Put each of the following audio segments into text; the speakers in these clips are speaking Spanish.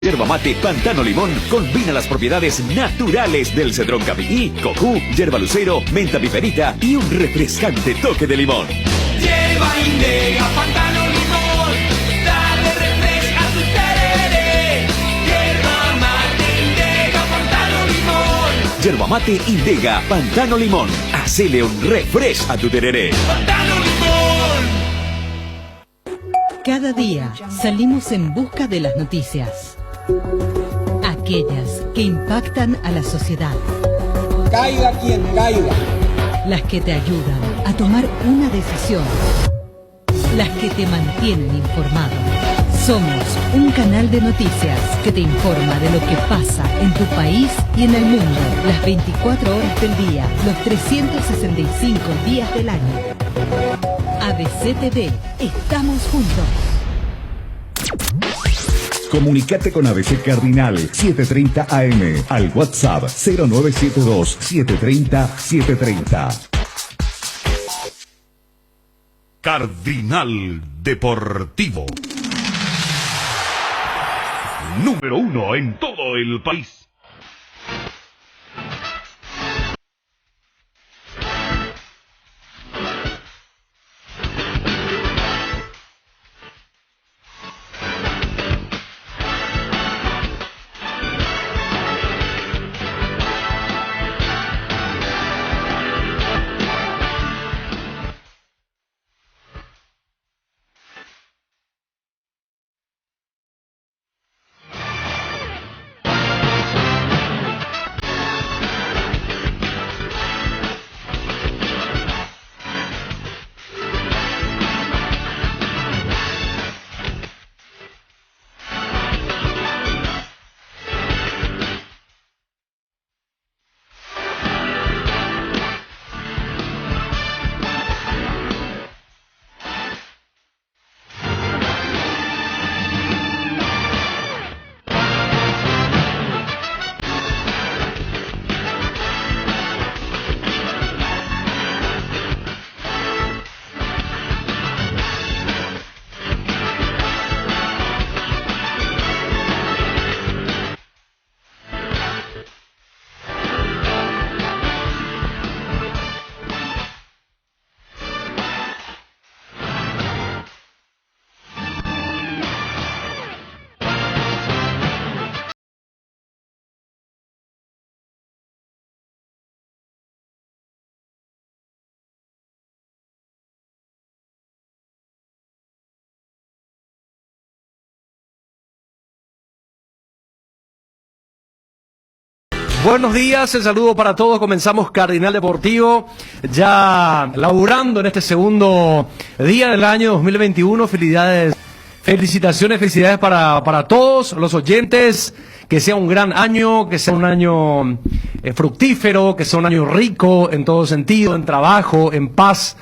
Yerba mate Pantano Limón combina las propiedades naturales del cedrón capiní, cojú, yerba lucero, menta piperita y un refrescante toque de limón. Yerba Indega, Pantano Limón, dale refresca a tu tereré. Yerba mate Indega, Pantano Limón. Yerba mate Indega, Pantano Limón. Hacele un refresh a tu tereré. Pantano Limón. Cada día salimos en busca de las noticias. Aquellas que impactan a la sociedad. Caiga quien caiga. Las que te ayudan a tomar una decisión. Las que te mantienen informado. Somos un canal de noticias que te informa de lo que pasa en tu país y en el mundo. Las 24 horas del día, los 365 días del año. ABC TV, estamos juntos. Comunicate con ABC Cardinal 730 AM al WhatsApp 0972 730 730. Cardinal Deportivo. Número 1 en todo el país. Buenos días, el saludo para todos. Comenzamos Cardinal Deportivo, ya laburando en este segundo día del año 2021. Felicidades para todos los oyentes. Que sea un gran año, que sea un año fructífero, que sea un año rico en todo sentido, en trabajo, en paz,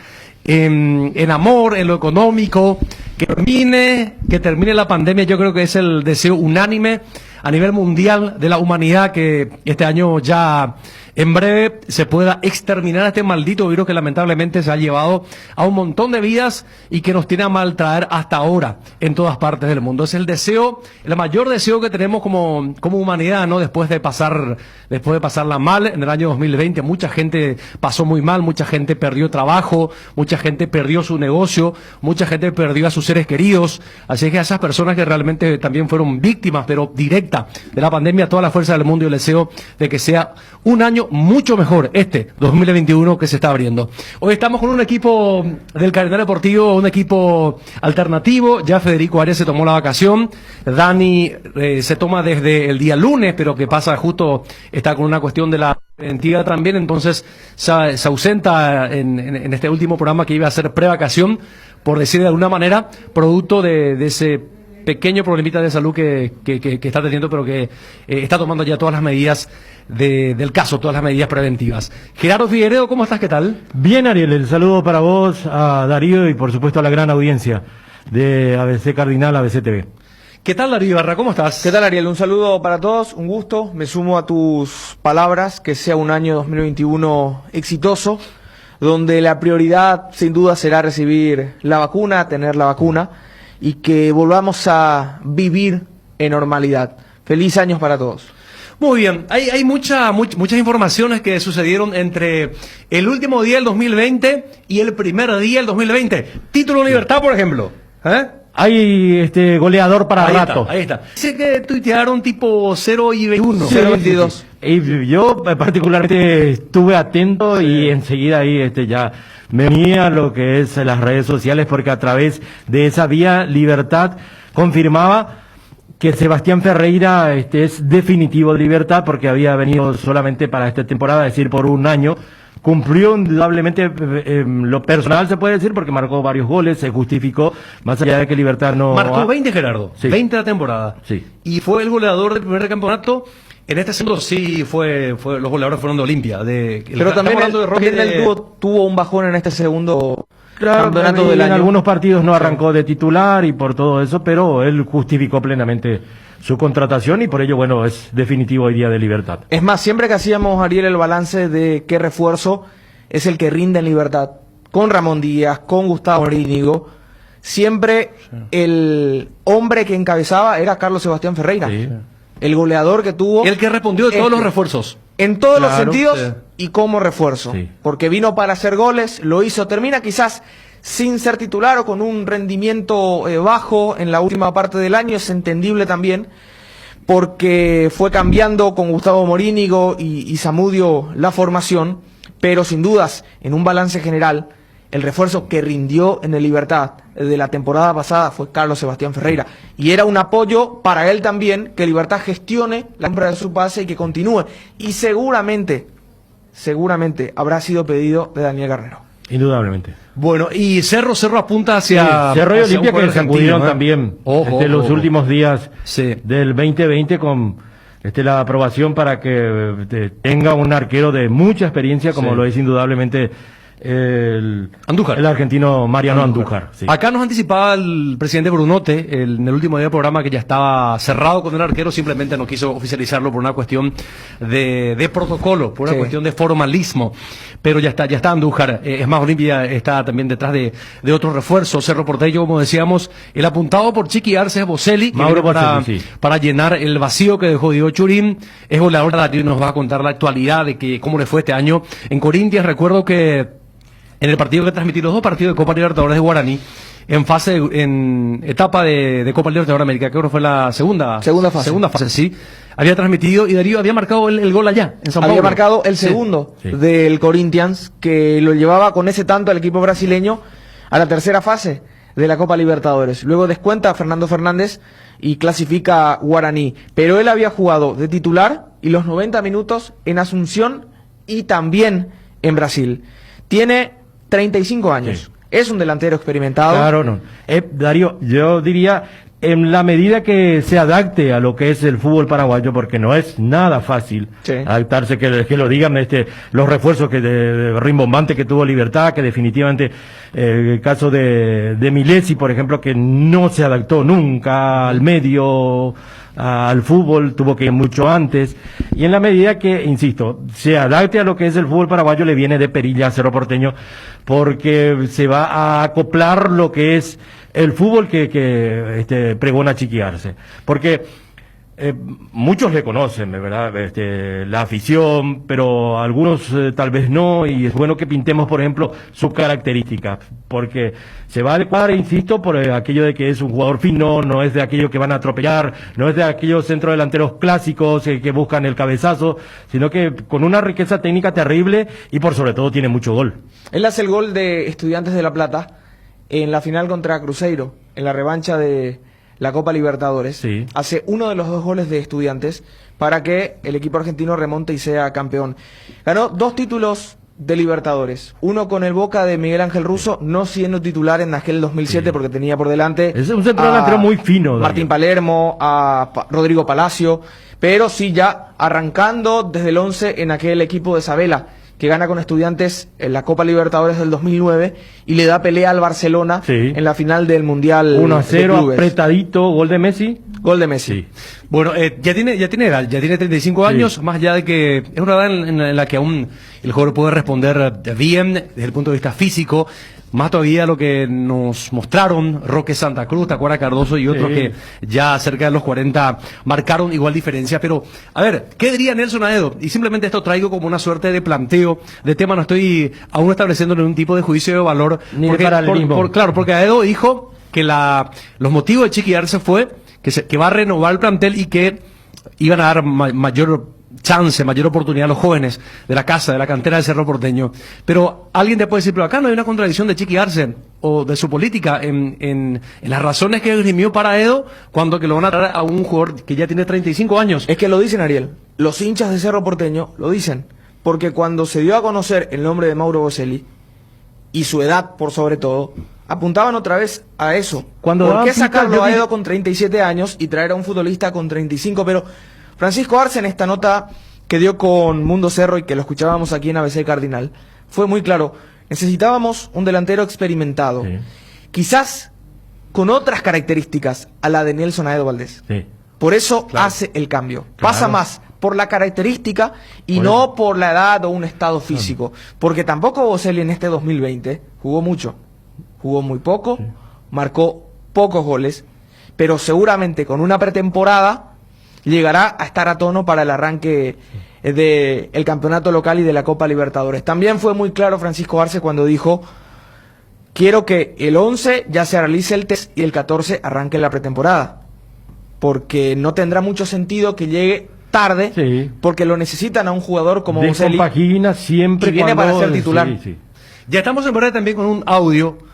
en amor, en lo económico. Que termine la pandemia. Yo creo que es el deseo unánime a nivel mundial de la humanidad, que este año ya en breve se pueda exterminar a este maldito virus que lamentablemente se ha llevado a un montón de vidas y que nos tiene a maltraer hasta ahora en todas partes del mundo. Es el deseo, el mayor deseo que tenemos como humanidad, ¿no? Después de pasarla mal en el año 2020, mucha gente pasó muy mal, mucha gente perdió trabajo, mucha gente perdió su negocio, mucha gente perdió a sus seres queridos. Así que a esas personas que realmente también fueron víctimas, pero directa de la pandemia, toda la fuerza del mundo y el deseo de que sea un año mucho mejor este 2021 que se está abriendo. Hoy estamos con un equipo del Cardinal Deportivo, un equipo alternativo. Ya Federico Arias se tomó la vacación, Dani se toma desde el día lunes, pero que pasa justo, está con una cuestión de la entidad también, entonces se ausenta en este último programa que iba a ser prevacación, por decir de alguna manera, producto de ese pequeño problemita de salud que está teniendo, pero que está tomando ya todas las medidas del caso, todas las medidas preventivas. Gerardo Figueredo, ¿cómo estás? ¿Qué tal? Bien, Ariel, el saludo para vos, a Darío y por supuesto a la gran audiencia de ABC Cardinal, ABC TV. ¿Qué tal, Darío Ibarra? ¿Cómo estás? ¿Qué tal, Ariel? Un saludo para todos, un gusto. Me sumo a tus palabras, que sea un año 2021 exitoso, donde la prioridad sin duda será recibir la vacuna, tener la vacuna, y que volvamos a vivir en normalidad. Feliz años para todos. Muy bien, hay muchas informaciones que sucedieron entre el último día del 2020 y el primer día del 2020. Título Libertad, por ejemplo. Hay goleador para rato. Ahí está. Dice que tuitearon tipo 0 y 21. 0-22. Y yo particularmente estuve atento y enseguida ahí ya me unía a lo que es las redes sociales, porque a través de esa vía Libertad confirmaba que Sebastián Ferreira es definitivo de Libertad, porque había venido solamente para esta temporada, es decir, por un año. Cumplió indudablemente lo personal, se puede decir, porque marcó varios goles, se justificó, más allá de que Libertad no... Marcó 20, Gerardo, Sí. 20 la temporada. Sí. Y fue el goleador del primer campeonato. En este segundo sí los goleadores fueron de Olimpia. Pero también, también el dúo tuvo un bajón en este segundo Claro, campeonato en del año. algunos partidos no arrancó de titular y por todo eso, pero él justificó plenamente su contratación y por ello, bueno, es definitivo hoy día de Libertad. Es más, siempre que hacíamos, Ariel, el balance de qué refuerzo es el que rinde en Libertad, con Ramón Díaz, con Gustavo Morínigo, siempre el hombre que encabezaba era Carlos Sebastián Ferreira. Sí. El goleador que tuvo... El que respondió de todos los refuerzos. En todos los Claro, sentidos sí. y como refuerzo. Sí. Porque vino para hacer goles, lo hizo, termina quizás sin ser titular o con un rendimiento bajo en la última parte del año, es entendible también, porque fue cambiando con Gustavo Morínigo y Zamudio la formación, pero sin dudas, en un balance general, el refuerzo que rindió en el Libertad de la temporada pasada fue Carlos Sebastián Ferreira. Y era un apoyo para él también que Libertad gestione la compra de su pase y que continúe. Y seguramente habrá sido pedido de Daniel Guerrero. Indudablemente. Bueno, y Cerro apunta hacia... Cerro y hacia Olimpia un jugador que sacudieron argentino, también Ojo, los ojo. últimos días Sí. del 2020 con la aprobación para que tenga un arquero de mucha experiencia como Sí. lo es indudablemente Andújar. el argentino Mariano Andújar. Sí. Acá nos anticipaba el presidente Brunote en el último día del programa que ya estaba cerrado con el arquero, simplemente no quiso oficializarlo por una cuestión de protocolo, por una Sí. cuestión de formalismo, pero ya está Andújar. Es más, Olimpia está también detrás de otros refuerzos. Cerro Porteño, como decíamos, el apuntado por Chiqui Arce es Boselli, que Mauro viene Boselli, sí. para llenar el vacío que dejó Diego Churín. Es goleador y nos va a contar la actualidad de cómo le fue este año en Corinthians. Recuerdo que en el partido que transmití, los dos partidos de Copa Libertadores de Guaraní, en etapa de Copa Libertadores de América, creo que fue la segunda fase, sí, había transmitido y Darío había marcado el gol allá, en San Paulo. Había marcado el Sí. segundo Sí. del Corinthians, que lo llevaba con ese tanto al equipo brasileño a la tercera fase de la Copa Libertadores. Luego descuenta a Fernando Fernández y clasifica Guaraní. Pero él había jugado de titular y los 90 minutos en Asunción y también en Brasil. Tiene 35 años. Sí. Es un delantero experimentado. Claro, no. Darío, yo diría, en la medida que se adapte a lo que es el fútbol paraguayo, porque no es nada fácil Sí. adaptarse, que lo digan los refuerzos de rimbombante que tuvo Libertad, que definitivamente el caso de Milesi, por ejemplo, que no se adaptó nunca al medio, al fútbol, tuvo que ir mucho antes, y en la medida que, insisto, se adapte a lo que es el fútbol paraguayo, le viene de perilla a Cerro Porteño, porque se va a acoplar lo que es el fútbol que pregona Chiqui Arce. Porque muchos le conocen, ¿verdad? La afición, pero algunos tal vez no, y es bueno que pintemos, por ejemplo, sus características, porque se va a adecuar, insisto, por aquello de que es un jugador fino, no es de aquello que van a atropellar, no es de aquellos centrodelanteros clásicos que buscan el cabezazo, sino que con una riqueza técnica terrible y por sobre todo tiene mucho gol. Él hace el gol de Estudiantes de La Plata en la final contra Cruzeiro, en la revancha de la Copa Libertadores. Sí. Hace uno de los dos goles de Estudiantes para que el equipo argentino remonte y sea campeón. Ganó 2 títulos de Libertadores. Uno con el Boca de Miguel Ángel Russo, no siendo titular en aquel 2007 Sí. porque tenía por delante Es un centro delantero muy fino, Darío. Martín Palermo, a Rodrigo Palacio, pero sí ya arrancando desde el 11 en aquel equipo de Sabela, que gana con Estudiantes en la Copa Libertadores del 2009 y le da pelea al Barcelona Sí. en la final del Mundial 1-0, de clubes. apretadito, gol de Messi. Gol de Messi. Sí. Bueno, ya tiene edad, ya tiene 35 Sí. años, más allá de que es una edad en la que aún el jugador puede responder bien desde el punto de vista físico. más todavía lo que nos mostraron Roque Santa Cruz, Tacuara Cardoso y otros que ya cerca de los 40 marcaron igual diferencia. Pero, a ver, ¿qué diría Nelson Aedo? Y simplemente esto traigo como una suerte de planteo de tema, no estoy aún estableciendo ningún tipo de juicio de valor. Ni porque, de paralelismo. claro, porque Aedo dijo que los motivos de Chiqui Arce fue que va a renovar el plantel y que iban a dar mayor chance, mayor oportunidad a los jóvenes de la casa, de la cantera del Cerro Porteño. Pero alguien te puede decir, pero acá no hay una contradicción de Chiqui Arce o de su política en las razones que esgrimió para Edo cuando que lo van a traer a un jugador que ya tiene 35 años. Es que lo dicen, Ariel. Los hinchas de Cerro Porteño lo dicen. Porque cuando se dio a conocer el nombre de Mauro Boselli y su edad por sobre todo, apuntaban otra vez a eso. ¿Por qué sacarlo a Edo con 37 años y traer a un futbolista con 35? Pero Francisco Arce, en esta nota que dio con Mundo Cerro y que lo escuchábamos aquí en ABC Cardinal, fue muy claro. Necesitábamos un delantero experimentado. Sí. Quizás con otras características a la de Nelson Aedo Valdés. Sí. Por eso hace el cambio. Pasa más por la característica y no por la edad o un estado físico. Porque tampoco Boselli en este 2020 jugó mucho. Jugó muy poco, marcó pocos goles, pero seguramente con una pretemporada llegará a estar a tono para el arranque del campeonato local y de la Copa Libertadores. También fue muy claro Francisco Arce cuando dijo: quiero que el 11 ya se realice el test y el 14 arranque la pretemporada, porque no tendrá mucho sentido que llegue tarde, porque lo necesitan a un jugador como Boselli, siempre y viene para ser titular. Ya estamos en breve también con un audio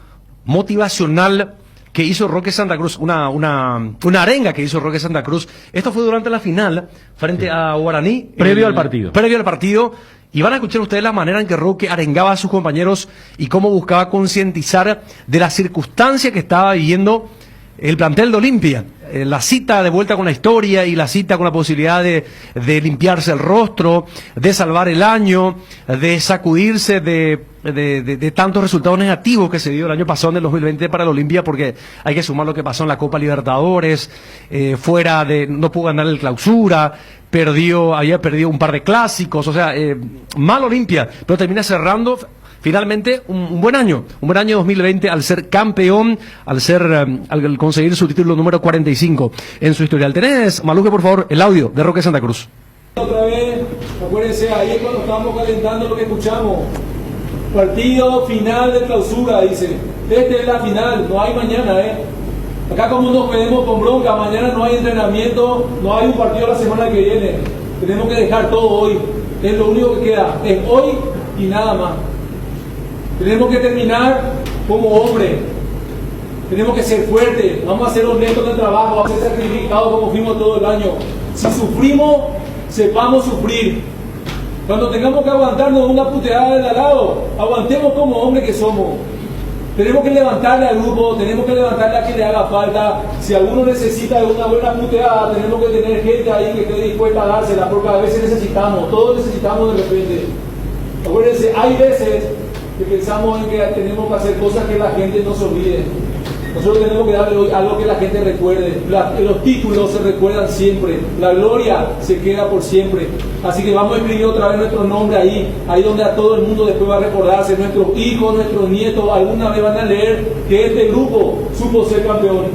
motivacional que hizo Roque Santa Cruz, una arenga que hizo Roque Santa Cruz. Esto fue durante la final frente a Guaraní. Previo al partido. Previo al partido. Y van a escuchar ustedes la manera en que Roque arengaba a sus compañeros y cómo buscaba concientizar de la circunstancia que estaba viviendo el plantel de Olimpia. La cita de vuelta con la historia y la cita con la posibilidad de limpiarse el rostro, de salvar el año, de sacudirse de tantos resultados negativos que se dio el año pasado en el 2020 para el Olimpia, porque hay que sumar lo que pasó en la Copa Libertadores, no pudo ganar el Clausura, había perdido un par de clásicos, o sea, mal Olimpia, pero termina cerrando finalmente un buen año 2020 al ser campeón, al conseguir su título número 45 en su historial. Tenés, Maluje, por favor, el audio de Roque Santa Cruz. Otra vez, acuérdense, ahí es cuando estábamos calentando lo que escuchamos. Partido final de Clausura, dice. Esta es la final, no hay mañana, Acá como nos quedemos con bronca, mañana no hay entrenamiento, no hay un partido la semana que viene. Tenemos que dejar todo hoy. Es lo único que queda, es hoy y nada más. Tenemos que terminar como hombre. Tenemos que ser fuertes. Vamos a ser honestos en el trabajo. Vamos a ser sacrificados como fuimos todo el año. Si sufrimos, sepamos sufrir. Cuando tengamos que aguantarnos una puteada del lado, aguantemos como hombres que somos. Tenemos que levantarle al grupo, tenemos que levantarle a quien le haga falta. Si alguno necesita de una buena puteada, tenemos que tener gente ahí que esté dispuesta a dársela, porque a veces necesitamos, todos necesitamos de repente. Acuérdense, hay veces que pensamos en que tenemos que hacer cosas que la gente no se olvide. Nosotros tenemos que darle hoy algo que la gente recuerde. Los títulos se recuerdan siempre, la gloria se queda por siempre. Así que vamos a escribir otra vez nuestro nombre ahí donde a todo el mundo después va a recordarse, nuestros hijos, nuestros nietos, alguna vez van a leer que este grupo supo ser campeón.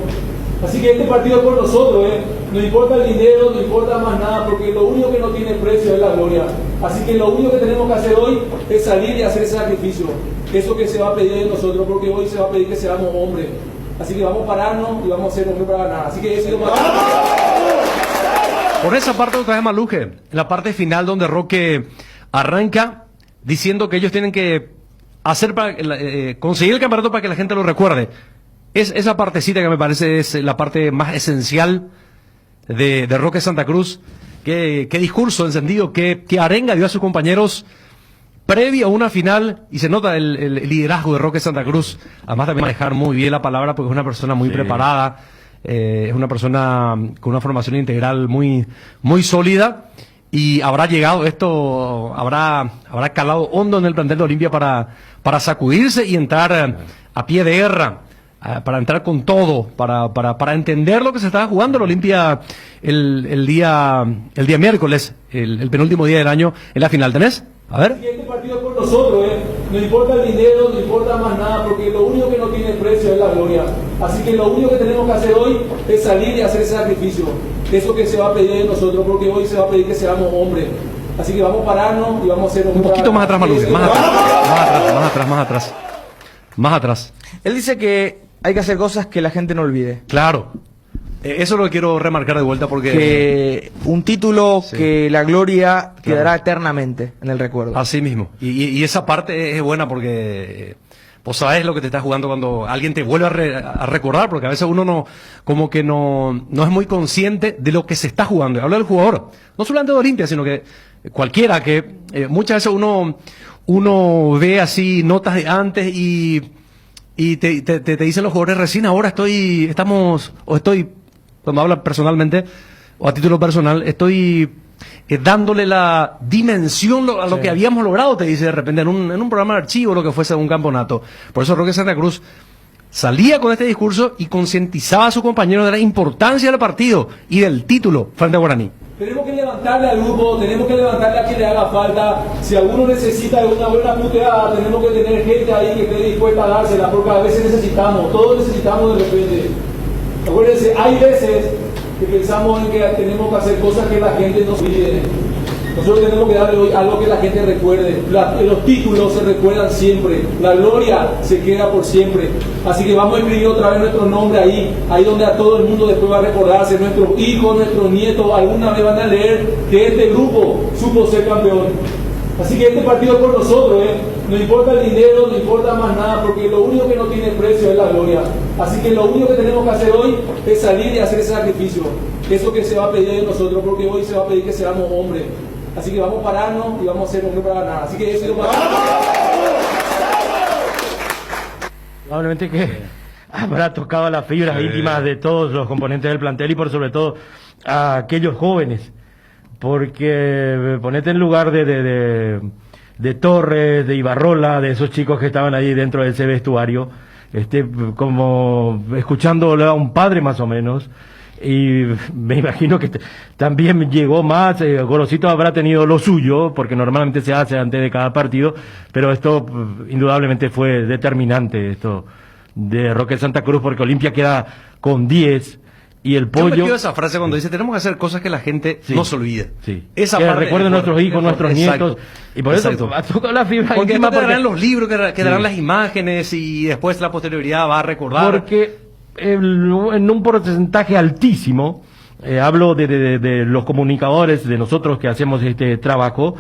Así que este partido es por nosotros, no importa el dinero, no importa más nada, porque lo único que no tiene precio es la gloria. Así que lo único que tenemos que hacer hoy es salir y hacer ese sacrificio. Eso que se va a pedir de nosotros, porque hoy se va a pedir que seamos hombres. Así que vamos a pararnos y vamos a ser hombres para ganar. Así que he sido más... Por esa parte otra vez Maluje, en la parte final donde Roque arranca diciendo que ellos tienen que hacer conseguir el campeonato para que la gente lo recuerde. Es esa partecita que me parece es la parte más esencial de Roque Santa Cruz. Qué discurso encendido, qué arenga dio a sus compañeros previo a una final, y se nota el liderazgo de Roque Santa Cruz, además de manejar muy bien la palabra porque es una persona muy preparada, es una persona con una formación integral muy sólida, y habrá llegado esto, habrá calado hondo en el plantel de Olimpia para sacudirse y entrar a pie de guerra, para entrar con todo, para entender lo que se estaba jugando el Olimpia el día miércoles, el penúltimo día del año en la final. ¿Tenés? A ver. Así que este partido es por nosotros, no importa el dinero, no importa más nada, porque lo único que no tiene precio es la gloria. Así que lo único que tenemos que hacer hoy es salir y hacer ese sacrificio. Eso que se va a pedir de nosotros, porque hoy se va a pedir que seamos hombres. Así que vamos a pararnos y vamos a hacer un poquito más atrás, Maluce, más atrás. Él dice que hay que hacer cosas que la gente no olvide. Claro. Eso lo quiero remarcar de vuelta porque... Que un título sí. que la gloria quedará eternamente en el recuerdo. Así mismo. Y esa parte es buena porque vos sabés lo que te estás jugando cuando alguien te vuelve a recordar, porque a veces uno no es muy consciente de lo que se está jugando. Y hablo del jugador, no solamente de Olimpia, sino que cualquiera, que muchas veces uno ve así notas de antes y te dicen los jugadores recién ahora cuando habla personalmente o a título personal, estoy dándole la dimensión a lo que habíamos logrado, te dice de repente en un programa de archivo, lo que fuese un campeonato. Por eso Roque Santa Cruz salía con este discurso y concientizaba a sus compañeros de la importancia del partido y del título frente a Guaraní. Tenemos que levantarle al grupo, tenemos que levantarle a quien le haga falta. Si alguno necesita una buena puteada, tenemos que tener gente ahí que esté dispuesta a dársela, porque a veces todos necesitamos de repente. Acuérdense, hay veces que pensamos en que tenemos que hacer cosas que la gente no olvide. Nosotros tenemos que darle hoy algo que la gente recuerde. Los títulos se recuerdan siempre, la gloria se queda por siempre. Así que vamos a escribir otra vez nuestro nombre ahí donde a todo el mundo después va a recordarse, nuestros hijos, nuestros nietos, alguna vez van a leer que este grupo supo ser campeón. Así que este partido es por nosotros, no importa el dinero, no importa más nada, porque lo único que no tiene precio es la gloria. Así que lo único que tenemos que hacer hoy es salir y hacer ese sacrificio. Eso que se va a pedir de nosotros, porque hoy se va a pedir que seamos hombres. Así que vamos a pararnos y vamos a ser hombres para ganar. Así que eso es lo más... Probablemente que habrá tocado las fibras íntimas de todos los componentes del plantel y por sobre todo a aquellos jóvenes. Porque ponete en lugar de Torres, de Ibarrola, de esos chicos que estaban ahí dentro de ese vestuario, como escuchándole a un padre más o menos, y me imagino que también llegó más, Gorosito habrá tenido lo suyo, porque normalmente se hace antes de cada partido, pero esto indudablemente fue determinante, esto de Roque Santa Cruz, porque Olimpia queda con 10, y el pollo... Yo me quedo esa frase cuando dice, tenemos que hacer cosas que la gente no se olvide. Sí. Esa que parte recuerden nuestros hijos, nuestros nietos, y por eso toca la fibra porque íntima. Porque quedarán los libros, quedarán las imágenes, y después la posterioridad va a recordar. Porque en un porcentaje altísimo, hablo de los comunicadores, de nosotros que hacemos este trabajo,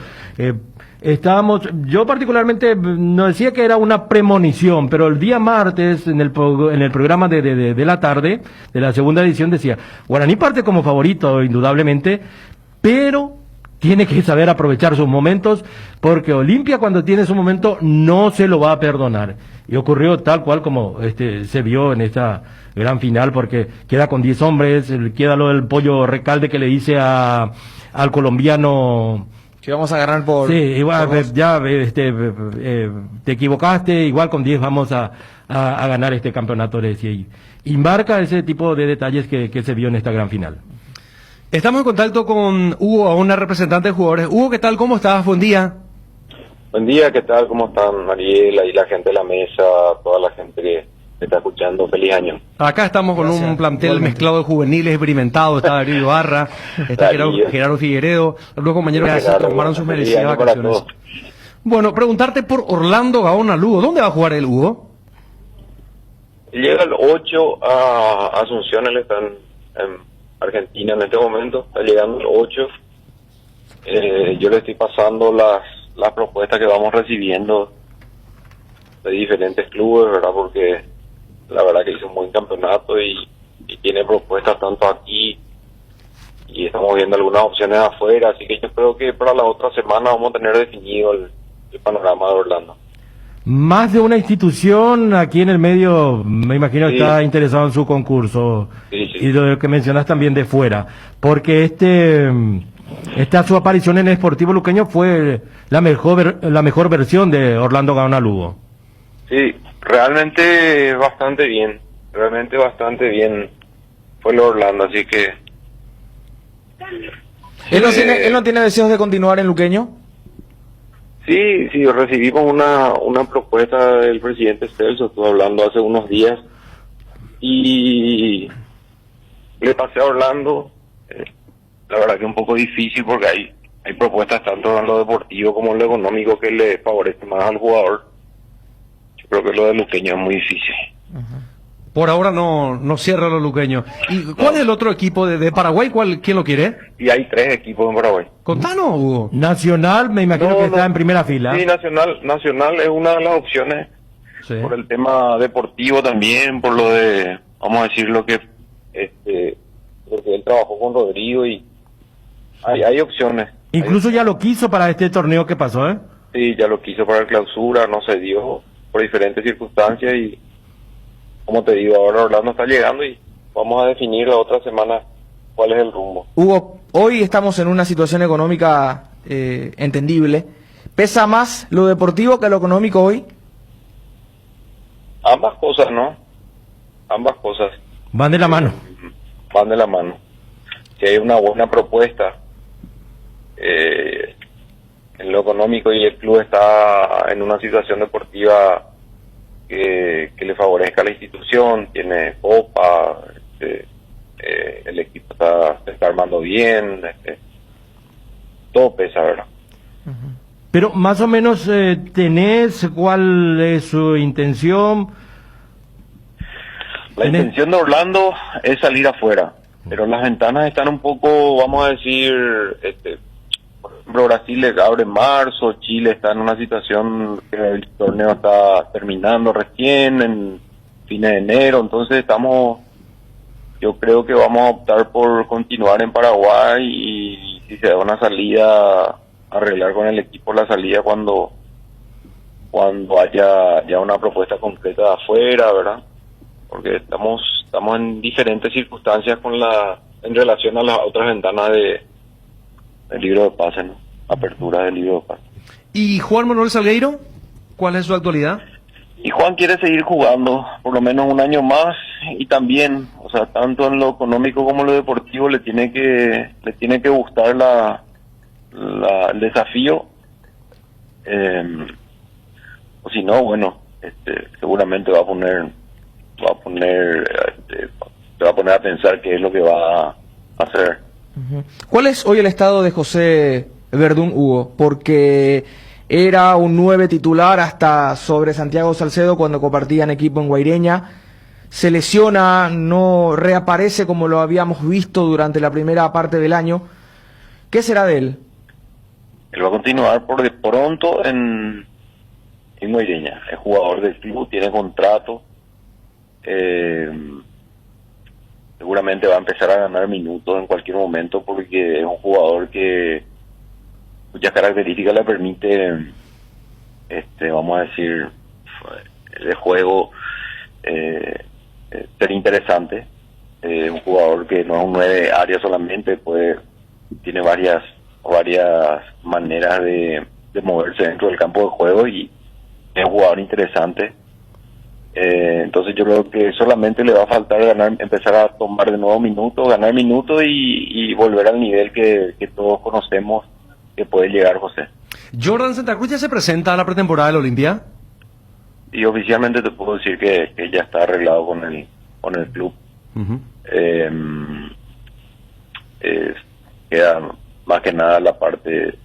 yo particularmente no decía que era una premonición, pero el día martes en el programa de la tarde, de la segunda edición, decía, Guaraní parte como favorito indudablemente, pero tiene que saber aprovechar sus momentos, porque Olimpia cuando tiene su momento no se lo va a perdonar. Y ocurrió tal cual como se vio en esta gran final, porque queda con 10 hombres, queda lo del pollo Recalde que le dice al colombiano... Que vamos a ganar por... Sí, igual, te equivocaste, igual con 10 vamos a ganar este campeonato, le decía. Y marca ese tipo de detalles que se vio en esta gran final. Estamos en contacto con Hugo, una representante de jugadores. Hugo, ¿qué tal? ¿Cómo estás? Buen día. Buen día, ¿qué tal? ¿Cómo están Mariela y la gente de la mesa, toda la gente que está escuchando? Feliz año. Acá estamos con un plantel mezclado de juveniles experimentados. Está Darío Ibarra, está Gerardo Figueredo, los compañeros que tomaron sus merecidas vacaciones. Bueno, preguntarte por Orlando Gaona Lugo. ¿Dónde va a jugar el Hugo? Llega el 8 a Asunción, él está en Argentina en este momento, está llegando el 8. Yo le estoy pasando las propuestas que vamos recibiendo de diferentes clubes, ¿verdad? Porque la verdad que hizo un buen campeonato y tiene propuestas tanto aquí y estamos viendo algunas opciones afuera, así que yo creo que para la otra semana vamos a tener definido el panorama de Orlando. Más de una institución aquí en el medio, me imagino, está interesado en su concurso. Sí. Y lo que mencionas también de fuera, porque esta su aparición en el Sportivo Luqueño fue la mejor versión de Orlando Gaona Lugo. Sí, realmente bastante bien fue el Orlando, así que... ¿Él no tiene deseos de continuar en Luqueño? Sí, recibimos una propuesta del presidente Celso, estuve hablando hace unos días, y le pasé a Orlando. La verdad que es un poco difícil porque hay propuestas tanto en lo deportivo como en lo económico que le favorece más al jugador. Yo creo que lo de Luqueño es muy difícil. Por ahora no cierra los luqueños. ¿Y cuál es el otro equipo de Paraguay? ¿Quién lo quiere? Y hay 3 equipos en Paraguay. Contanos, Hugo. Nacional, me imagino que está en primera fila. Sí, Nacional es una de las opciones. Sí. Por el tema deportivo también, por lo de, vamos a decir, lo que él trabajó con Rodrigo, y hay opciones. Incluso ya lo quiso para este torneo que pasó, ¿eh? Sí, ya lo quiso para la clausura, no se dio por diferentes circunstancias, y como te digo, ahora Orlando está llegando y vamos a definir la otra semana cuál es el rumbo. Hugo, hoy estamos en una situación económica entendible. ¿Pesa más lo deportivo que lo económico hoy? Ambas cosas, ¿no? Ambas cosas. Van de la mano. Van de la mano. Si hay una buena propuesta en lo económico y el club está en una situación deportiva que le favorezca a la institución, tiene copa, el equipo se está armando bien, todo pesa, ¿verdad? Pero más o menos tenés cuál es su intención. La intención de Orlando es salir afuera, pero las ventanas están un poco, vamos a decir, por ejemplo, Brasil le abre en marzo, Chile está en una situación que el torneo está terminando recién, en fines de enero, entonces yo creo que vamos a optar por continuar en Paraguay, y si se da una salida, arreglar con el equipo la salida cuando haya ya una propuesta concreta de afuera, ¿verdad? Porque estamos en diferentes circunstancias en relación a las otras ventanas del libro de pase, ¿no? Apertura del libro de pase. ¿Y Juan Manuel Salgueiro? ¿Cuál es su actualidad? Y Juan quiere seguir jugando por lo menos un año más, y también, o sea, tanto en lo económico como en lo deportivo le tiene que gustar el desafío, o si no, bueno, seguramente se va a poner a pensar qué es lo que va a hacer. ¿Cuál es hoy el estado de José Verdún, Hugo? Porque era un 9 titular hasta sobre Santiago Salcedo cuando compartían equipo en Guaireña. Se lesiona, no reaparece como lo habíamos visto durante la primera parte del año. ¿Qué será de él? Él va a continuar por de pronto en Guaireña. Es jugador del club, tiene contrato. Seguramente va a empezar a ganar minutos en cualquier momento, porque es un jugador que cuyas características le permite, vamos a decir, de juego ser interesante. Un jugador que no es un 9 área solamente, tiene varias maneras de moverse dentro del campo de juego, y es un jugador interesante. Entonces yo creo que solamente le va a faltar empezar a tomar de nuevo minutos, ganar minutos y volver al nivel que todos conocemos que puede llegar José. ¿Jordan Santa Cruz ya se presenta a la pretemporada del Olimpia? Y oficialmente te puedo decir que ya está arreglado con el club. Queda más que nada la parte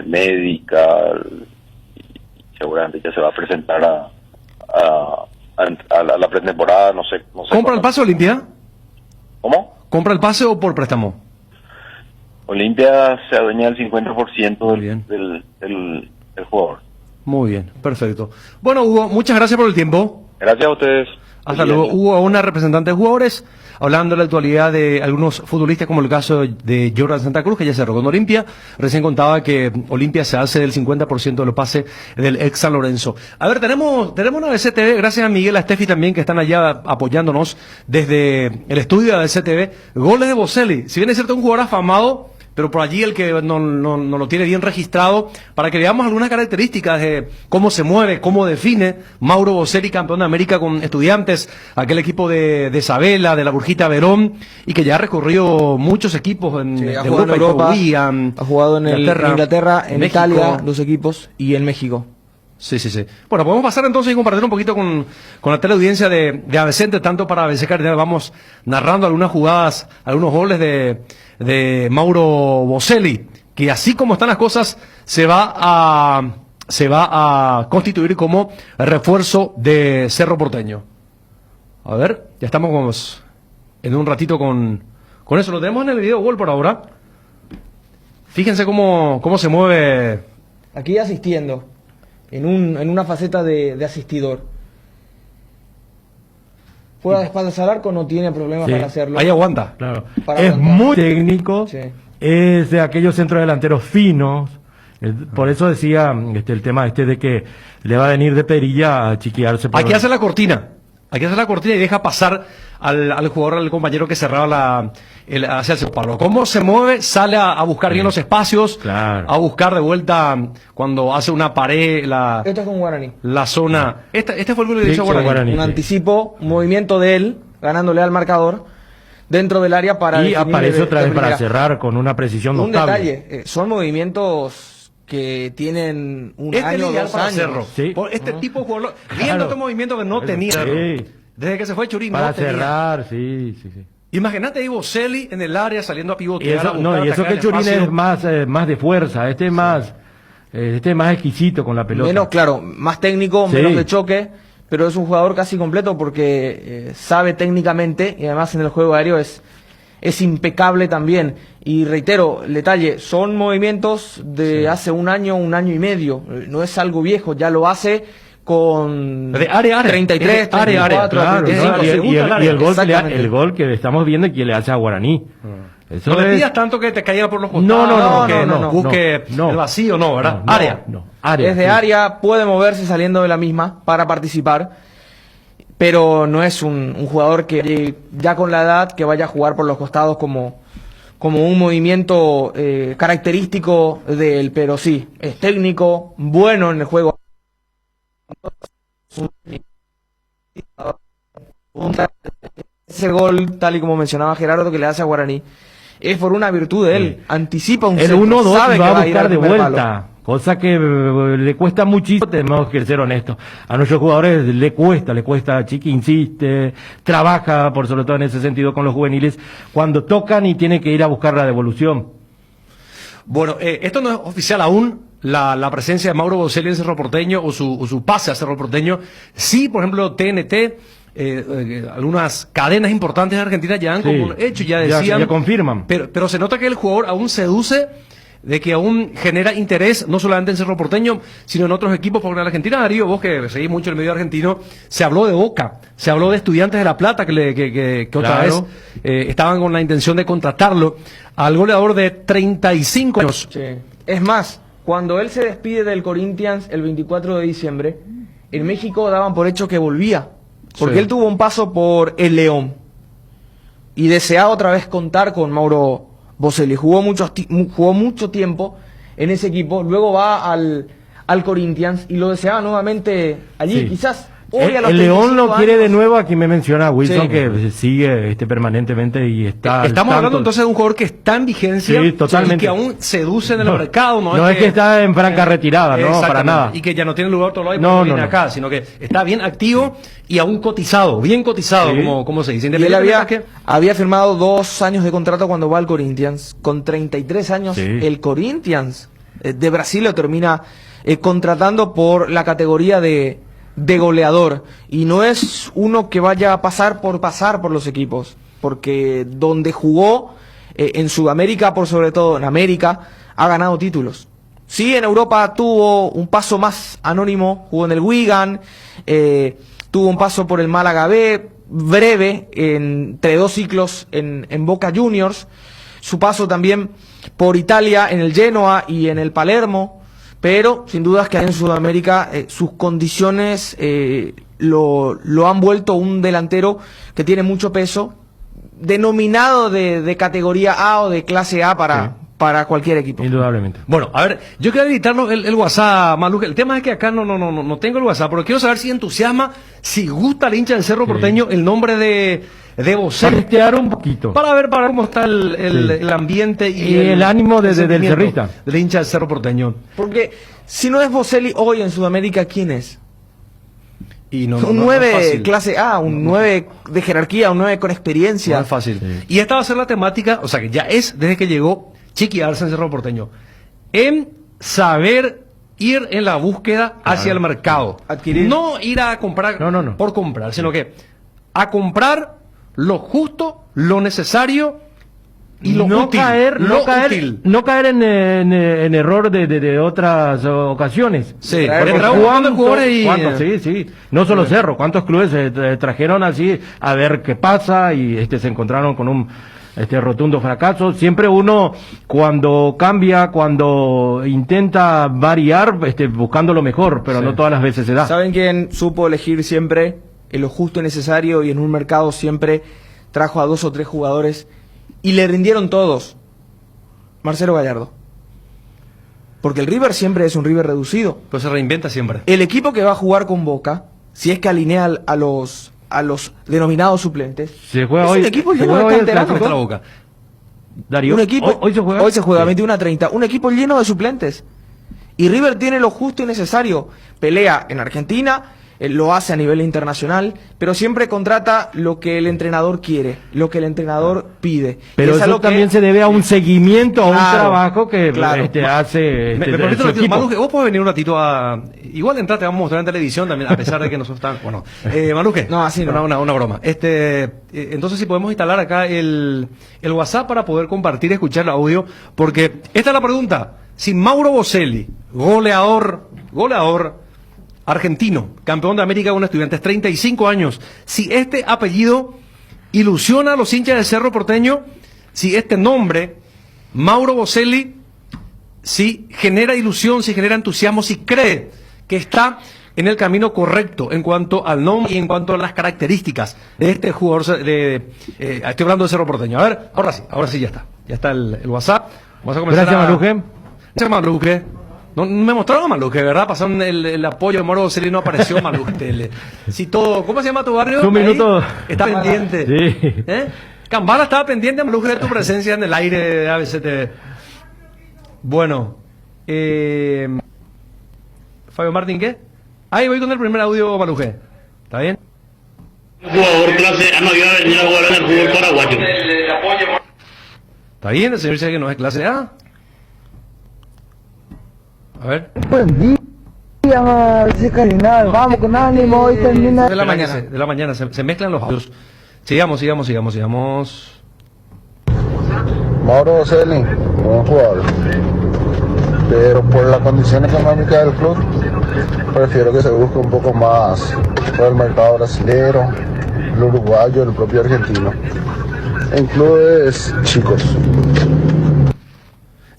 médica, y seguramente ya se va a presentar a la pretemporada, no sé. ¿Compra el pase Olimpia? ¿Cómo? ¿Compra el pase o por préstamo? Olimpia se adueña del 50% del jugador. Muy bien, perfecto. Bueno, Hugo, muchas gracias por el tiempo. Gracias a ustedes. Hasta luego. Hugo, una representante de jugadores, hablando de la actualidad de algunos futbolistas, como el caso de Jordan Santa Cruz, que ya cerró con Olimpia. Recién contaba que Olimpia se hace del 50% de los pases del ex San Lorenzo. A ver, tenemos una BCTV, gracias a Miguel, a Steffi también, que están allá apoyándonos desde el estudio de BCTV. Goles de Boselli. Si bien es cierto, un jugador afamado, pero por allí el que no lo tiene bien registrado, para que veamos algunas características de cómo se mueve, cómo define Mauro Boselli, campeón de América con Estudiantes, aquel equipo de Isabela, de la Burjita Verón, y que ya ha recorrido muchos equipos Sí, de ha jugado en Europa, Europa, ha jugado en Inglaterra, en México. Italia, 2 equipos, y en México. Sí. Bueno, podemos pasar entonces y compartir un poquito con la teleaudiencia de ABC, tanto para ABC Cardinal. Vamos narrando algunas jugadas, algunos goles de Mauro Boselli, que así como están las cosas, se va a constituir como refuerzo de Cerro Porteño. A ver, ya estamos en un ratito con eso. Lo tenemos en el video gol por ahora. Fíjense cómo se mueve. Aquí asistiendo, en una faceta de asistidor. Fuera de espaldas al arco no tiene problema Sí. para hacerlo. Ahí aguanta. Claro. Para Es aguantar. muy técnico, Sí. es de aquellos centrodelanteros finos. Por eso decía el tema de que le va a venir de perilla a chiquearse. Hay que hacer la cortina. Hay que hacer la cortina y deja pasar al jugador, al compañero que cerraba hacia el palo. ¿Cómo se mueve? Sale a buscar bien los espacios, Claro. a buscar de vuelta cuando hace una pared, Esto es con Guaraní. la zona. Este fue el gol que Sí, hizo con Guaraní. Un anticipo, un movimiento de él, ganándole al marcador, dentro del área para... Y definir aparece de otra vez para primera. cerrar con una precisión Un notable. detalle, son movimientos que tienen un Este año, es ideal 2 para años. Cerro. Sí. Por este tipo de jugador, Claro. viendo este movimiento que no tenía Cerro. Sí. Desde que se fue Churín, Para no tenía. cerrar, sí. Imagínate ahí Boselli en el área saliendo a Y pivotear. eso, a buscar y eso atacar que el Churín espacio. es más de fuerza, este es más exquisito con la pelota. Menos, claro, más técnico, Sí. menos de choque, pero es un jugador casi completo porque sabe técnicamente y además en el juego aéreo es impecable también. Y reitero, el detalle, son movimientos de hace un año y medio, no es algo viejo, ya lo hace con De área, 33, área, 34, Claro, 35 ¿no? segundos y al área. el gol Exactamente. el gol que estamos viendo que le hace a Guaraní. Eso No le es- pidas tanto que te caiga por los costados. No, que no, busque no. el vacío, no, ¿verdad? No, área. área, es de sí. área, puede moverse saliendo de la misma para participar, pero no es un jugador que ya con la edad que vaya a jugar por los costados como un movimiento característico de él, pero sí, es técnico, bueno en el juego. Ese gol, tal y como mencionaba Gerardo, que le hace a Guaraní, es por una virtud de él, anticipa un El centro, 1-2 sabe va que a ir buscar al de primer vuelta, palo. cosa que le cuesta muchísimo, tenemos que ser honestos. A nuestros jugadores le cuesta, Chiqui insiste, trabaja por sobre todo en ese sentido con los juveniles, cuando tocan y tiene que ir a buscar la devolución. Bueno, esto no es oficial aún, la presencia de Mauro Boselli en Cerro Porteño o su pase a Cerro Porteño. Sí, por ejemplo, TNT, algunas cadenas importantes de Argentina ya han Sí, como hecho, ya decían. ya confirman. Pero se nota que el jugador aún seduce, de que aún genera interés, no solamente en Cerro Porteño, sino en otros equipos, porque en Argentina, Darío, vos que seguís mucho el medio argentino, se habló de Boca, se habló de Estudiantes de La Plata, que otra vez Claro. estaban con la intención de contratarlo, al goleador de 35 años. Sí. Es más, cuando él se despide del Corinthians el 24 de diciembre, en México daban por hecho que volvía, porque Sí. él tuvo un paso por el León y deseaba otra vez contar con Mauro Boselli. Jugó mucho tiempo en ese equipo, luego va al Corinthians y lo deseaba nuevamente allí, Sí. quizás. Hoy a los El León 35 lo quiere años, de nuevo, aquí me menciona Wilson, Sí. que sigue permanentemente y está... al Estamos tanto. hablando entonces de un jugador que está en vigencia Sí, totalmente. y que aún seduce en el No, mercado. no es que está en franca retirada, no, para Exactamente. nada. Y que ya no tiene lugar todo lo ahí No, porque no, viene no. acá, sino que está bien activo y aún cotizado, bien cotizado, Sí. como se dice. y él Independientemente había firmado 2 años de contrato cuando va al Corinthians. Con 33 años, Sí. el Corinthians de Brasil lo termina contratando por la categoría de goleador. Y no es uno que vaya a pasar por los equipos, porque donde jugó, en Sudamérica, por sobre todo en América, ha ganado títulos. Sí, en Europa tuvo un paso más anónimo, jugó en el Wigan, tuvo un paso por el Málaga B, breve, entre 2 ciclos en Boca Juniors, su paso también por Italia en el Genoa y en el Palermo, pero sin dudas que en Sudamérica sus condiciones lo han vuelto un delantero que tiene mucho peso, denominado de categoría A o de clase A para para cualquier equipo. Indudablemente. Bueno, a ver, yo quiero editarlo el WhatsApp, Maluje. El tema es que acá no tengo el WhatsApp, pero quiero saber si entusiasma, si gusta al hincha del Cerro Porteño el nombre de Boselli. Testear un poquito. Para ver cómo está el ambiente y el ánimo del cerrista. Del hincha del Cerro Porteño. Porque si no es Boselli hoy en Sudamérica, ¿quién es? Y un 9 clase A, un 9 de jerarquía, un 9 con experiencia. No es fácil. Sí. Y esta va a ser la temática, o sea que ya es desde que llegó Chiqui Arce en Cerro Porteño, en saber ir en la búsqueda hacia el mercado. Adquirir. No ir a comprar por comprar, sino que a comprar lo justo, lo necesario y lo útil. No caer en error de otras ocasiones. Sí, sí. No solo Cerro, ¿cuántos clubes trajeron así a ver qué pasa y se encontraron con un rotundo fracaso? Siempre uno cuando cambia, cuando intenta variar, buscando lo mejor, pero no todas las veces se da. ¿Saben quién supo elegir siempre en lo justo y necesario y en un mercado siempre trajo a 2 o 3 jugadores y le rindieron todos? Marcelo Gallardo. Porque el River siempre es un River reducido. Pero se reinventa siempre. El equipo que va a jugar con Boca, si es que alinea a los denominados suplentes, se juega es hoy, un equipo lleno de canteranos. Boca. Darío, un equipo, hoy se juega 21-30, un equipo lleno de suplentes. Y River tiene lo justo y necesario. Pelea en Argentina, lo hace a nivel internacional, pero siempre contrata lo que el entrenador quiere, lo que el entrenador pide. Pero eso también se debe a un seguimiento, a un trabajo que hace me permite un ratito, Maluje, vos podés venir un ratito a... Igual entrate, vamos a mostrar en televisión también, a pesar de que nosotros estamos... Bueno, Maluje, no, así no. Una broma. Entonces si podemos instalar acá el WhatsApp para poder compartir y escuchar el audio, porque esta es la pregunta. Si Mauro Boselli, goleador argentino, campeón de América con Estudiantes, 35 años. Si este apellido ilusiona a los hinchas del Cerro Porteño, si este nombre, Mauro Boselli, si genera ilusión, si genera entusiasmo, si cree que está en el camino correcto en cuanto al nombre y en cuanto a las características de este jugador, estoy hablando del Cerro Porteño. A ver, ahora sí ya está. Ya está el WhatsApp. Vamos a comenzar. Gracias, Maluje. Gracias, Maluje. No me mostraron a Maluje, ¿verdad? Pasaron el apoyo de Mauro Boselli, no apareció Maluje. Si todo, ¿cómo se llama tu barrio? Un minuto. Está pendiente. Sí. Cambala estaba pendiente, Maluje, de tu presencia en el aire de ABCTV. Bueno, Fabio Martín, ¿qué? Ahí voy con el primer audio, Maluje. ¿Está bien? Jugador clase A no iba a venir a jugar en el fútbol paraguayo. ¿Está bien? El señor dice que no es clase A. A ver. Buen día, Cardinal. Vamos con ánimo y termina. De la mañana, se mezclan los audios. Sigamos. Mauro Boselli, buen jugador. Pero por la condición económica del club, prefiero que se busque un poco más por el mercado brasileño, el uruguayo, el propio argentino. En clubes chicos.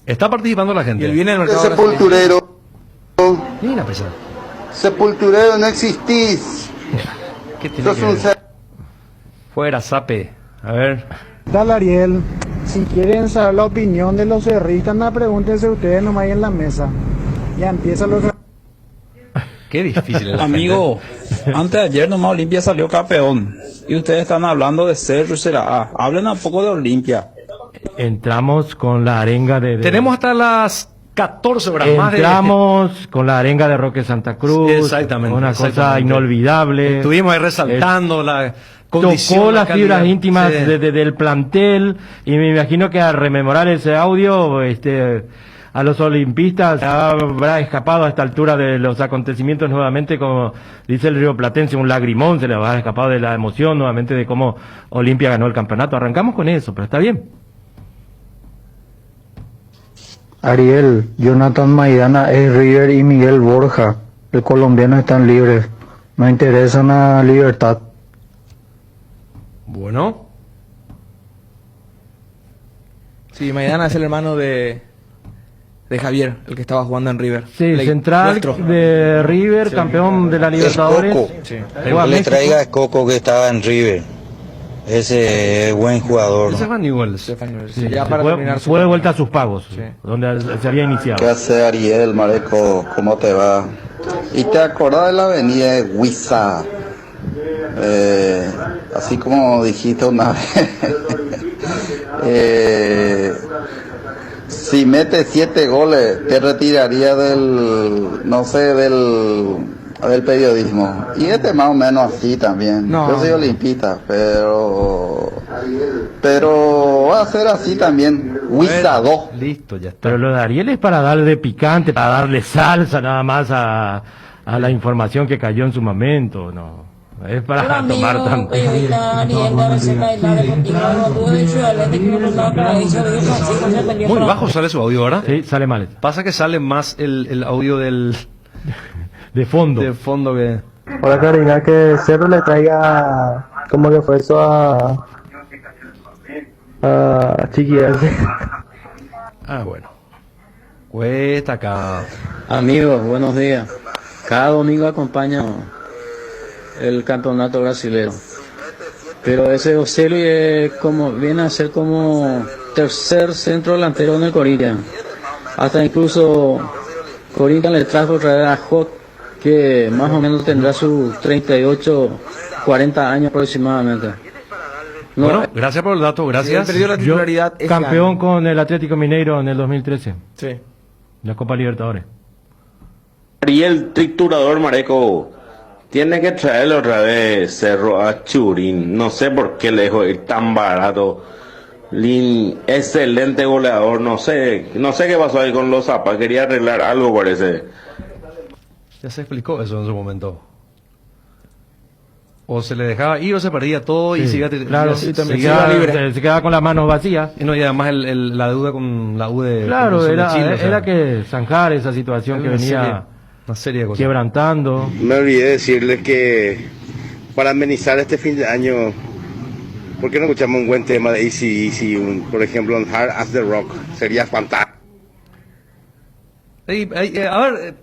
Está participando la gente. Y él viene del mercado Sepulturero. Mira, pesado. Sepulturero, no existís. ¿Qué tiene que ver? Fuera, Zape. A ver. Dale, Ariel. Si quieren saber la opinión de los cerristas, pregúntense ustedes nomás ahí en la mesa. Ya empieza los... Qué difícil es la Amigo, antes de ayer nomás Olimpia salió campeón. Y ustedes están hablando de Cerro será A. Hablen un poco de Olimpia. Entramos con la arenga de... Tenemos hasta las 14 horas más. Entramos con la arenga de Roque Santa Cruz. Exactamente. Una cosa inolvidable. Estuvimos ahí resaltando la condición. Tocó las fibras íntimas del plantel. Y me imagino que al rememorar ese audio, a los olimpistas habrá escapado a esta altura de los acontecimientos nuevamente, como dice el rioplatense, un lagrimón, se le habrá escapado de la emoción nuevamente de cómo Olimpia ganó el campeonato. Arrancamos con eso, pero está bien. Ariel, Jonathan Maidana es River y Miguel Borja, el colombiano, están libres. No interesan la libertad. Bueno. Sí, Maidana es el hermano de Javier, el que estaba jugando en River. Sí, central de River, sí, campeón de la Libertadores. Sí. Le traiga a Coco que estaba en River. Ese buen jugador. Ese es Van Newell's. Sí, fue de vuelta a sus pagos, donde se había iniciado. ¿Qué hace Ariel, Mareco? ¿Cómo te va? ¿Y te acordás de la avenida de Huiza? Así como dijiste una vez. Si metes 7 goles, te retiraría del periodismo. Y más o menos así también. No. Yo soy olimpista, pero va a ser así también. Huiza 2. Listo, ya está. Pero lo de Ariel es para darle picante, para darle salsa nada más a la información que cayó en su momento, no. Es para tomar tanto. Muy bajo sale su audio, ¿verdad? Sí, sale mal. Pasa que sale más el audio del... De fondo. De fondo que... Hola Karina, que Cerro le traiga como refuerzo a Chiquillas. Ah, bueno. Cuesta acá. Amigos, buenos días. Cada domingo acompaño el campeonato brasileño. Pero ese Ocelli viene a ser como tercer centro delantero en el Corinthians. Hasta incluso Corinthians le trajo otra vez a Hot, que más o menos tendrá sus 38, 40 años aproximadamente. No, Bueno, gracias por el dato, gracias. Perdió la titularidad este Campeón año. con el Atlético Mineiro en el 2013. Sí. La Copa Libertadores. Ariel Triturador Mareco tiene que traerle otra vez Cerro a Churín. No sé por qué le dejó ir tan barato. Excelente goleador. No sé qué pasó ahí con los zapas. Quería arreglar algo, parece. Ya se explicó eso en su momento. O se le dejaba ir o se perdía todo y Sí, seguía, claro, se se quedaba con las manos vacías. Y no, y además la deuda con la U de... Claro, con era, Chile, o sea, era que zanjar esa situación que venía una serie de cosas. quebrantando. Me olvidé decirles que para amenizar este fin de año, ¿por qué no escuchamos un buen tema de AC/DC, por ejemplo, en Hard as the Rock? Sería fantástico. A ver,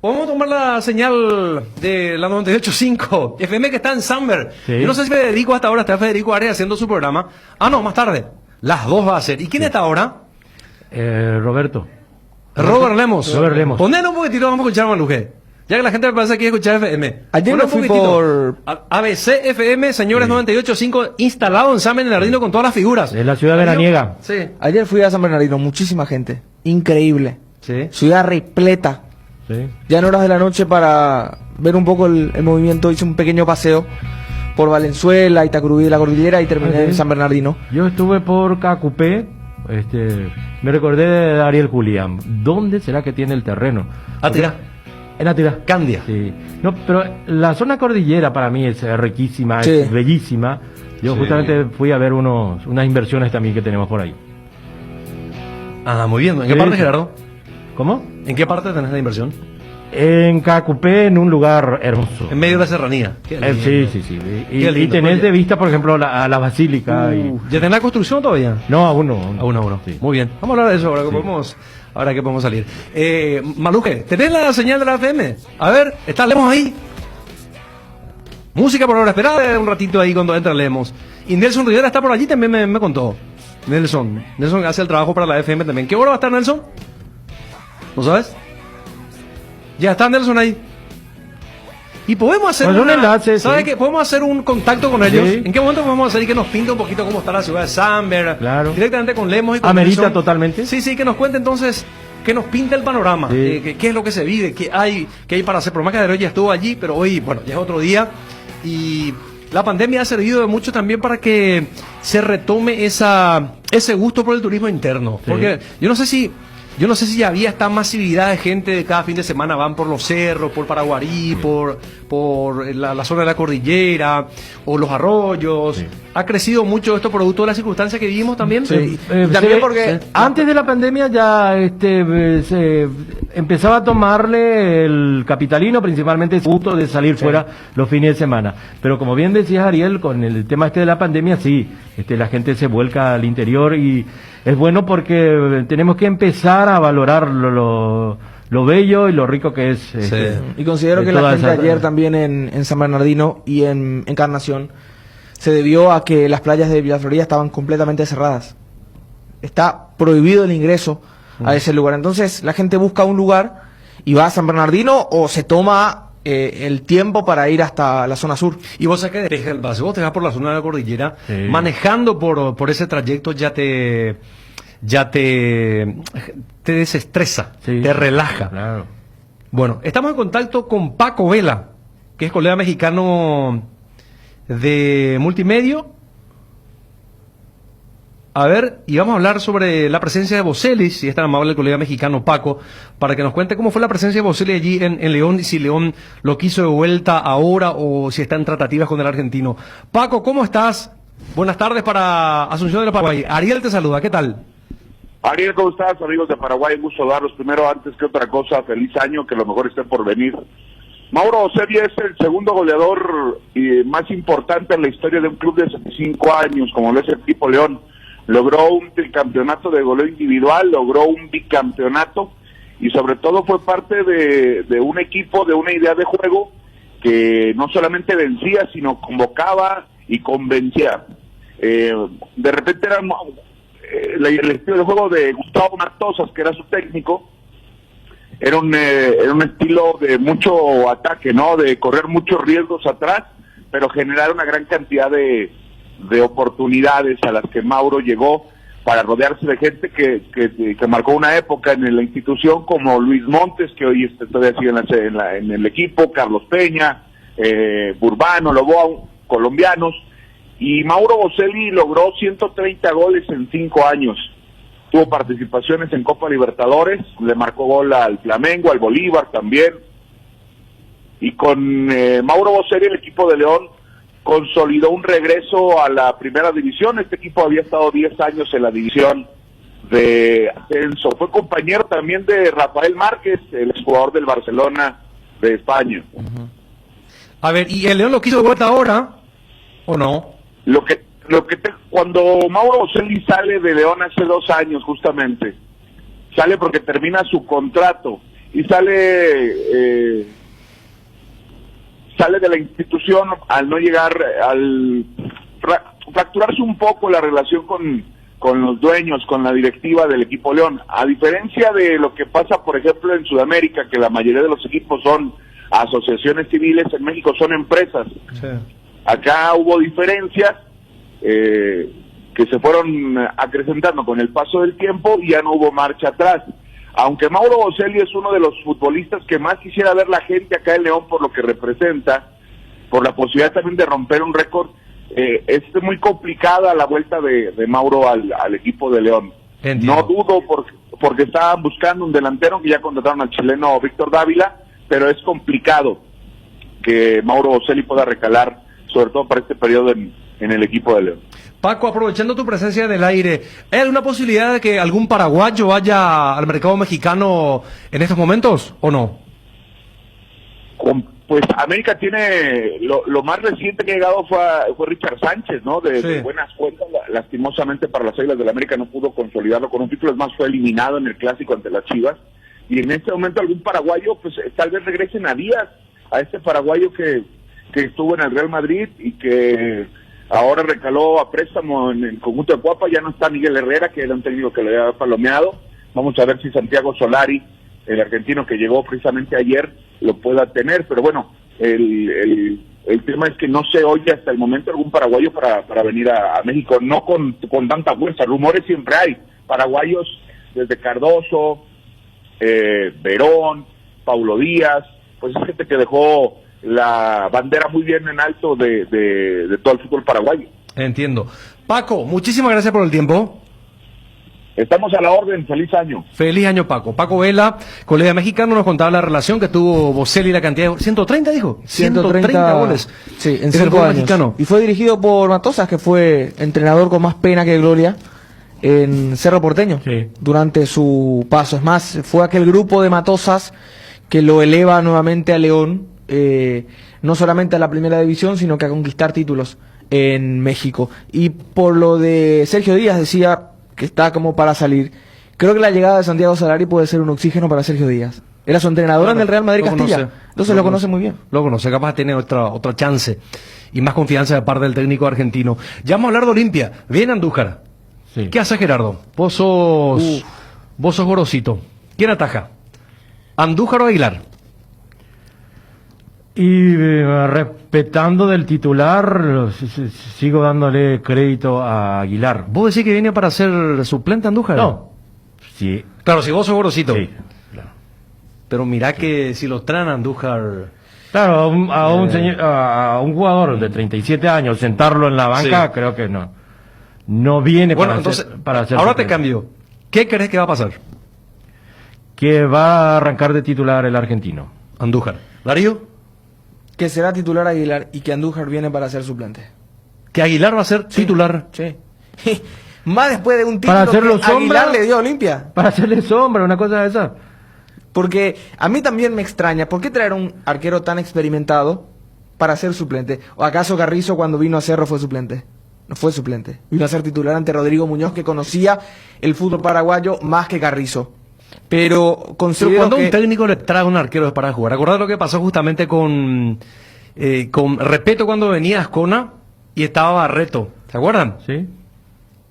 podemos tomar la señal de la 98.5 FM que está en Summer. Sí. Yo no sé si Federico hasta ahora está Federico Arias haciendo su programa. Ah, no, más tarde. Las 2 va a ser. ¿Y quién está ahora? Roberto. Robert Lemos. Robert Lemos. Ponelo un poquitito, vamos a escuchar a Maluje. Ya que la gente me parece que quiere escuchar FM. Ayer Ponelo me fui un poquitito. por... ABC FM, señores, 98.5, instalado en San Bernardino con todas las figuras. Es la ciudad veraniega. Sí. Ayer fui a San Bernardino, muchísima gente. Increíble. Sí. Ciudad repleta. Sí. Ya en horas de la noche para ver un poco el movimiento, hice un pequeño paseo por Valenzuela, Itacurubí de la Cordillera y terminé en San Bernardino. Yo estuve por Cacupé, me recordé de Ariel Julián. ¿Dónde será que tiene el terreno? Atira. En Atira. Candia. Sí. No, pero la zona cordillera para mí es riquísima, Sí. es bellísima. Yo Sí. justamente fui a ver unas inversiones también que tenemos por ahí. Ah, muy bien. ¿En qué Sí. parte, Gerardo? ¿Cómo? ¿En qué parte tenés la inversión? En Cacupé, en un lugar hermoso. En medio de la serranía. Qué lindo. Sí. Qué Y lindo. tenés Oye. de vista, por ejemplo, a la basílica. ¿Ya tenés la construcción todavía? No, aún no. A uno. Sí. Muy bien. Vamos a hablar de eso ahora que podemos. Ahora que podemos salir. Maluje, ¿tenés la señal de la FM? A ver, está Lemos ahí. Música por ahora, esperá un ratito ahí cuando entra Lemos. Y Nelson Rivera está por allí, también me contó. Nelson hace el trabajo para la FM también. ¿Qué hora va a estar Nelson? ¿No sabes? Ya está Nelson ahí. Y podemos hacer Pues un enlace, ¿sabes sí. qué? Podemos hacer un contacto con ellos. Sí. ¿En qué momento podemos hacer y que nos pinte un poquito cómo está la ciudad de Samber? Claro. Directamente con Lemos y con Amerita Nelson. totalmente. Sí, que nos cuente entonces, que nos pinte el panorama, Sí. qué es lo que se vive, qué hay para hacer. Por más que Adero ya estuvo allí, pero hoy, bueno, ya es otro día. Y la pandemia ha servido de mucho también para que se retome ese gusto por el turismo interno. Sí. Porque yo no sé si ya había esta masividad de gente de cada fin de semana, van por los cerros, por Paraguarí, por la zona de la cordillera, o los arroyos. Sí. Ha crecido mucho esto producto de las circunstancias que vivimos también. Sí. Se También ve- porque... antes de la pandemia ya se empezaba a tomarle el capitalino principalmente el gusto de salir fuera los fines de semana. Pero como bien decías Ariel, con el tema de la pandemia, sí, la gente se vuelca al interior y es bueno porque tenemos que empezar a valorar lo bello y lo rico que es. Y considero que la gente ayer también en San Bernardino y en Encarnación se debió a que las playas de Villa Florida estaban completamente cerradas. Está prohibido el ingreso a ese lugar. Entonces la gente busca un lugar y va a San Bernardino o se toma el tiempo para ir hasta la zona sur. Y vos sabés que vos te vas por la zona de la cordillera, manejando por ese trayecto ya te desestresa, te relaja. Claro. Bueno, estamos en contacto con Paco Vela, que es colega mexicano de Multimedio. A ver, y vamos a hablar sobre la presencia de Boselli, si es tan amable el colega mexicano Paco, para que nos cuente cómo fue la presencia de Boselli allí en León, y si León lo quiso de vuelta ahora o si está en tratativas con el argentino. Paco, ¿cómo estás? Buenas tardes para Asunción de la Paraguay. Ariel te saluda, ¿qué tal? Ariel, ¿cómo estás? Amigos de Paraguay, un gusto darlos. Primero, antes que otra cosa, feliz año, que lo mejor esté por venir. Mauro Boselli es el segundo goleador más importante en la historia de un club de 65 años, como lo es el equipo León. Logró un tricampeonato de goleo individual, logró un bicampeonato y sobre todo fue parte de un equipo, de una idea de juego que no solamente vencía, sino convocaba y convencía. De repente era el estilo de juego de Gustavo Matosas, que era su técnico, era un estilo de mucho ataque, ¿no? De correr muchos riesgos atrás, pero generar una gran cantidad de oportunidades a las que Mauro llegó para rodearse de gente que marcó una época en la institución, como Luis Montes, que hoy todavía sigue en el equipo, Carlos Peña, Burbano, Lobo, colombianos, y Mauro Boselli logró 130 goles en 5 años. Tuvo participaciones en Copa Libertadores, le marcó gol al Flamengo, al Bolívar también, y con Mauro Boselli el equipo de León consolidó un regreso a la primera división. Este equipo había estado 10 años en la división de ascenso. Fue compañero también de Rafael Márquez, el exjugador del Barcelona de España. A ver, ¿y el León lo quiso de vuelta ahora o no? Cuando Mauro Boselli sale de León hace 2 años justamente, sale porque termina su contrato y sale de la institución al no llegar, al fracturarse un poco la relación con los dueños, con la directiva del equipo León. A diferencia de lo que pasa, por ejemplo, en Sudamérica, que la mayoría de los equipos son asociaciones civiles, en México son empresas. Sí. Acá hubo diferencias que se fueron acrecentando con el paso del tiempo y ya no hubo marcha atrás. Aunque Mauro Boselli es uno de los futbolistas que más quisiera ver la gente acá en León por lo que representa, por la posibilidad también de romper un récord, es muy complicada la vuelta de Mauro al equipo de León. Entiendo. No dudo porque estaban buscando un delantero, que ya contrataron al chileno Víctor Dávila, pero es complicado que Mauro Boselli pueda recalar, sobre todo para este periodo en el equipo de León. Paco, aprovechando tu presencia en el aire, ¿hay alguna posibilidad de que algún paraguayo vaya al mercado mexicano en estos momentos o no? Pues América tiene, lo más reciente que ha llegado fue Richard Sánchez, ¿no? De buenas cuentas, lastimosamente para las Águilas del América no pudo consolidarlo con un título, es más, fue eliminado en el Clásico ante las Chivas, y en este momento algún paraguayo, pues tal vez regresen a Díaz, a este paraguayo que estuvo en el Real Madrid y que ahora recaló a préstamo en el conjunto de Cuapa. Ya no está Miguel Herrera, que era un técnico que le había palomeado. Vamos a ver si Santiago Solari, el argentino que llegó precisamente ayer, lo pueda tener. Pero bueno, el tema es que no se oye hasta el momento algún paraguayo para venir a México, no con tanta fuerza. Rumores siempre hay, paraguayos desde Cardoso, Verón, Paulo Díaz, pues es gente que dejó la bandera muy bien en alto de todo el fútbol paraguayo. Entiendo. Paco, muchísimas gracias por el tiempo. Estamos a la orden, feliz año. Feliz año, Paco. Paco Vela, colega mexicano, nos contaba la relación que tuvo Boselli, la cantidad de... 130, dijo. 130 goles. Sí, en 5 años. Mexicano. Y fue dirigido por Matosas, que fue entrenador con más pena que gloria en Cerro Porteño, durante su paso. Es más, fue aquel grupo de Matosas que lo eleva nuevamente a León, no solamente a la primera división, sino que a conquistar títulos en México. Y por lo de Sergio Díaz, decía que está como para salir. Creo que la llegada de Santiago Solari puede ser un oxígeno para Sergio Díaz. Era su entrenador en el Real Madrid Lo Castilla. conoce. Entonces lo conoce muy bien. Lo conoce, capaz de tener otra chance y más confianza de parte del técnico argentino. Ya vamos a hablar de Olimpia. Viene Andújar. Sí. ¿Qué hace Gerardo? Vos sos Gorosito. ¿Quién ataja? ¿Andújar o Aguilar? Y respetando del titular, sigo dándole crédito a Aguilar. ¿Vos decís que viene para ser suplente Andújar? No. Sí. Claro, si vos sos Gorosito. Sí. Pero mirá que si lo traen a Andújar... Claro, a un jugador de 37 años, sentarlo en la banca, Sí. creo que no. No viene Bueno, para entonces, para ser ahora te suplente. cambio. ¿Qué crees que va a pasar? Que va a arrancar de titular el argentino. Andújar. ¿Darío? Que será titular Aguilar y que Andújar viene para ser suplente. ¿Que Aguilar va a ser titular? Sí. Más después de un título Para hacerlo que Aguilar sombra. le dio a Olimpia. Para hacerle sombra, una cosa de esa. Porque a mí también me extraña, ¿por qué traer a un arquero tan experimentado para ser suplente? ¿O acaso Carrizo cuando vino a Cerro fue suplente? No fue suplente. Vino a ser titular ante Rodrigo Muñoz, que conocía el fútbol paraguayo más que Carrizo. Pero considero cuando que... un técnico le trae a un arquero es para jugar. Acordate lo que pasó justamente con Repeto cuando venía Ascona y estaba Barreto. ¿Se acuerdan? Sí.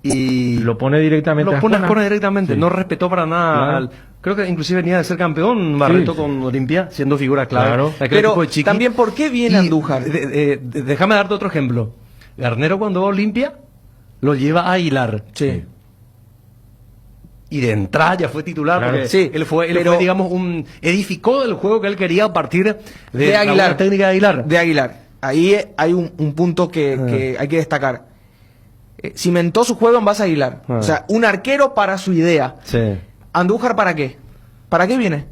Y lo pone directamente Lo a pone a Ascona. Ascona directamente. Sí. No respetó para nada. Claro. Creo que inclusive venía de ser campeón Barreto Sí. con Olimpia, siendo figura clave. Claro. Aquel Pero equipo de Chiqui. también, ¿por qué viene Andújar? Déjame darte otro ejemplo. Garnero cuando va a Olimpia lo lleva a Aguilar. Sí. Y de entrada ya fue titular. Claro. Porque Sí, él fue, pero- digamos, edificó el juego que él quería a partir de la Aguilar. buena técnica de Aguilar. De Aguilar. Ahí hay un punto que hay que destacar. Cimentó su juego en base a Aguilar. Ah. O sea, un arquero para su idea. Sí. ¿Andújar para qué? ¿Para qué viene?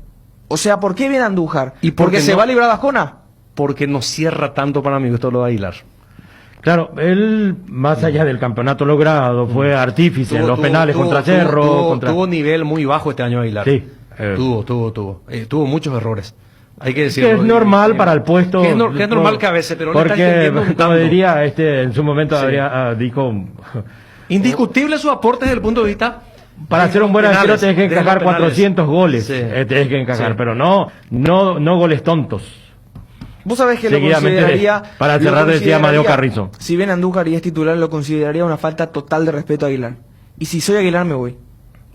O sea, ¿por qué viene Andújar? ¿Y porque se va a librar de Ascona? Porque no cierra tanto para mi gusto lo de Aguilar. Claro, él, más allá del campeonato logrado, fue artífice en los penales contra Cerro. Tuvo nivel muy bajo este año Aguilar. Sí. Tuvo muchos errores. Hay que decirlo. Que es normal para el puesto. Que es normal que a veces, pero no está porque, entendiendo un como tanto. diría en su momento, Sí. dijo, Indiscutible su aporte desde el punto de vista. para de ser un los buen arquero penales, tenés que de los encajar penales. 400 goles. Sí. Tenés que encajar, Sí. pero no goles tontos. Vos sabés que lo Seguidamente, consideraría... para lo cerrar decía Amadeo consideraría- Carrizo. Si viene Andújar y es titular, lo consideraría una falta total de respeto a Aguilar. Y si soy Aguilar, me voy.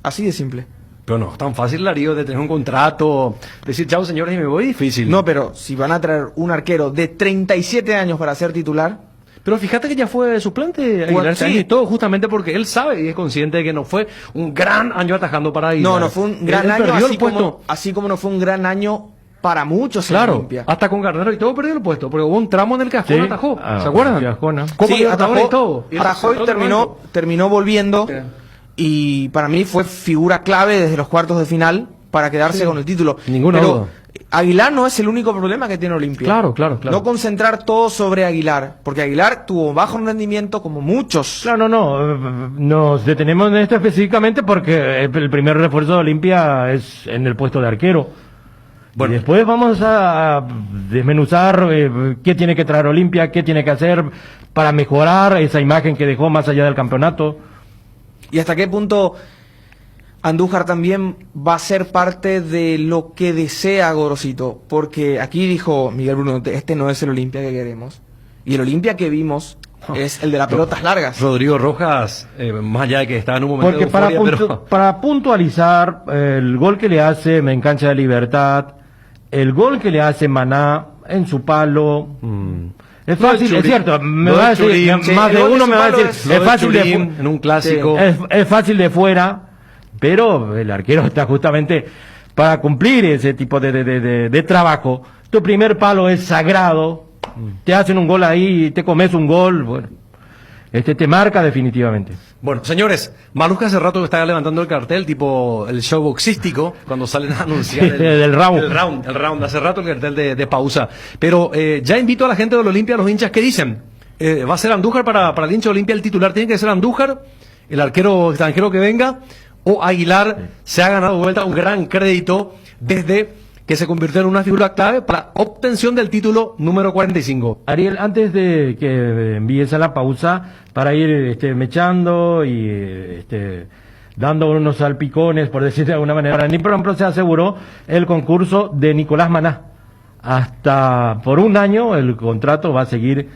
Así de simple. Pero no, es tan fácil, Darío, de tener un contrato, decir chao señores y me voy, difícil. No, pero si van a traer un arquero de 37 años para ser titular... Pero fíjate que ya fue suplente Aguilar Bueno, este sí. año y todo, justamente porque él sabe y es consciente de que no fue un gran año atajando para Aguilar. No fue un gran Él año, perdió así el puesto. como no fue un gran año para muchos en Claro, Olimpia. hasta con Garnero y todo perdió el puesto, porque hubo un tramo en el que Ascona Sí. atajó. Ah, ¿Se acuerdan? sí, Ascona. Copa Sí, Libertadores y todo. Y atajó y terminó volviendo. Y para mí fue figura clave desde los cuartos de final para quedarse con el título. Ninguna Pero duda. Aguilar no es el único problema que tiene Olimpia. Claro. No concentrar todo sobre Aguilar, porque Aguilar tuvo bajo rendimiento como muchos. Claro, no. Nos detenemos en esto específicamente porque el primer refuerzo de Olimpia es en el puesto de arquero. Bueno, y después vamos a desmenuzar qué tiene que traer Olimpia, qué tiene que hacer para mejorar esa imagen que dejó más allá del campeonato. Y hasta qué punto Andújar también va a ser parte de lo que desea Gorosito. Porque aquí dijo Miguel Bruno, este no es el Olimpia que queremos. Y el Olimpia que vimos es el de las pelotas largas. Rodrigo Rojas, más allá de que estaba en un momento Porque de euforia, para puntualizar, el gol que le hace en Cancha de Libertad, el gol que le hace Maná en su palo... Es Lo de fácil, Churín. es cierto, me Lo va a de decir, Churín. más Sí, de el gol uno de me su va a palo decir, lo es de fácil de Churín en un clásico. es fácil de fuera, pero el arquero está justamente para cumplir ese tipo de trabajo. Tu primer palo es sagrado, te hacen un gol ahí y te comes un gol, bueno, te marca definitivamente. Bueno, señores, Maluca hace rato que estaba levantando el cartel, tipo el show boxístico, cuando salen a anunciar El round. El round, hace rato el cartel de pausa. Pero ya invito a la gente del Olimpia, a los hinchas, ¿qué dicen? ¿Va a ser Andújar para el hincha de Olimpia? ¿El titular tiene que ser Andújar? ¿El arquero extranjero que venga? ¿O Aguilar se ha ganado de vuelta un gran crédito desde que se convirtió en una figura clave para obtención del título número 45? Ariel, antes de que envíes a la pausa, para ir mechando y dando unos salpicones, por decir de alguna manera. Guaraní, por ejemplo, se aseguró el concurso de Nicolás Maná. Hasta por un año el contrato va a seguir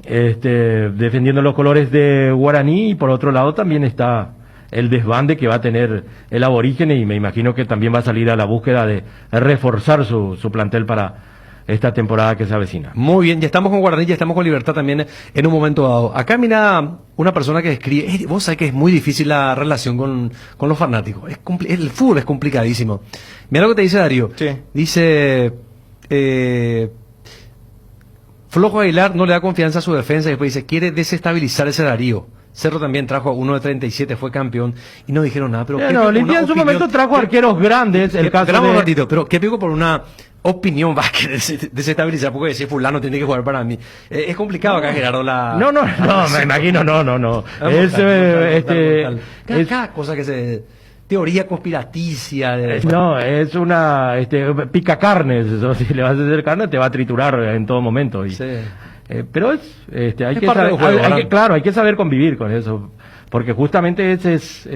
defendiendo los colores de Guaraní, y por otro lado también está el desbande que va a tener el Aborígene, y me imagino que también va a salir a la búsqueda de reforzar su plantel para esta temporada que se avecina. Muy bien, ya estamos con Guaraní, ya estamos con Libertad también en un momento dado. Acá mira una persona que escribe, vos sabés que es muy difícil la relación con los fanáticos, el fútbol es complicadísimo. Mira lo que te dice Darío, Sí. Dice, Flojo Aguilar no le da confianza a su defensa, y después dice, quiere desestabilizar ese Darío. Cerro también trajo a uno de 37, fue campeón, y no dijeron nada. Pero Olimpia en su momento trajo arqueros grandes, el caso de... un ratito, pero ¿qué pico por una opinión va a querer desestabilizar? Porque decir fulano tiene que jugar para mí. Es complicado acá, Gerardo, No, me imagino, no. Cada cosa que se... Teoría conspiraticia. No, es una pica carnes. Si le vas a hacer carne, te va a triturar en todo momento. Y, sí. Pero hay que parte del juego, hay que saber convivir con eso. Porque justamente esa es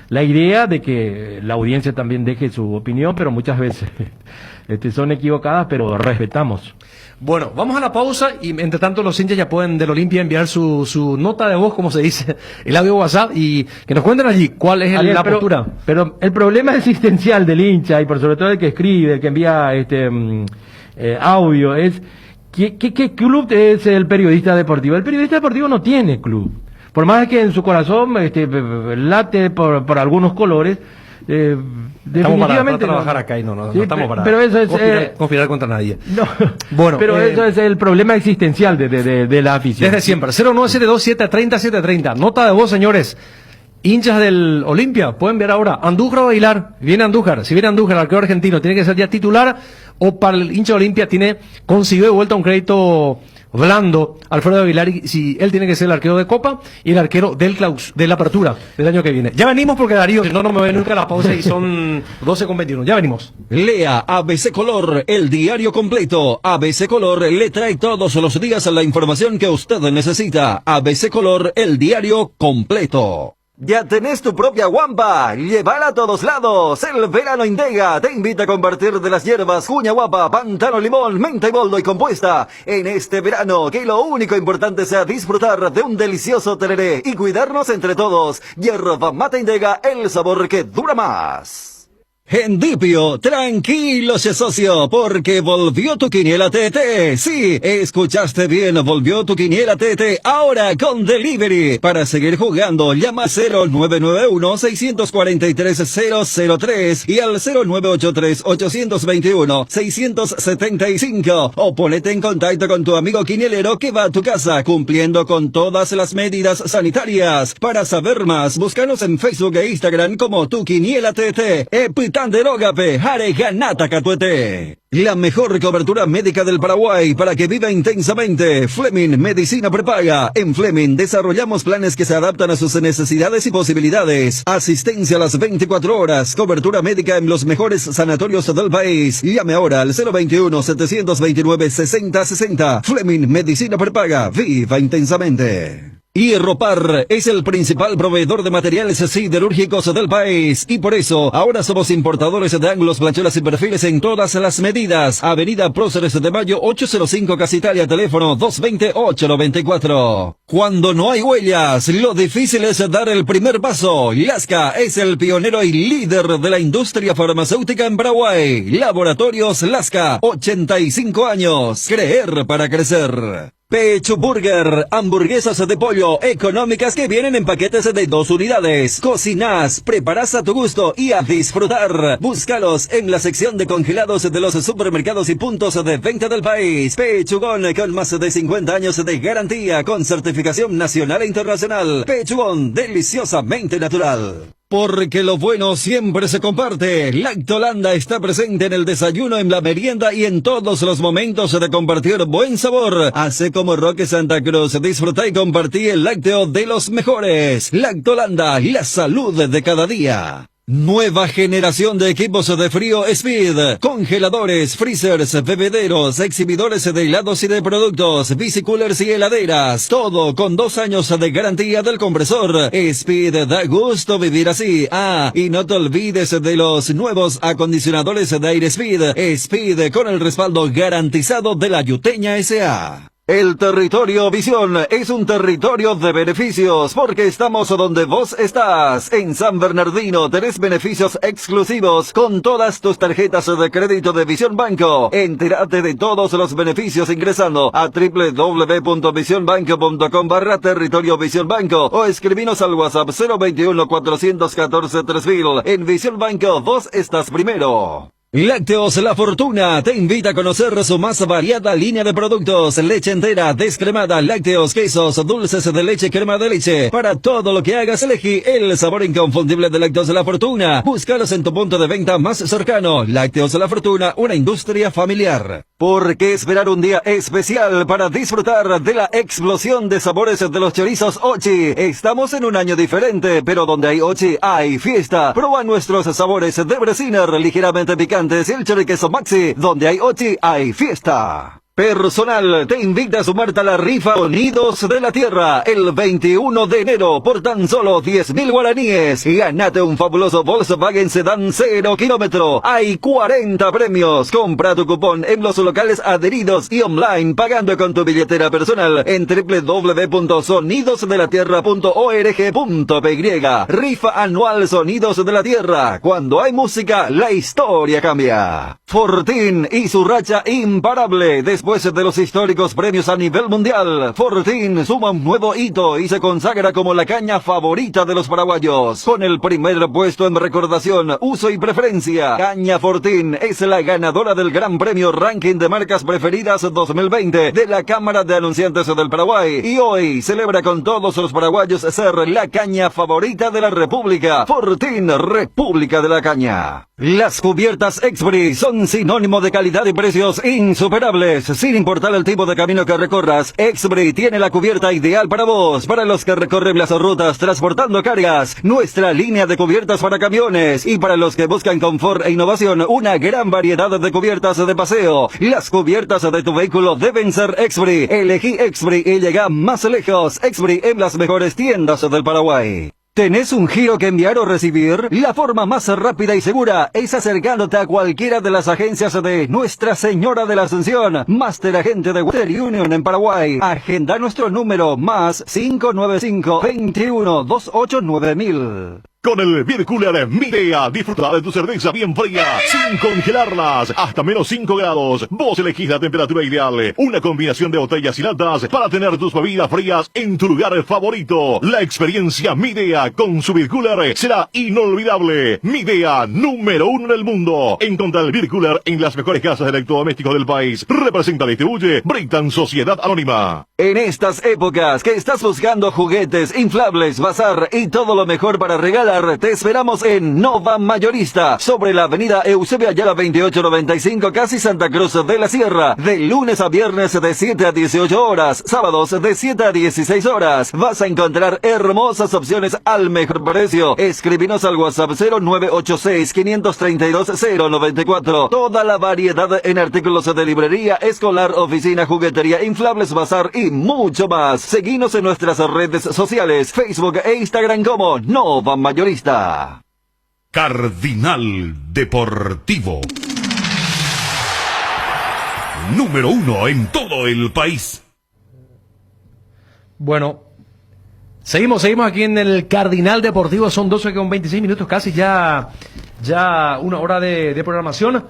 la idea de que la audiencia también deje su opinión, pero muchas veces son equivocadas, pero respetamos. Bueno, vamos a la pausa, y entre tanto los hinchas ya pueden del Olimpia enviar su nota de voz, como se dice, el audio WhatsApp, y que nos cuenten allí cuál es la postura. Pero el problema existencial del hincha, y por sobre todo el que escribe, el que envía audio, es ¿qué club es el periodista deportivo? El periodista deportivo no tiene club. Por más que en su corazón late por algunos colores, definitivamente para trabajar acá y no estamos para pero eso es conspirar contra nadie. No, bueno, pero eso es el problema existencial de la afición. Desde siempre. 0972-730-730. Nota de voz, señores. Hinchas del Olimpia, pueden ver ahora. Andújar o Aguilar. Viene Andújar. Si viene Andújar, el arquero argentino, ¿tiene que ser ya titular? O para el hincha de Olimpia consiguió de vuelta un crédito blando Alfredo Aguilar, y si él tiene que ser el arquero de Copa y el arquero de la apertura del año que viene. Ya venimos, porque Darío, si no me ve nunca a la pausa, y son 12:21. Ya venimos. Lea ABC Color, el diario completo. ABC Color le trae todos los días la información que usted necesita. ABC Color, el diario completo. Ya tenés tu propia guampa, llévala a todos lados. El verano Indega te invita a compartir de las hierbas Juña Guapa, Pantano Limón, Menta y Boldo y Compuesta. En este verano, que lo único importante sea disfrutar de un delicioso tereré y cuidarnos entre todos. Hierba Mate Indega, el sabor que dura más. En Dipio, tranquilo, socio, porque volvió tu quiniela TT. Sí, escuchaste bien, volvió tu quiniela TT, ahora con delivery. Para seguir jugando, llama 0991-643-003 y al 0983-821-675, o ponete en contacto con tu amigo quinielero que va a tu casa, cumpliendo con todas las medidas sanitarias. Para saber más, búscanos en Facebook e Instagram como tu quiniela TT. Tanderogape, Jare Ganata Catuete. La mejor cobertura médica del Paraguay para que viva intensamente. Fleming Medicina Prepaga. En Fleming desarrollamos planes que se adaptan a sus necesidades y posibilidades. Asistencia a las 24 horas. Cobertura médica en los mejores sanatorios del país. Llame ahora al 021-729-6060. Fleming Medicina Prepaga. Viva intensamente. Hierropar es el principal proveedor de materiales siderúrgicos del país, y por eso ahora somos importadores de ángulos, planchuelas y perfiles en todas las medidas. Avenida Próceres de Mayo 805, Casa Italia, teléfono 220-894. Cuando no hay huellas, lo difícil es dar el primer paso. Lasca es el pionero y líder de la industria farmacéutica en Paraguay. Laboratorios Lasca, 85 años. Creer para crecer. Pecho Burger, hamburguesas de pollo económicas que vienen en paquetes de 2 unidades. Cocinas, preparas a tu gusto y a disfrutar. Búscalos en la sección de congelados de los supermercados y puntos de venta del país. Pechugón, con más de 50 años de garantía, con certificación nacional e internacional. Pechugón, deliciosamente natural. Porque lo bueno siempre se comparte. Lactolanda está presente en el desayuno, en la merienda y en todos los momentos de compartir buen sabor. Hace como Roque Santa Cruz, disfruta y compartí el lácteo de los mejores. Lactolanda, la salud de cada día. Nueva generación de equipos de frío Speed, congeladores, freezers, bebederos, exhibidores de helados y de productos, bicicoolers y heladeras, todo con 2 años de garantía del compresor. Speed, da gusto vivir así. Ah, y no te olvides de los nuevos acondicionadores de aire Speed, Speed con el respaldo garantizado de la Yuteña S.A. El territorio Visión es un territorio de beneficios porque estamos donde vos estás. En San Bernardino tenés beneficios exclusivos con todas tus tarjetas de crédito de Visión Banco. Entérate de todos los beneficios ingresando a www.visionbanco.com/territorio Visión Banco o escribinos al WhatsApp 021 414 3000. En Visión Banco vos estás primero. Lácteos La Fortuna te invita a conocer su más variada línea de productos: leche entera, descremada, lácteos, quesos, dulces de leche, crema de leche. Para todo lo que hagas, elegí el sabor inconfundible de Lácteos La Fortuna. Búscalos en tu punto de venta más cercano. Lácteos La Fortuna, una industria familiar. ¿Por qué esperar un día especial para disfrutar de la explosión de sabores de los chorizos Ochi? Estamos en un año diferente, pero donde hay Ochi hay fiesta. Proba nuestros sabores de Bresiner, ligeramente picantes, y el choriqueso Maxi. Donde hay Ochi hay fiesta. Personal te invita a sumarte a la rifa Sonidos de la Tierra el 21 de enero por tan solo 10.000 guaraníes. Ganate un fabuloso Volkswagen Sedán 0 kilómetro. Hay 40 premios. Compra tu cupón en los locales adheridos y online pagando con tu billetera personal en www.sonidosdelatierra.org.py. Rifa anual Sonidos de la Tierra. Cuando hay música, la historia cambia. Fortín y su racha imparable. Después de los históricos premios a nivel mundial, Fortín suma un nuevo hito y se consagra como la caña favorita de los paraguayos. Con el primer puesto en recordación, uso y preferencia, Caña Fortín es la ganadora del Gran Premio Ranking de Marcas Preferidas 2020 de la Cámara de Anunciantes del Paraguay y hoy celebra con todos los paraguayos ser la caña favorita de la República. Fortín, República de la Caña. Las cubiertas Expri son sinónimo de calidad y precios insuperables. Sin importar el tipo de camino que recorras, Expri tiene la cubierta ideal para vos, para los que recorren las rutas transportando cargas, nuestra línea de cubiertas para camiones y para los que buscan confort e innovación, una gran variedad de cubiertas de paseo. Las cubiertas de tu vehículo deben ser Expri. Elegí Expri y llega más lejos. Expri en las mejores tiendas del Paraguay. ¿Tenés un giro que enviar o recibir? La forma más rápida y segura es acercándote a cualquiera de las agencias de Nuestra Señora de la Asunción, Master Agente de Western Union en Paraguay. Agenda nuestro número más 595 21 28 9000. Con el Beer Cooler Midea, disfruta de tu cerveza bien fría, sin congelarlas, hasta menos 5 grados. Vos elegís la temperatura ideal, una combinación de botellas y latas para tener tus bebidas frías en tu lugar favorito. La experiencia Midea con su Beer Cooler será inolvidable. Midea, número 1 en el mundo. Encontra el Beer Cooler en las mejores casas de electrodomésticos del país. Representa y distribuye Britan Sociedad Anónima. En estas épocas que estás buscando juguetes, inflables, bazar y todo lo mejor para regalar, te esperamos en Nova Mayorista, sobre la avenida Eusebio Ayala 2895, casi Santa Cruz de la Sierra, de lunes a viernes de 7 a 18 horas, sábados de 7 a 16 horas. Vas a encontrar hermosas opciones al mejor precio. Escribinos al WhatsApp 0986 532 094. Toda la variedad en artículos de librería, escolar, oficina, juguetería, inflables, bazar y mucho más. Seguinos en nuestras redes sociales, Facebook e Instagram como Nova Mayorista. Cardinal Deportivo. Número 1 en todo el país. Bueno, seguimos aquí en el Cardinal Deportivo. Son 12:26 minutos, casi ya una hora de programación.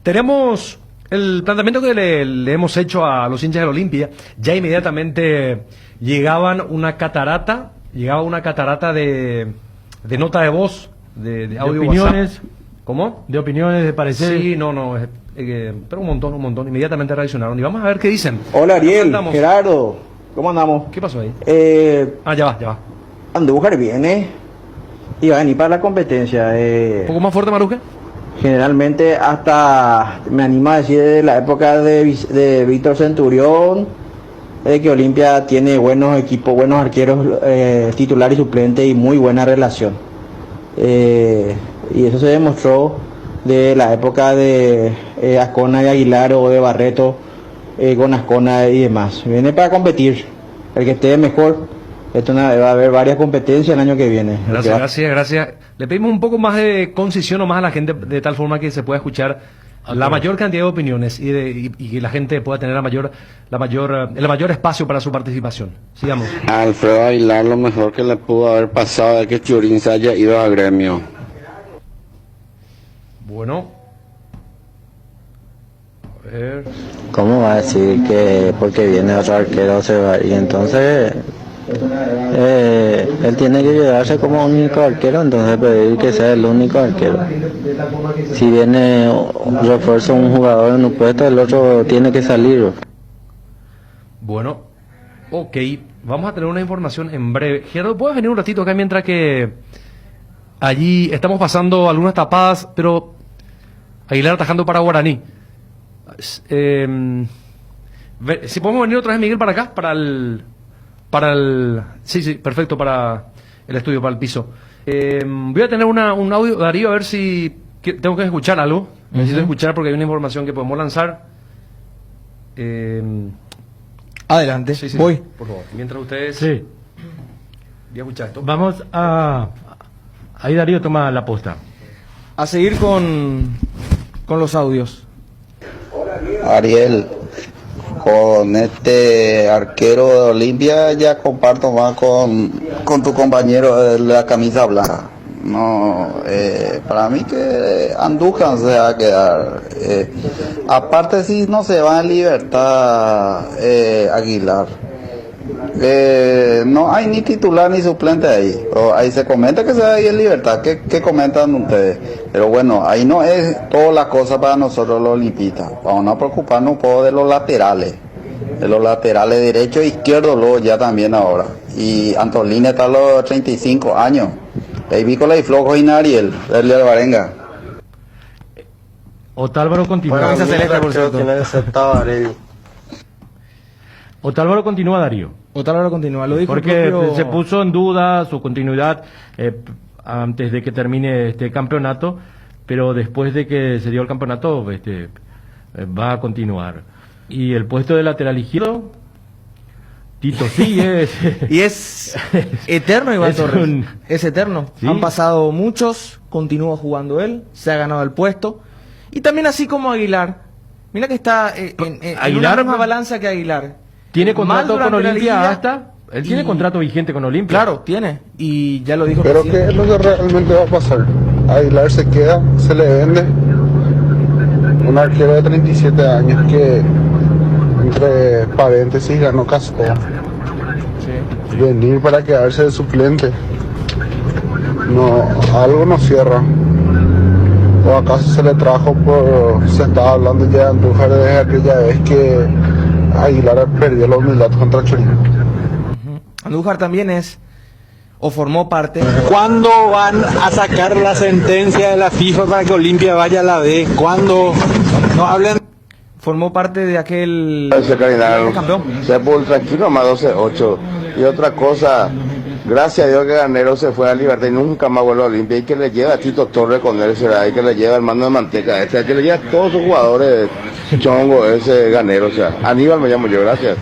Tenemos el planteamiento que le hemos hecho a los hinchas del Olimpia. Ya inmediatamente llegaba una catarata de nota de voz, de audio, de opiniones. WhatsApp. ¿Cómo? De opiniones, de pareceres. Sí, pero un montón. Inmediatamente reaccionaron. Y vamos a ver qué dicen. Hola Ariel, Gerardo, ¿cómo andamos? ¿Qué pasó ahí? Ya va. Andújar viene y va a venir para la competencia. ¿Un poco más fuerte, Maruja? Generalmente hasta, me anima a decir, de la época de Víctor Centurión, de que Olimpia tiene buenos equipos, buenos arqueros, titular y suplente y muy buena relación. Y eso se demostró de la época de Ascona y Aguilar o de Barreto con Ascona y demás. Viene para competir. El que esté mejor. Va a haber varias competencias el año que viene. Gracias. Le pedimos un poco más de concisión o más a la gente de tal forma que se pueda escuchar la mayor cantidad de opiniones y que la gente pueda tener el mayor espacio para su participación. Sigamos. Alfredo Aguilar, lo mejor que le pudo haber pasado es que Churín se haya ido a Gremio. Bueno. A ver. ¿Cómo va a decir que porque viene otro arquero se va? Y entonces él tiene que quedarse como único arquero, entonces pedir que sea el único arquero. Si viene refuerzo un jugador en un puesto, el otro tiene que salir. Bueno, ok, vamos a tener una información en breve. Gerardo, ¿puedes venir un ratito acá mientras que allí estamos pasando algunas tapadas, pero Aguilar atajando para Guaraní? Si podemos venir otra vez, Miguel, para acá, para el sí, perfecto, para el estudio, para el piso. Voy a tener un audio, Darío, a ver si tengo que escuchar algo. Necesito escuchar porque hay una información que podemos lanzar. Adelante, sí, voy. Por favor, mientras ustedes... Sí. Voy a escuchar esto. Vamos a... Ahí Darío toma la posta. A seguir con los audios. Ariel, con este arquero de Olimpia ya comparto más con tu compañero de la camisa blanca. No, para mí que Andújar se va a quedar. Aparte si no se va en libertad Aguilar. No hay ni titular ni suplente ahí. Ahí se comenta que se va a ir en libertad. ¿Qué comentan ustedes? Pero bueno, ahí no es toda la cosa para nosotros los olimpistas. Vamos a preocuparnos un poco de los laterales. De los laterales derecho e izquierdo luego ya también ahora. Y Antolín está a los 35 años. Vícola y flojo y Ariel, el de Barenga. Otálvaro continúa. Otálvaro continúa, Darío. Otálvaro continúa, lo dijo porque el propio... se puso en duda su continuidad antes de que termine este campeonato, pero después de que se dio el campeonato va a continuar. Y el puesto de lateral izquierdo, Tito sigue. Y es eterno, Iván Torres. Es eterno. ¿Sí? Han pasado muchos, continúa jugando él, se ha ganado el puesto. Y también así como Aguilar. Mira que está en una misma balanza que Aguilar. ¿Tiene contrato con Olimpia hasta? Él tiene contrato vigente con Olimpia. Claro, tiene. Y ya lo dijo. Pero ¿qué es lo que realmente va a pasar? Aguilar se queda, se le vende. Un arquero de 37 años que, entre paréntesis, ganó Casco. Sí. Venir para quedarse de suplente. No, algo no cierra. ¿O acaso se le trajo se estaba hablando ya de Andújar desde aquella vez que Aguilar perdió la humildad contra Chorino? Andújar también formó parte. ¿Cuándo van a sacar la sentencia de la FIFA para que Olimpia vaya a la B? ¿Cuándo? No hablen. Formó parte de aquel campeón. Se puso tranquilo más 12-8. Y otra cosa, gracias a Dios que Ganero se fue a Libertad y nunca más vuelve a Olimpia. Y que le lleva a Tito Torres con él, y que le lleva al mando de Manteca, que le lleva a todos sus jugadores chongo, ese Ganero. O sea, Aníbal me llamo yo, gracias.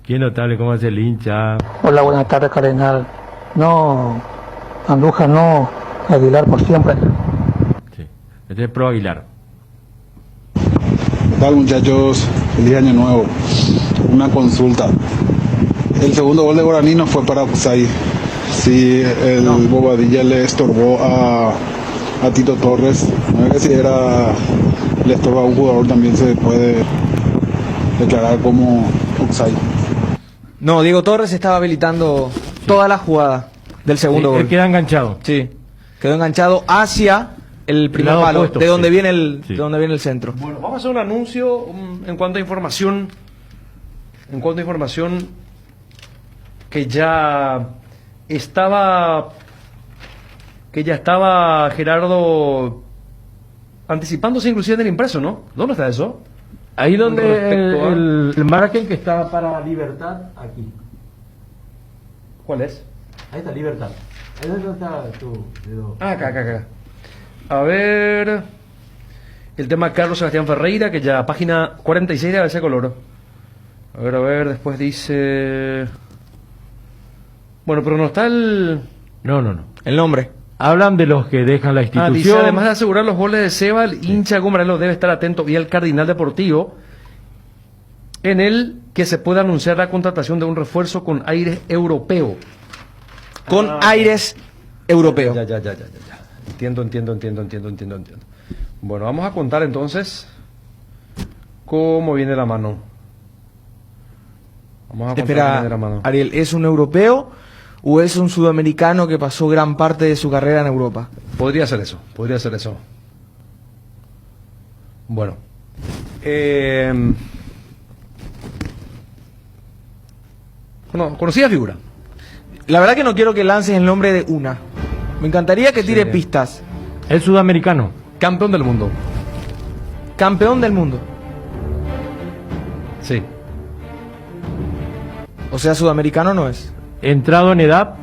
Qué notable cómo hace el hincha. Hola, buenas tardes, Cardenal. No, Andújar no, Aguilar por siempre. Sí, este es pro Aguilar. ¿Qué tal, muchachos? Feliz año nuevo. Una consulta. El segundo gol de Guaraní no fue para Oxay. Si el Bobadilla le estorbó a Tito Torres, no es que si le estorba a un jugador también se puede declarar como Oxay. No, Diego Torres estaba habilitando toda la jugada del segundo gol. Él queda enganchado. Sí, quedó enganchado hacia el primer palo, opuesto, de donde viene de donde viene el centro. Bueno, vamos a hacer un anuncio en cuanto a información. Que ya estaba Gerardo anticipándose inclusive del impreso, ¿no? ¿Dónde está eso? Ahí donde el margen que está para Libertad, aquí. ¿Cuál es? Ahí está Libertad. Ahí donde está tu dedo. Acá. A ver, el tema Carlos Sebastián Ferreira, que ya página 46 de ABC Color. A ver, después dice... Bueno, pero no está el... No. El nombre. Hablan de los que dejan la institución. Dice, además de asegurar los goles de Seba, el hincha Gumarelo debe estar atento y el Cardinal Deportivo en el que se pueda anunciar la contratación de un refuerzo con aires europeo. Con aires europeo. Ya. Entiendo. Bueno, vamos a contar entonces cómo viene la mano. Vamos a contar cómo viene la mano. Ariel, ¿es un europeo o es un sudamericano que pasó gran parte de su carrera en Europa? Podría ser eso. Bueno. Conocida figura. La verdad que no quiero que lances el nombre de una. Me encantaría que tire pistas. Es sudamericano. Campeón del mundo. Campeón del mundo. Sí. O sea, sudamericano no es. Entrado en edad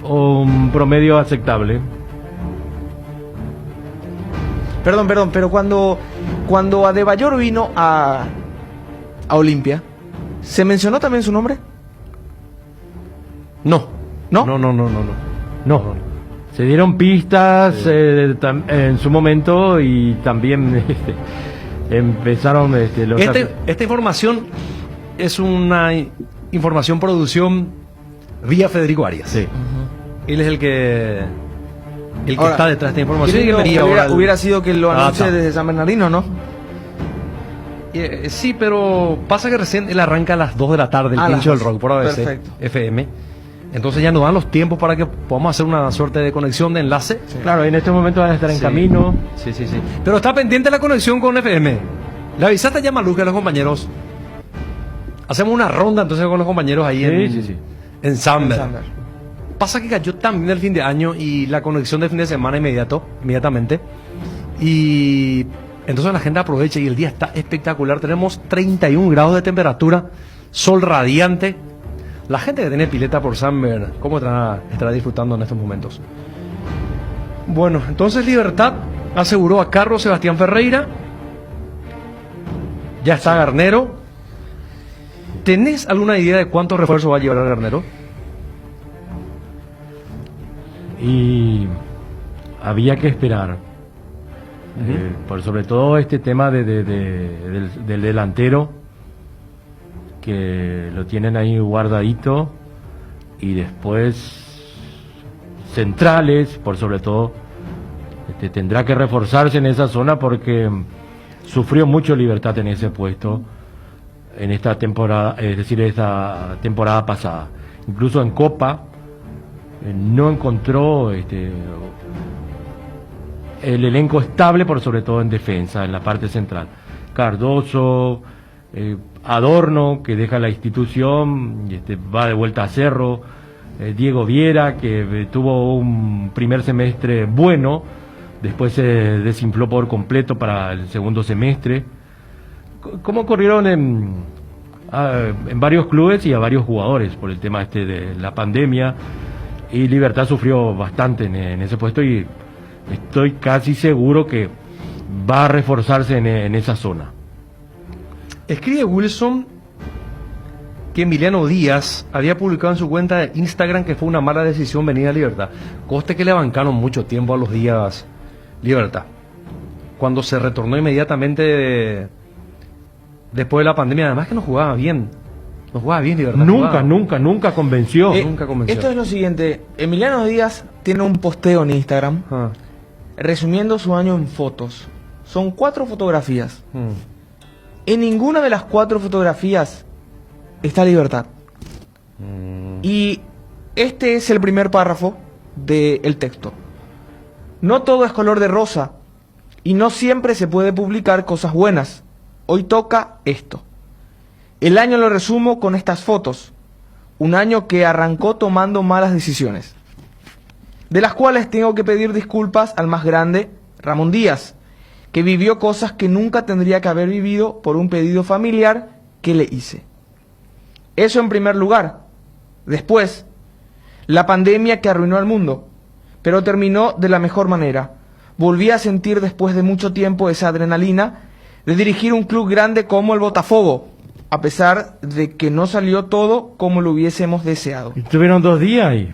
o un promedio aceptable. Perdón, pero cuando Adebayor vino a Olimpia, ¿se mencionó también su nombre? No. Se dieron pistas en su momento y también empezaron Esta información es una información producción vía Federico Arias. Sí. Él es el que Ahora, está detrás de esta información. Hubiera sido que lo anuncie desde San Bernardino, ¿no? Sí, pero pasa que recién él arranca a las 2 de la tarde, el pincho del rock por ABC, perfecto. FM. Entonces ya nos dan los tiempos para que podamos hacer una suerte de conexión de enlace. Sí. Claro, en este momento van a estar en camino. Sí. Pero está pendiente la conexión con FM. Le avisaste ya a Maluca a los compañeros. Hacemos una ronda entonces con los compañeros ahí en Samber. Pasa que cayó también el fin de año y la conexión de fin de semana inmediatamente. Y entonces la gente aprovecha y el día está espectacular. Tenemos 31 grados de temperatura, sol radiante. La gente que tiene pileta por Samber, ¿cómo estará disfrutando en estos momentos? Bueno, entonces Libertad aseguró a Carlos Sebastián Ferreira. Ya está Garnero. ¿Tenés alguna idea de cuántos refuerzos va a llevar Garnero? Y había que esperar. Por sobre todo este tema del delantero, que lo tienen ahí guardadito, y después centrales, por sobre todo, tendrá que reforzarse en esa zona porque sufrió mucho Libertad en ese puesto en esta temporada, es decir, esta temporada pasada. Incluso en Copa no encontró el elenco estable, por sobre todo en defensa, en la parte central. Cardoso, Adorno, que deja la institución, va de vuelta a Cerro, Diego Viera, que tuvo un primer semestre bueno, después se desinfló por completo para el segundo semestre. ¿Cómo corrieron en varios clubes y a varios jugadores por el tema de la pandemia? Y Libertad sufrió bastante en ese puesto y estoy casi seguro que va a reforzarse en esa zona. Escribe Wilson que Emiliano Díaz había publicado en su cuenta de Instagram que fue una mala decisión venir a Libertad. Coste que le bancaron mucho tiempo a los Díaz Libertad. Cuando se retornó inmediatamente después de la pandemia, además que no jugaba bien. No jugaba bien Libertad. Nunca convenció. Esto es lo siguiente. Emiliano Díaz tiene un posteo en Instagram resumiendo su año en fotos. Son 4 fotografías. En ninguna de las 4 fotografías está Libertad. Y este es el primer párrafo del texto. No todo es color de rosa y no siempre se puede publicar cosas buenas. Hoy toca esto. El año lo resumo con estas fotos. Un año que arrancó tomando malas decisiones, de las cuales tengo que pedir disculpas al más grande, Ramón Díaz, que vivió cosas que nunca tendría que haber vivido por un pedido familiar que le hice. Eso en primer lugar. Después, la pandemia que arruinó al mundo, pero terminó de la mejor manera, volví a sentir después de mucho tiempo esa adrenalina de dirigir un club grande como el Botafogo, a pesar de que no salió todo como lo hubiésemos deseado. Estuvieron 2 días y...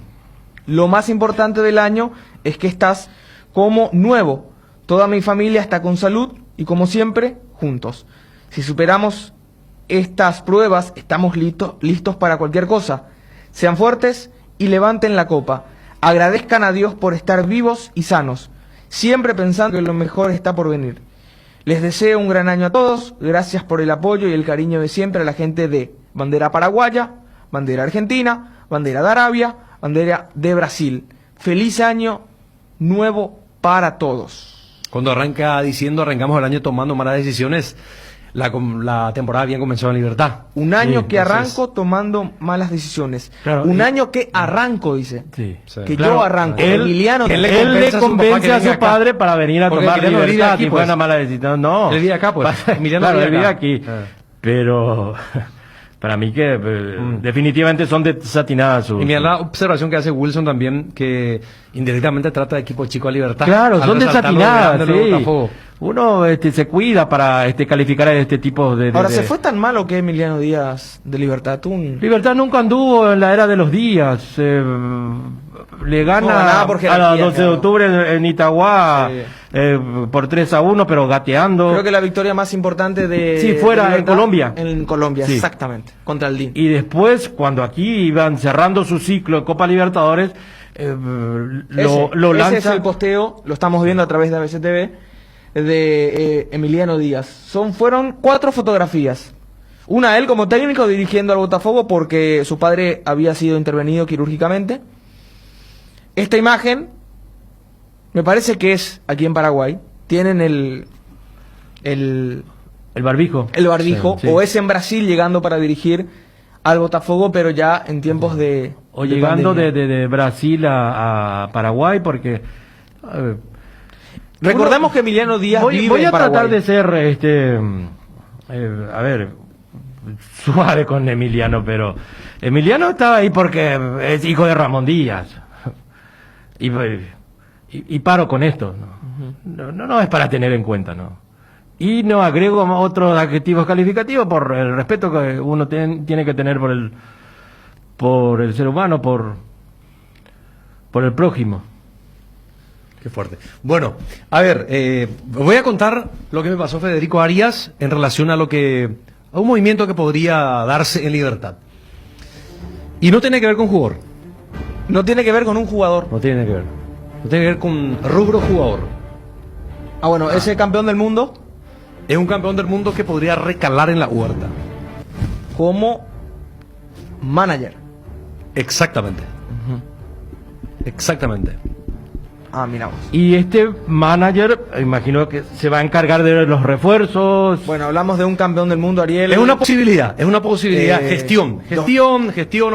Lo más importante del año es que estás como nuevo. Toda mi familia está con salud y como siempre, juntos. Si superamos estas pruebas, estamos listos para cualquier cosa. Sean fuertes y levanten la copa. Agradezcan a Dios por estar vivos y sanos, siempre pensando que lo mejor está por venir. Les deseo un gran año a todos. Gracias por el apoyo y el cariño de siempre a la gente de bandera paraguaya, bandera argentina, bandera de Arabia, bandera de Brasil. Feliz año nuevo para todos. Cuando arrancamos el año tomando malas decisiones, la temporada bien comenzó en Libertad. Un año que arranco tomando malas decisiones. Claro, un año que arranco, dice. Sí. Que yo arranco. Emiliano, él le convence a su padre para venir a tomar Libertad y fue una mala decisión. No. Él vive acá, pues. Emiliano vive aquí. Pero... Para mí que definitivamente son desatinadas sus... Y mira la observación que hace Wilson también, que indirectamente trata de equipo chico a Libertad. Claro, son desatinadas, sí. Uno se cuida para calificar a este tipo de... Ahora, ¿se fue tan malo que Emiliano Díaz de Libertad? Libertad nunca anduvo en la era de los días. Le gana a la 12 de octubre en Itagua por 3-1, pero gateando. Creo que la victoria más importante de... Sí, fuera en Colombia. En Colombia, sí. Exactamente, contra el DIN. Y después, cuando aquí iban cerrando su ciclo de Copa Libertadores, lo lanza... Ese es el posteo, lo estamos viendo a través de ABC TV, de Emiliano Díaz. Fueron 4 fotografías. Una, él como técnico dirigiendo al Botafogo porque su padre había sido intervenido quirúrgicamente. Esta imagen, me parece que es aquí en Paraguay. Tienen el barbijo. El barbijo, sí. O es en Brasil llegando para dirigir al Botafogo, pero ya en tiempos de... O llegando de Brasil a Paraguay, porque... Recordemos que Emiliano Díaz vive voy a en Paraguay. tratar de ser, suave con Emiliano, pero Emiliano estaba ahí porque es hijo de Ramón Díaz. Y paro con esto, ¿no? No es para tener en cuenta, ¿no? Y no agrego otros adjetivos calificativos por el respeto que uno tiene que tener por el ser humano, por el prójimo. Qué fuerte. Bueno, a ver, voy a contar lo que me pasó Federico Arias en relación a un movimiento que podría darse en Libertad. Y no tiene que ver con jugador. No tiene que ver con un jugador. No tiene que ver. No tiene que ver con rubro jugador. Ah, bueno, ese campeón del mundo es un campeón del mundo que podría recalar en la Huerta. Como manager. Exactamente. Exactamente. Ah, miramos. Y este manager, imagino que se va a encargar de los refuerzos. Bueno, hablamos de un campeón del mundo, Ariel. Es una posibilidad. Gestión,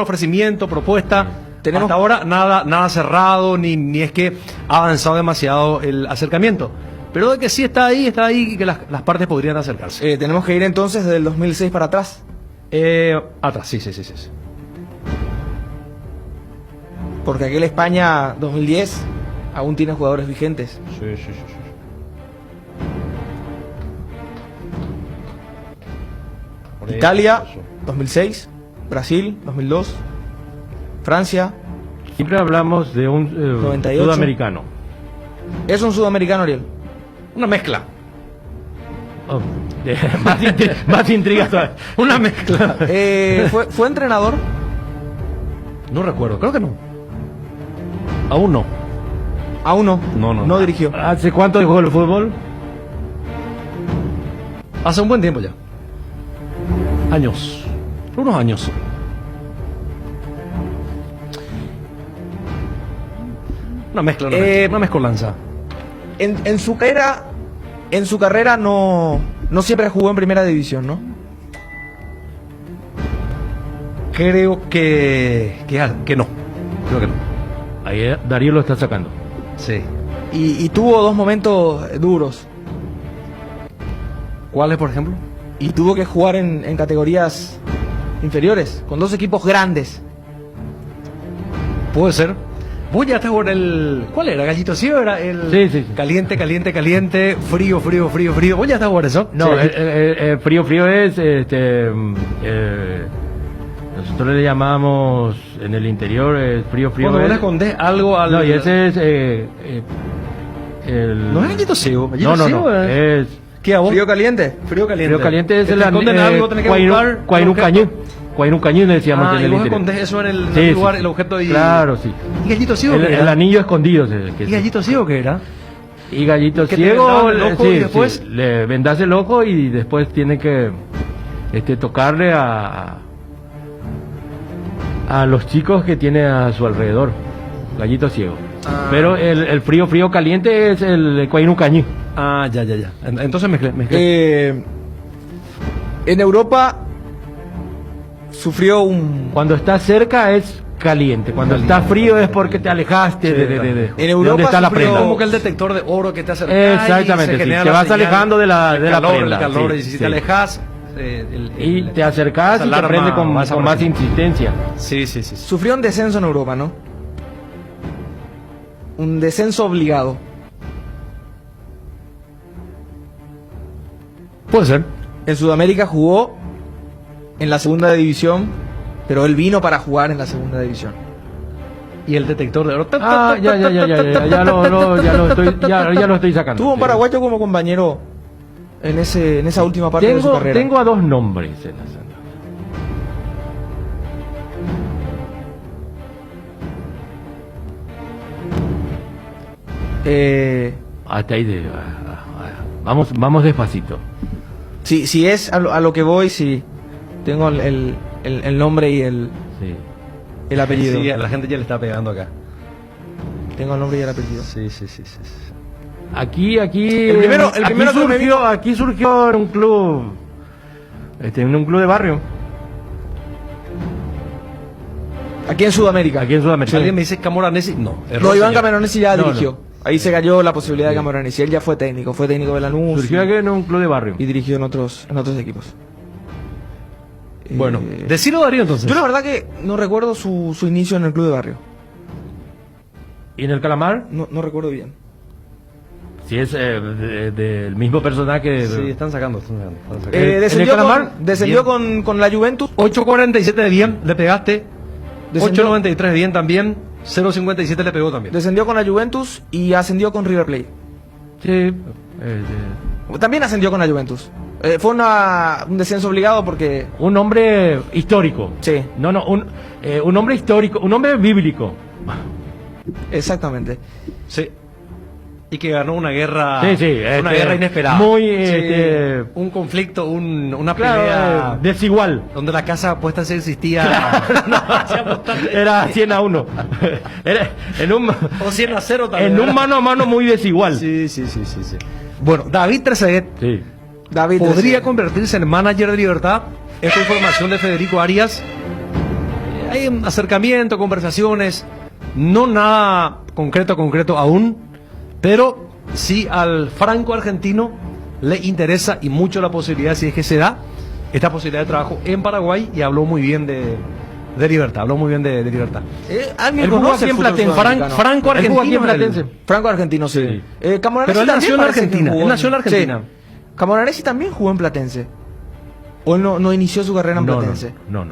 ofrecimiento, propuesta. Hasta ahora nada cerrado, ni es que ha avanzado demasiado el acercamiento. Pero de que sí está ahí y que las partes podrían acercarse. Tenemos que ir entonces desde el 2006 para atrás. Atrás, sí. Porque aquel España 2010 aún tiene jugadores vigentes. Sí. Italia, 2006. Brasil, 2002. Francia. Siempre hablamos de un 98. Sudamericano. ¿Es un sudamericano, Ariel? Una mezcla. Más intrigas todavía. Una mezcla. ¿Fue entrenador? No recuerdo, creo que no. Aún no. Aún no. No dirigió. ¿Hace cuánto jugó el fútbol? Hace un buen tiempo ya. Unos años. Una mezcolanza. En su carrera no siempre jugó en primera división, ¿no? Creo que no. Creo que no. Ahí Darío lo está sacando. Sí. Y tuvo 2 momentos duros. ¿Cuáles, por ejemplo? Y tuvo que jugar en categorías inferiores, con 2 equipos grandes. Puede ser. Vos ya estás por el... ¿Cuál era? ¿Gallito ciego? Era el... Sí. Caliente, caliente, caliente, frío, frío, frío, frío. ¿Vos ya estás por eso? No, Sí. el frío es, nosotros le llamamos en el interior, frío Cuando vos es... le escondés algo al... No, y ese es, ¿No es gallito ciego? ¿Gallito No, ciego es... ¿Qué a vos? ¿Frío caliente? Frío caliente. Frío caliente es Que el... te esconden algo, tenés que buscar... Cuainú Cañú. Cuainú Cañú le decíamos Ah, en y el vos interior. escondés eso en el Sí, lugar, sí. el objeto y... Claro, sí. ¿Y gallito ciego El, qué era? el anillo escondido. ¿Y gallito ciego qué era? Y gallito Que te ciego, vendaban el ojo y sí, después... sí, le vendas el ojo y después tiene que tocarle a los chicos que tiene a su alrededor. Gallito ciego. Ah. Pero el frío caliente es el Cuainú Cañú. Ah, ya. Entonces mezclé. En Europa sufrió un... Cuando está cerca es caliente. Cuando está frío es porque te alejaste de En Europa donde está la sufrió prenda. Como que el detector de oro que te acerca. Exactamente, sí, te vas alejando de la calor, prenda, el calor, sí, y si sí. te alejas... Y te acercas y te prende con más insistencia. Sí. Sufrió un descenso en Europa, ¿no? Un descenso obligado. Puede ser. En Sudamérica jugó en la segunda división, pero él vino para jugar en la segunda división. Y el detector de oro... Ya lo estoy sacando. Tuvo un paraguayo como compañero en esa última parte de su carrera. Tengo a dos nombres en la sala. Hasta ahí vamos despacito. Si es a lo que voy, sí. Tengo el nombre y el apellido. Sí, la gente ya le está pegando acá. Tengo el nombre y el apellido. Sí. Aquí El primero que me surgió, aquí surgió en un club, en un club de barrio. Aquí en Sudamérica. ¿Alguien me dice Camoranesi? No. No, Iván Camoranesi ya No, dirigió. Ahí se cayó la posibilidad de Camoranesi. Él ya fue técnico de Lanús. Surgió aquí en un club de barrio. Y dirigió en otros equipos. Bueno, decilo Darío entonces. Yo la verdad que no recuerdo su inicio en el club de barrio. ¿Y en el Calamar? No recuerdo bien. Si es del mismo personaje. Sí, están sacando. Descendió con la Juventus. 8.47 de bien, le pegaste. Descendió. 8.93 de bien también. 0.57 le pegó también. Descendió con la Juventus y ascendió con River Plate. Sí. También ascendió con la Juventus. Fue un descenso obligado porque... Un hombre histórico. Sí. Un hombre histórico, un hombre bíblico. Exactamente. Sí. Y que ganó una guerra. Sí, una guerra inesperada. Muy. Un conflicto, una claro, pelea. Desigual. Donde la casa apuesta sí existía. Era 100-1. Era en un, o 100-0 también. En un mano a mano muy desigual. Sí. Bueno, David Trezeguet. Sí. Podría convertirse en manager de Libertad. Esta información de Federico Arias. Hay un acercamiento, conversaciones. No nada concreto aún. Pero sí al franco argentino le interesa y mucho la posibilidad, si es que se da, esta posibilidad de trabajo en Paraguay, y habló muy bien de Libertad, ¿Alguien conoce el fútbol sudamericano? Franco argentino. Franco argentino, sí. Camoranesi Pero él nació en Argentina. Sí. Camoranesi también jugó en Platense. ¿O él no inició su carrera en Platense? No.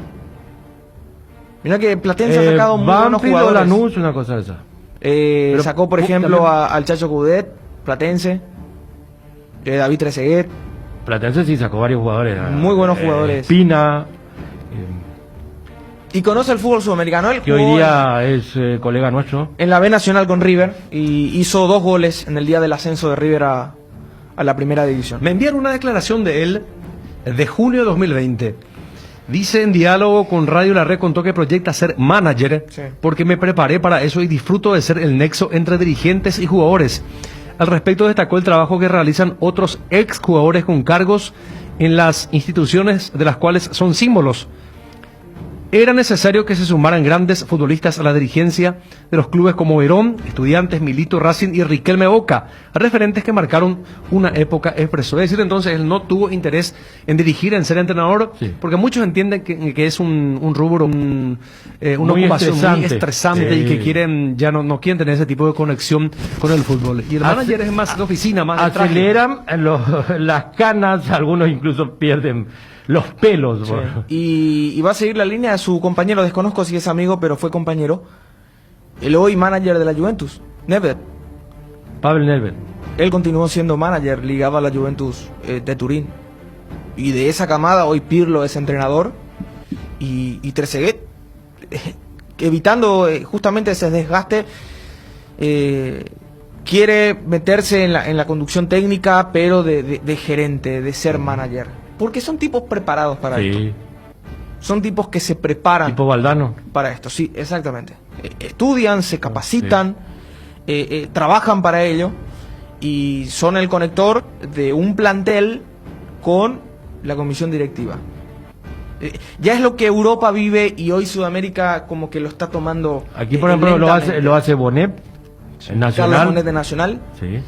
Mira que Platense ha sacado muy buenos jugadores. Lanús, una cosa de esa. Sacó, por ejemplo, al Chacho Coudet, Platense, David Trezeguet. Platense sí sacó varios jugadores. Muy buenos jugadores. Pina. Y conoce el fútbol sudamericano. Él que hoy día es colega nuestro. En la B Nacional con River. Y hizo 2 goles en el día del ascenso de River a la primera división. Me enviaron una declaración de él de junio de 2020. Dice en diálogo con Radio La Red, contó que proyecta ser manager porque me preparé para eso y disfruto de ser el nexo entre dirigentes y jugadores. Al respecto destacó el trabajo que realizan otros exjugadores con cargos en las instituciones de las cuales son símbolos. Era necesario que se sumaran grandes futbolistas a la dirigencia de los clubes como Verón, Estudiantes, Milito, Racing y Riquelme Boca, referentes que marcaron una época, expresó. Es decir, entonces él no tuvo interés en dirigir, en ser entrenador, porque muchos entienden que es un rubro, una Muy ocupación muy estresante. estresante Sí. y que quieren, ya no quieren tener ese tipo de conexión con el fútbol. Y el manager es más de oficina, más de traje. Aceleran las canas, algunos incluso pierden los pelos. Sí. Y va a seguir la línea de su compañero, desconozco si es amigo, pero fue compañero, el hoy manager de la Juventus, Nedved. Pavel Nedved. Él continuó siendo manager ligado a la Juventus de Turín. Y de esa camada hoy Pirlo es entrenador y Trezeguet, evitando justamente ese desgaste, quiere meterse en la conducción técnica, pero de gerente, de ser manager. Porque son tipos preparados para esto. Son tipos que se preparan. Tipo Valdano. Para esto, sí, exactamente. Estudian, se capacitan, trabajan para ello y son el conector de un plantel con la comisión directiva. Ya es lo que Europa vive y hoy Sudamérica como que lo está tomando. Aquí, por ejemplo, lo hace Bonet, en Nacional. Carlos Bonet de Nacional. Sí.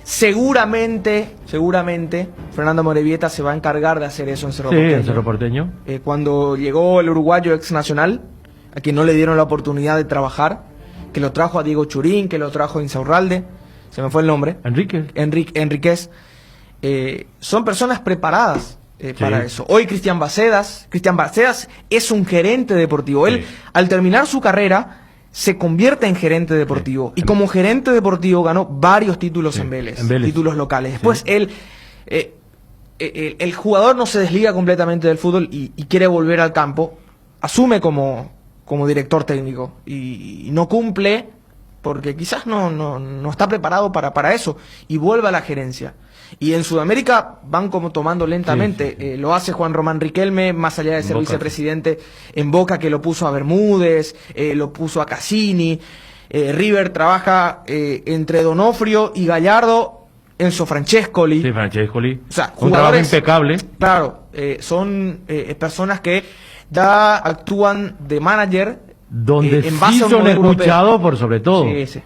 Seguramente, Fernando Morevieta se va a encargar de hacer eso en Cerro Porteño. en Cerro Porteño. Cuando llegó el uruguayo ex Nacional, a quien no le dieron la oportunidad de trabajar, que lo trajo a Diego Churín, que lo trajo a Insaurralde, se me fue el nombre. Enríquez. Son personas preparadas para eso. Hoy Cristian Bacedas es un gerente deportivo. Él, al terminar su carrera, se convierte en gerente deportivo. Y como gerente deportivo ganó varios títulos en Vélez, títulos locales. Después él, el jugador no se desliga completamente del fútbol y quiere volver al campo, asume como director técnico y no cumple porque quizás no está preparado para eso y vuelve a la gerencia. Y en Sudamérica van como tomando lentamente. Lo hace Juan Román Riquelme, más allá de ser Boca. vicepresidente en Boca, que lo puso a Bermúdez, lo puso a Cassini. River trabaja entre Donofrio y Gallardo, Enzo Francescoli. Sí, Francescoli. O sea, un trabajo jugadores, impecable. Claro, son personas que actúan de manager Donde en base sí a un son modelo escuchados europeo. por sobre todo. Sí.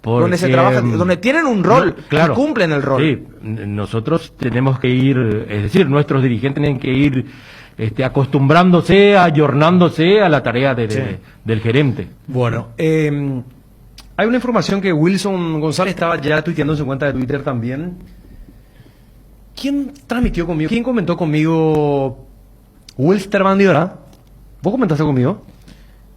Donde se trabaja, donde tienen un rol, y cumplen el rol. Sí, nosotros tenemos que ir, es decir, nuestros dirigentes tienen que ir acostumbrándose, ayornándose a la tarea del gerente. Bueno, hay una información que Wilson González estaba ya tuiteando en su cuenta de Twitter también. ¿Quién transmitió conmigo? ¿Quién comentó conmigo? Wilstermann, ¿verdad? ¿Vos comentaste conmigo?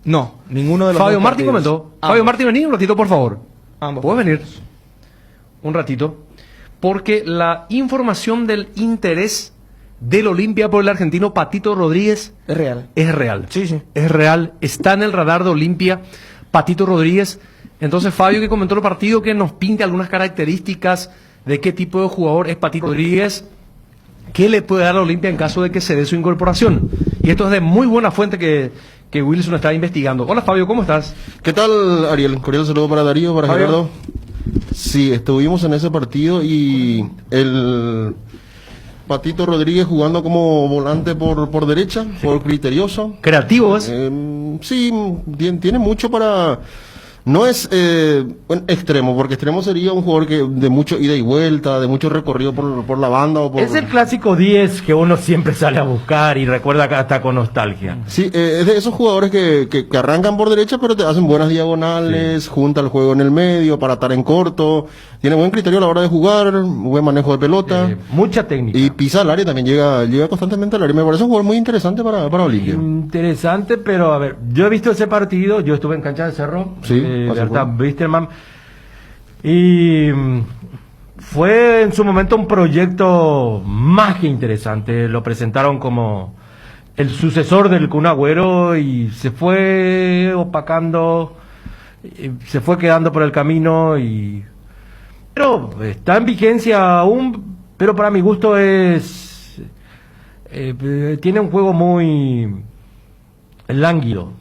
No, ninguno de los Fabio dos Martín partidos. comentó. Ambos. Fabio Martín, vení un ratito, por favor. Ambos. ¿Puedes venir? Un ratito. Porque la información del interés del Olimpia por el argentino Patito Rodríguez es real. Es real. Sí. Es real. Está en el radar de Olimpia Patito Rodríguez. Entonces, Fabio, que comentó el partido, que nos pinte algunas características de qué tipo de jugador es Patito Rodríguez, qué le puede dar a Olimpia en caso de que se dé su incorporación. Y esto es de muy buena fuente que Wilson está investigando. Hola, Fabio, ¿cómo estás? ¿Qué tal, Ariel? Cordial saludo para Darío, para Fabio. Gerardo. Sí, estuvimos en ese partido y el Patito Rodríguez jugando como volante por derecha, por criterioso. ¿Creativo es? Sí, tiene mucho para... No es extremo, porque extremo sería un jugador que de mucho ida y vuelta, de mucho recorrido por la banda. O por... Es el clásico 10 que uno siempre sale a buscar y recuerda que hasta con nostalgia. Sí, es de esos jugadores que arrancan por derecha, pero te hacen buenas diagonales, junta el juego en el medio, para estar en corto, tiene buen criterio a la hora de jugar, buen manejo de pelota. Mucha técnica. Y pisa al área, también llega constantemente al área. Me parece un jugador muy interesante para Olimpia. Interesante, pero a ver, yo he visto ese partido, yo estuve en cancha de Cerro, Sí, Berta Wisterman, y fue en su momento un proyecto más que interesante. Lo presentaron como el sucesor del Kun Agüero y se fue opacando, se fue quedando por el camino, pero está en vigencia aún, pero para mi gusto tiene un juego muy lánguido.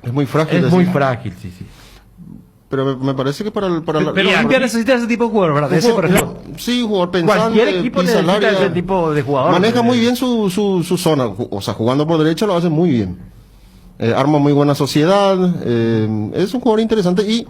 Es muy frágil. Es muy frágil, sí. Pero me parece que para Pero Olimpia necesita ese tipo de jugador, ¿verdad? Ese, por ejemplo. Sí, jugador pensante. Cualquier equipo pisa al necesita área, ese tipo de jugador. maneja muy bien su zona. O sea, jugando por derecha lo hace muy bien. arma muy buena sociedad, es un jugador interesante y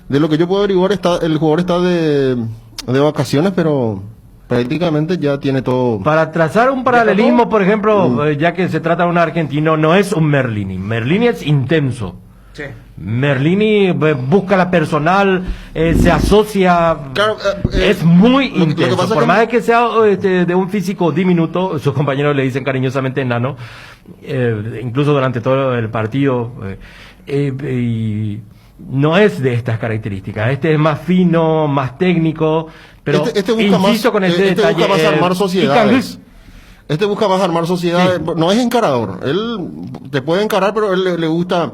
de lo que yo puedo averiguar el jugador está de vacaciones, pero prácticamente ya tiene todo. Para trazar un paralelismo, por ejemplo, ya que se trata de un argentino, no es un Merlini. Merlini es intenso. Sí. Merlini busca la personal, se asocia, Claro, es muy lo que intenso. pasa Por que- más de que sea de un físico diminuto, sus compañeros le dicen cariñosamente enano, incluso durante todo el partido, y no es de estas características. Este es más fino, más técnico, pero Este busca insisto más, con este este detalle. busca más armar sociedades. y Este busca más armar sociedades. No es encarador. Él te puede encarar, pero a él le gusta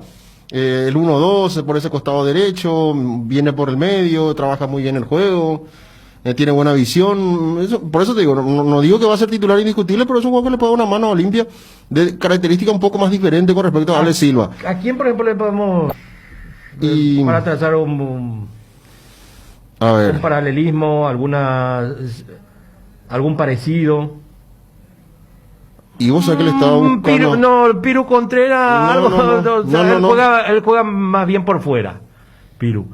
el 1-2 por ese costado derecho, viene por el medio, trabaja muy bien el juego, tiene buena visión. Por eso te digo, no digo que va a ser titular indiscutible, pero es un juego que le puede dar una mano a Olimpia de característica un poco más diferente con respecto a Ale Silva. ¿A quién, por ejemplo, le podemos para trazar un paralelismo, algún parecido? Y vos sabés que le estaba buscando... Piru Contreras, él juega más bien por fuera, Piru.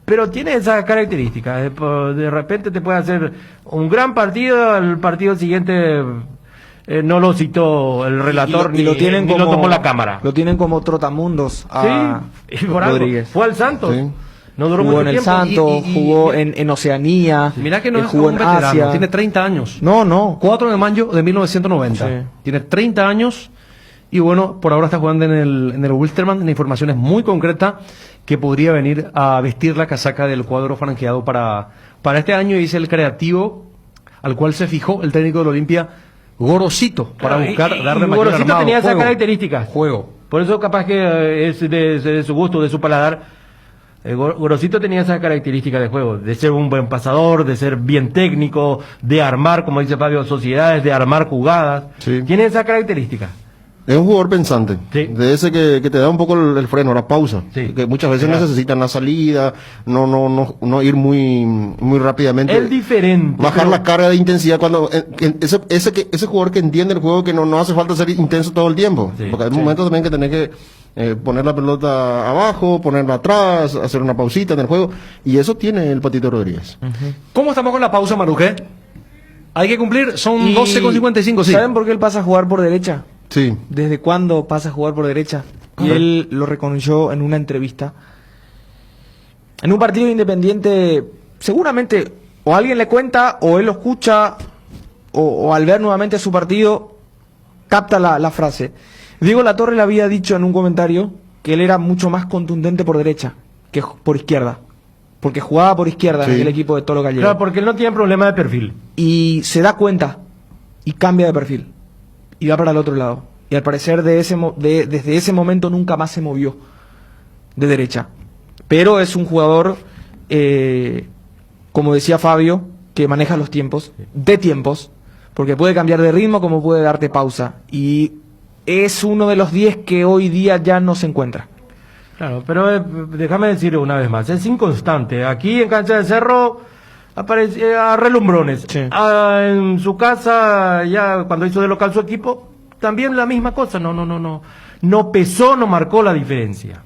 Pero tiene esa característica, de repente te puede hacer un gran partido, al partido siguiente no lo citó el relator y lo tienen ni como, lo tomó la cámara. Lo tienen como trotamundos a Sí, y por algo, Rodríguez. fue al Santos. Sí. No duró Jugó mucho en el tiempo. Santos, jugó en Oceanía, Mirá que no es jugó un en veterano, Asia. tiene 30 años. No. 4 de mayo de 1990. Sí. Tiene 30 años y bueno, por ahora está jugando en el Wilstermann. La información es muy concreta que podría venir a vestir la casaca del cuadro franqueado para este año, y es el creativo al cual se fijó el técnico del Olimpia, Gorosito, para Claro, buscar darle mayor Gorosito armado. tenía esa Juego. característica. Juego. Por eso capaz que es de su gusto, de su paladar. Gorosito tenía esa característica de juego, de ser un buen pasador, de ser bien técnico, de armar, como dice Fabio, sociedades, de armar jugadas. Sí. Tiene esa característica. Es un jugador pensante, de ese que te da un poco el freno, la pausa, que muchas veces necesitan la salida, no ir muy rápidamente. Es diferente. Bajar pero- la carga de intensidad cuando ese jugador que entiende el juego, que no hace falta ser intenso todo el tiempo, porque hay momentos también que tenés que poner la pelota abajo, ponerla atrás, hacer una pausita en el juego, y eso tiene el Patito Rodríguez. ¿Cómo estamos con la pausa, Maruje? Hay que cumplir, son Y 12:55, sí. ¿Saben por qué él pasa a jugar por derecha? Sí. ¿Desde cuándo pasa a jugar por derecha? Y él lo reconoció en una entrevista. En un partido independiente, seguramente o alguien le cuenta, o él lo escucha, o al ver nuevamente su partido, capta la frase. Diego Latorre le había dicho en un comentario que él era mucho más contundente por derecha que por izquierda. Porque jugaba por izquierda en el equipo de Tolo Gallego. Claro, porque él no tiene problema de perfil. Y se da cuenta y cambia de perfil y va para el otro lado, y al parecer desde ese momento nunca más se movió de derecha, pero es un jugador como decía Fabio, que maneja los tiempos, porque puede cambiar de ritmo como puede darte pausa, y es uno de los 10 que hoy día ya no se encuentra. Claro, pero déjame decir una vez más, es inconstante. Aquí en Cancha de Cerro aparece a relumbrones. En su casa, ya cuando hizo de local su equipo, también la misma cosa. No pesó, no marcó la diferencia.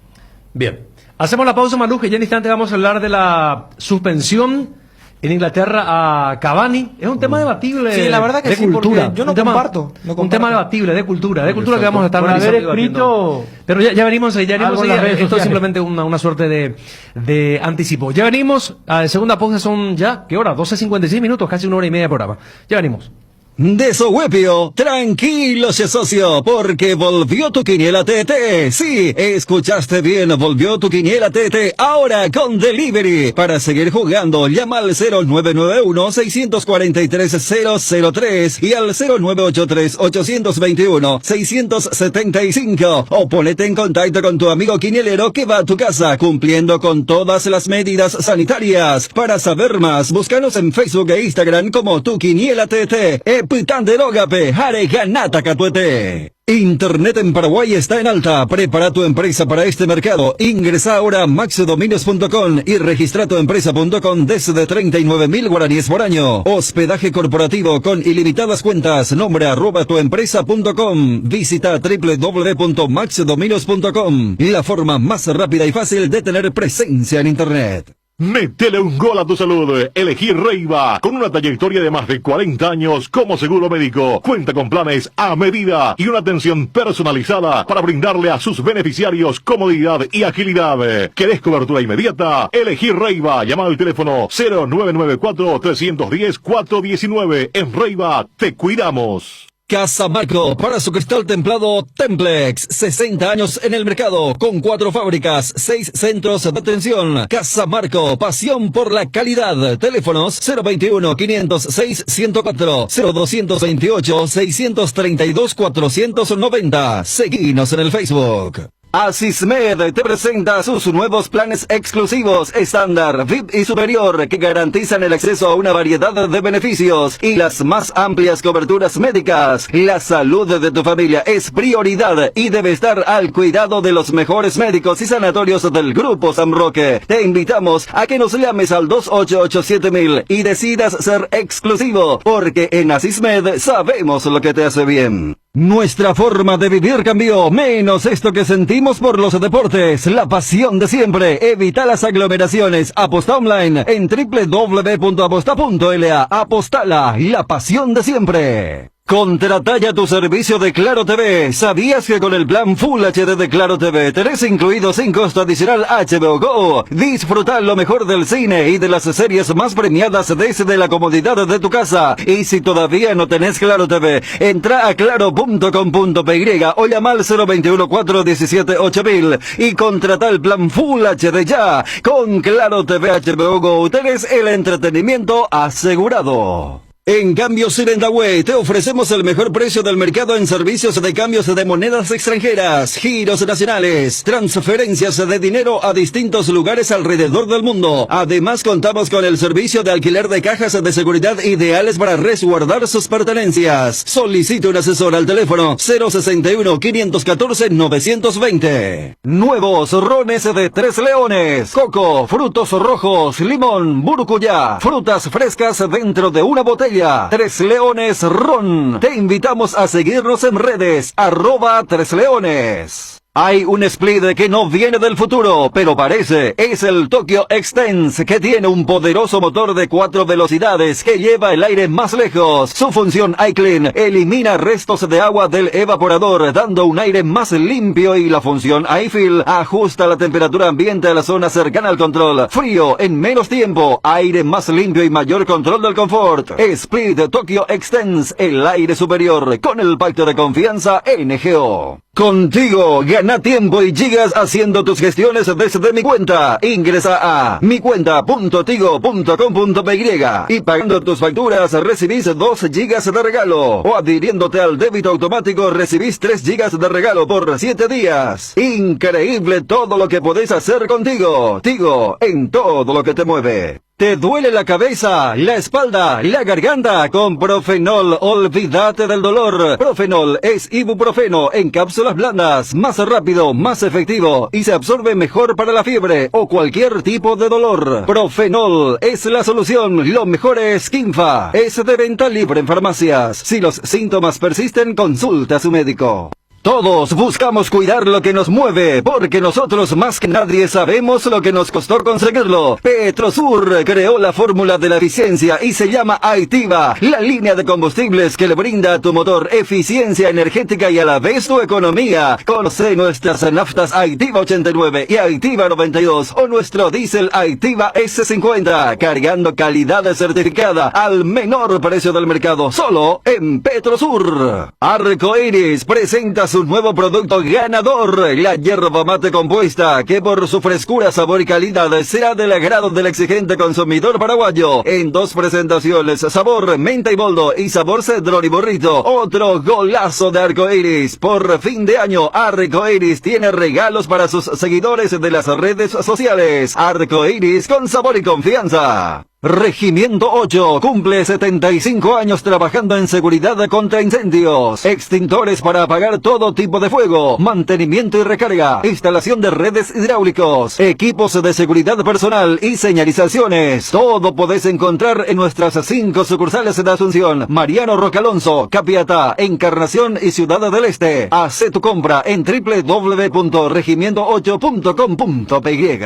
Bien. Hacemos la pausa, Maruje, y en instante vamos a hablar de la suspensión en Inglaterra a Cavani. Es un tema debatible. Sí, la verdad que de sí, cultura. porque yo no Un tema- comparto. Un tema debatible de cultura que vamos a estar Por haber analizando y escrito debatiendo. Pero ya venimos ahí, algo en las redes esto es sociales. simplemente una suerte de anticipo. Ya venimos, a segunda pausa son ya, ¿qué hora? 12:56 minutos, casi 1 hora y media de programa. Ya venimos. De Sohuepio, tranquilo, socio, porque volvió tu quiniela TT. Sí, escuchaste bien, volvió tu quiniela TT, ahora con delivery. Para seguir jugando, llama al 0991-643-003 y al 0983-821-675. O ponete en contacto con tu amigo quinielero que va a tu casa, cumpliendo con todas las medidas sanitarias. Para saber más, búscanos en Facebook e Instagram como tu quiniela TT. Epitanderogape, Jare Ganata Catuete. Internet en Paraguay está en alta. Prepara tu empresa para este mercado. Ingresa ahora a maxdominios.com y registra tu empresa.com desde 39.000 guaraníes por año. Hospedaje corporativo con ilimitadas cuentas. Nombre @tuempresa.com. Visita www.maxdominios.com. La forma más rápida y fácil de tener presencia en Internet. Métele un gol a tu salud. Elegí Reiva, con una trayectoria de más de 40 años como seguro médico. Cuenta con planes a medida y una atención personalizada para brindarle a sus beneficiarios comodidad y agilidad. ¿Querés cobertura inmediata? Elegí Reiva. Llama al teléfono 0994-310-419. En Reiva te cuidamos. Casa Marco, para su cristal templado Templex, 60 años en el mercado, con 4 fábricas, 6 centros de atención. Casa Marco, pasión por la calidad. Teléfonos 021-506-104, 0228-632-490. Seguinos en el Facebook. Asismed te presenta sus nuevos planes exclusivos, estándar, VIP y superior, que garantizan el acceso a una variedad de beneficios y las más amplias coberturas médicas. La salud de tu familia es prioridad y debe estar al cuidado de los mejores médicos y sanatorios del Grupo San Roque. Te invitamos a que nos llames al 2887.000 y decidas ser exclusivo, porque en Asismed sabemos lo que te hace bien. Nuestra forma de vivir cambió, menos esto que sentimos por los deportes, la pasión de siempre. Evita las aglomeraciones. Aposta online en www.aposta.la. Apostala, la pasión de siempre. Contrata ya tu servicio de Claro TV. ¿Sabías que con el plan Full HD de Claro TV tenés incluido sin costo adicional HBO Go? Disfruta lo mejor del cine y de las series más premiadas desde la comodidad de tu casa. Y si todavía no tenés Claro TV, entra a claro.com.py o llama al 021-417-8000 y contrata el plan Full HD ya. Con Claro TV HBO Go tenés el entretenimiento asegurado. En Cambios Sirendaway te ofrecemos el mejor precio del mercado en servicios de cambios de monedas extranjeras, giros nacionales, transferencias de dinero a distintos lugares alrededor del mundo. Además, contamos con el servicio de alquiler de cajas de seguridad ideales para resguardar sus pertenencias. Solicite un asesor al teléfono 061-514-920. Nuevos rones de Tres Leones, coco, frutos rojos, limón, burucuyá, frutas frescas dentro de una botella. Tres Leones Ron. Te invitamos a seguirnos en redes, @3leones. Hay un split que no viene del futuro, pero parece. Es el Tokyo Extense, que tiene un poderoso motor de 4 velocidades que lleva el aire más lejos. Su función iClean elimina restos de agua del evaporador, dando un aire más limpio, y la función iFill ajusta la temperatura ambiente a la zona cercana al control. Frío en menos tiempo, aire más limpio y mayor control del confort. Split Tokyo Extense, el aire superior, con el pacto de confianza NGO. Contigo, gana tiempo y gigas haciendo tus gestiones desde mi cuenta. Ingresa a micuenta.tigo.com.py y pagando tus facturas recibís 2 gigas de regalo. O adhiriéndote al débito automático recibís 3 gigas de regalo por 7 días. Increíble todo lo que podés hacer contigo. Tigo, en todo lo que te mueve. ¿Te duele la cabeza, la espalda, la garganta? Con Profenol, olvídate del dolor. Profenol es ibuprofeno en cápsulas blandas, más rápido, más efectivo y se absorbe mejor para la fiebre o cualquier tipo de dolor. Profenol es la solución. Lo mejor es Kinfa. Es de venta libre en farmacias. Si los síntomas persisten, consulta a su médico. Todos buscamos cuidar lo que nos mueve, porque nosotros más que nadie sabemos lo que nos costó conseguirlo. Petrosur creó la fórmula de la eficiencia y se llama Aitiva, la línea de combustibles que le brinda a tu motor eficiencia energética y a la vez tu economía. Conoce nuestras naftas Aitiva 89 y Aitiva 92 o nuestro diésel Aitiva S50, cargando calidad certificada al menor precio del mercado, solo en Petrosur. Arcoiris presenta su nuevo producto ganador, la yerba mate compuesta, que por su frescura, sabor y calidad será del agrado del exigente consumidor paraguayo. En 2 presentaciones, sabor menta y boldo y sabor cedrón y burrito. Otro golazo de Arcoiris. Por fin de año, Arcoiris tiene regalos para sus seguidores de las redes sociales. Arcoiris con sabor y confianza. Regimiento 8 cumple 75 años trabajando en seguridad contra incendios, extintores para apagar todo tipo de fuego, mantenimiento y recarga, instalación de redes hidráulicos, equipos de seguridad personal y señalizaciones. Todo podés encontrar en nuestras 5 sucursales de Asunción, Mariano Roque Alonso, Capiatá, Encarnación y Ciudad del Este. Haz tu compra en www.regimiento8.com.py.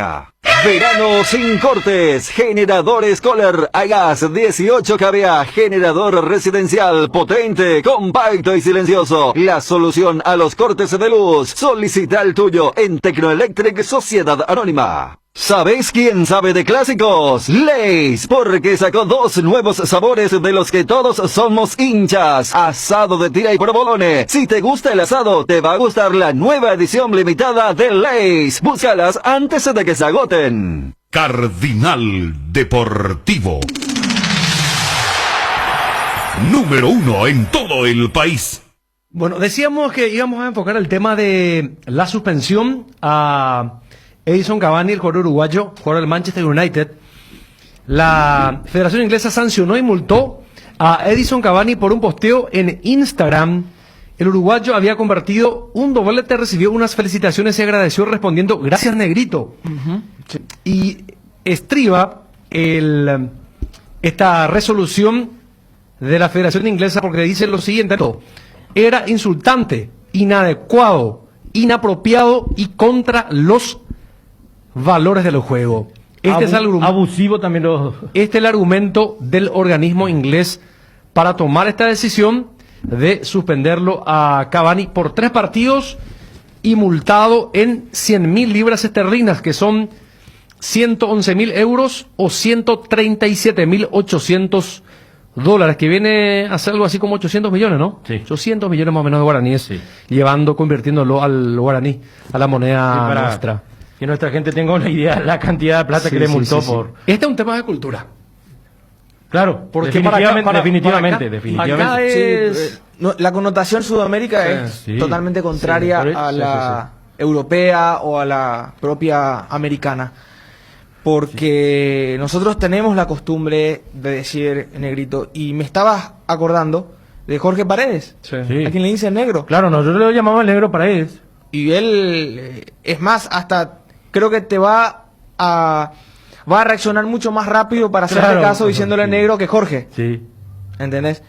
Verano sin cortes, generadores Kohler, Agas 18 kVA, generador residencial potente, compacto y silencioso. La solución a los cortes de luz. Solicita el tuyo en Tecnoelectric Sociedad Anónima. ¿Sabes quién sabe de clásicos? Lay's, porque sacó 2 nuevos sabores de los que todos somos hinchas. Asado de tira y provolone. Si te gusta el asado, te va a gustar la nueva edición limitada de Lay's. Búscalas antes de que se agoten. Cardinal Deportivo. Número 1 en todo el país. Bueno, decíamos que íbamos a enfocar el tema de la suspensión a Edison Cavani, el jugador uruguayo, jugador del Manchester United. La Federación Inglesa sancionó y multó a Edison Cavani por un posteo en Instagram. El uruguayo había convertido un doblete, recibió unas felicitaciones y agradeció respondiendo "Gracias, negrito". Sí. Y estriba esta resolución de la Federación Inglesa porque dice lo siguiente: era insultante, inadecuado, inapropiado y contra los valores del juego. Este es el abusivo también. Este es el argumento del organismo inglés para tomar esta decisión de suspenderlo a Cavani por 3 partidos y multado en 100.000 libras esterlinas, que son 111.000 euros o 137.800 dólares, que viene a ser algo así como 800 millones, ¿no? Sí. 800 millones más o menos de guaraníes, sí. Convirtiéndolo al guaraní, a la moneda nuestra. Que nuestra gente tenga una idea de la cantidad de plata que le multó por... Este es un tema de cultura. Claro, porque definitivamente. Acá es... la connotación Sudamérica es totalmente contraria a la europea o a la propia americana. Porque nosotros tenemos la costumbre de decir negrito. Y me estabas acordando de Jorge Paredes, a quien le dice negro. Claro, nosotros lo llamamos negro Paredes. Y él, es más, hasta creo que te va a reaccionar mucho más rápido para hacerle caso diciéndole negro que Jorge. Sí. ¿Entendés?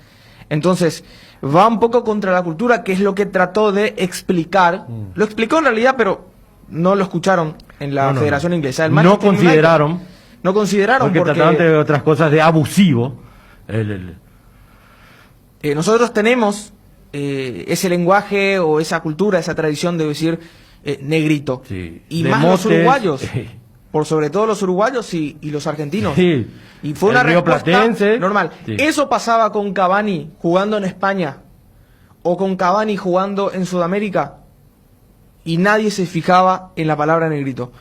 Entonces, va un poco contra la cultura, que es lo que trató de explicar. Lo explicó en realidad, pero no lo escucharon en la Federación Inglesa. No consideraron porque trataban de otras cosas de abusivo. Nosotros tenemos ese lenguaje o esa cultura, esa tradición de decir negrito. Sí. Y de más motes, los uruguayos. Por sobre todo los uruguayos y los argentinos. Sí. Y fue una respuesta normal. Sí. Eso pasaba con Cavani jugando en España o con Cavani jugando en Sudamérica y nadie se fijaba en la palabra negrito.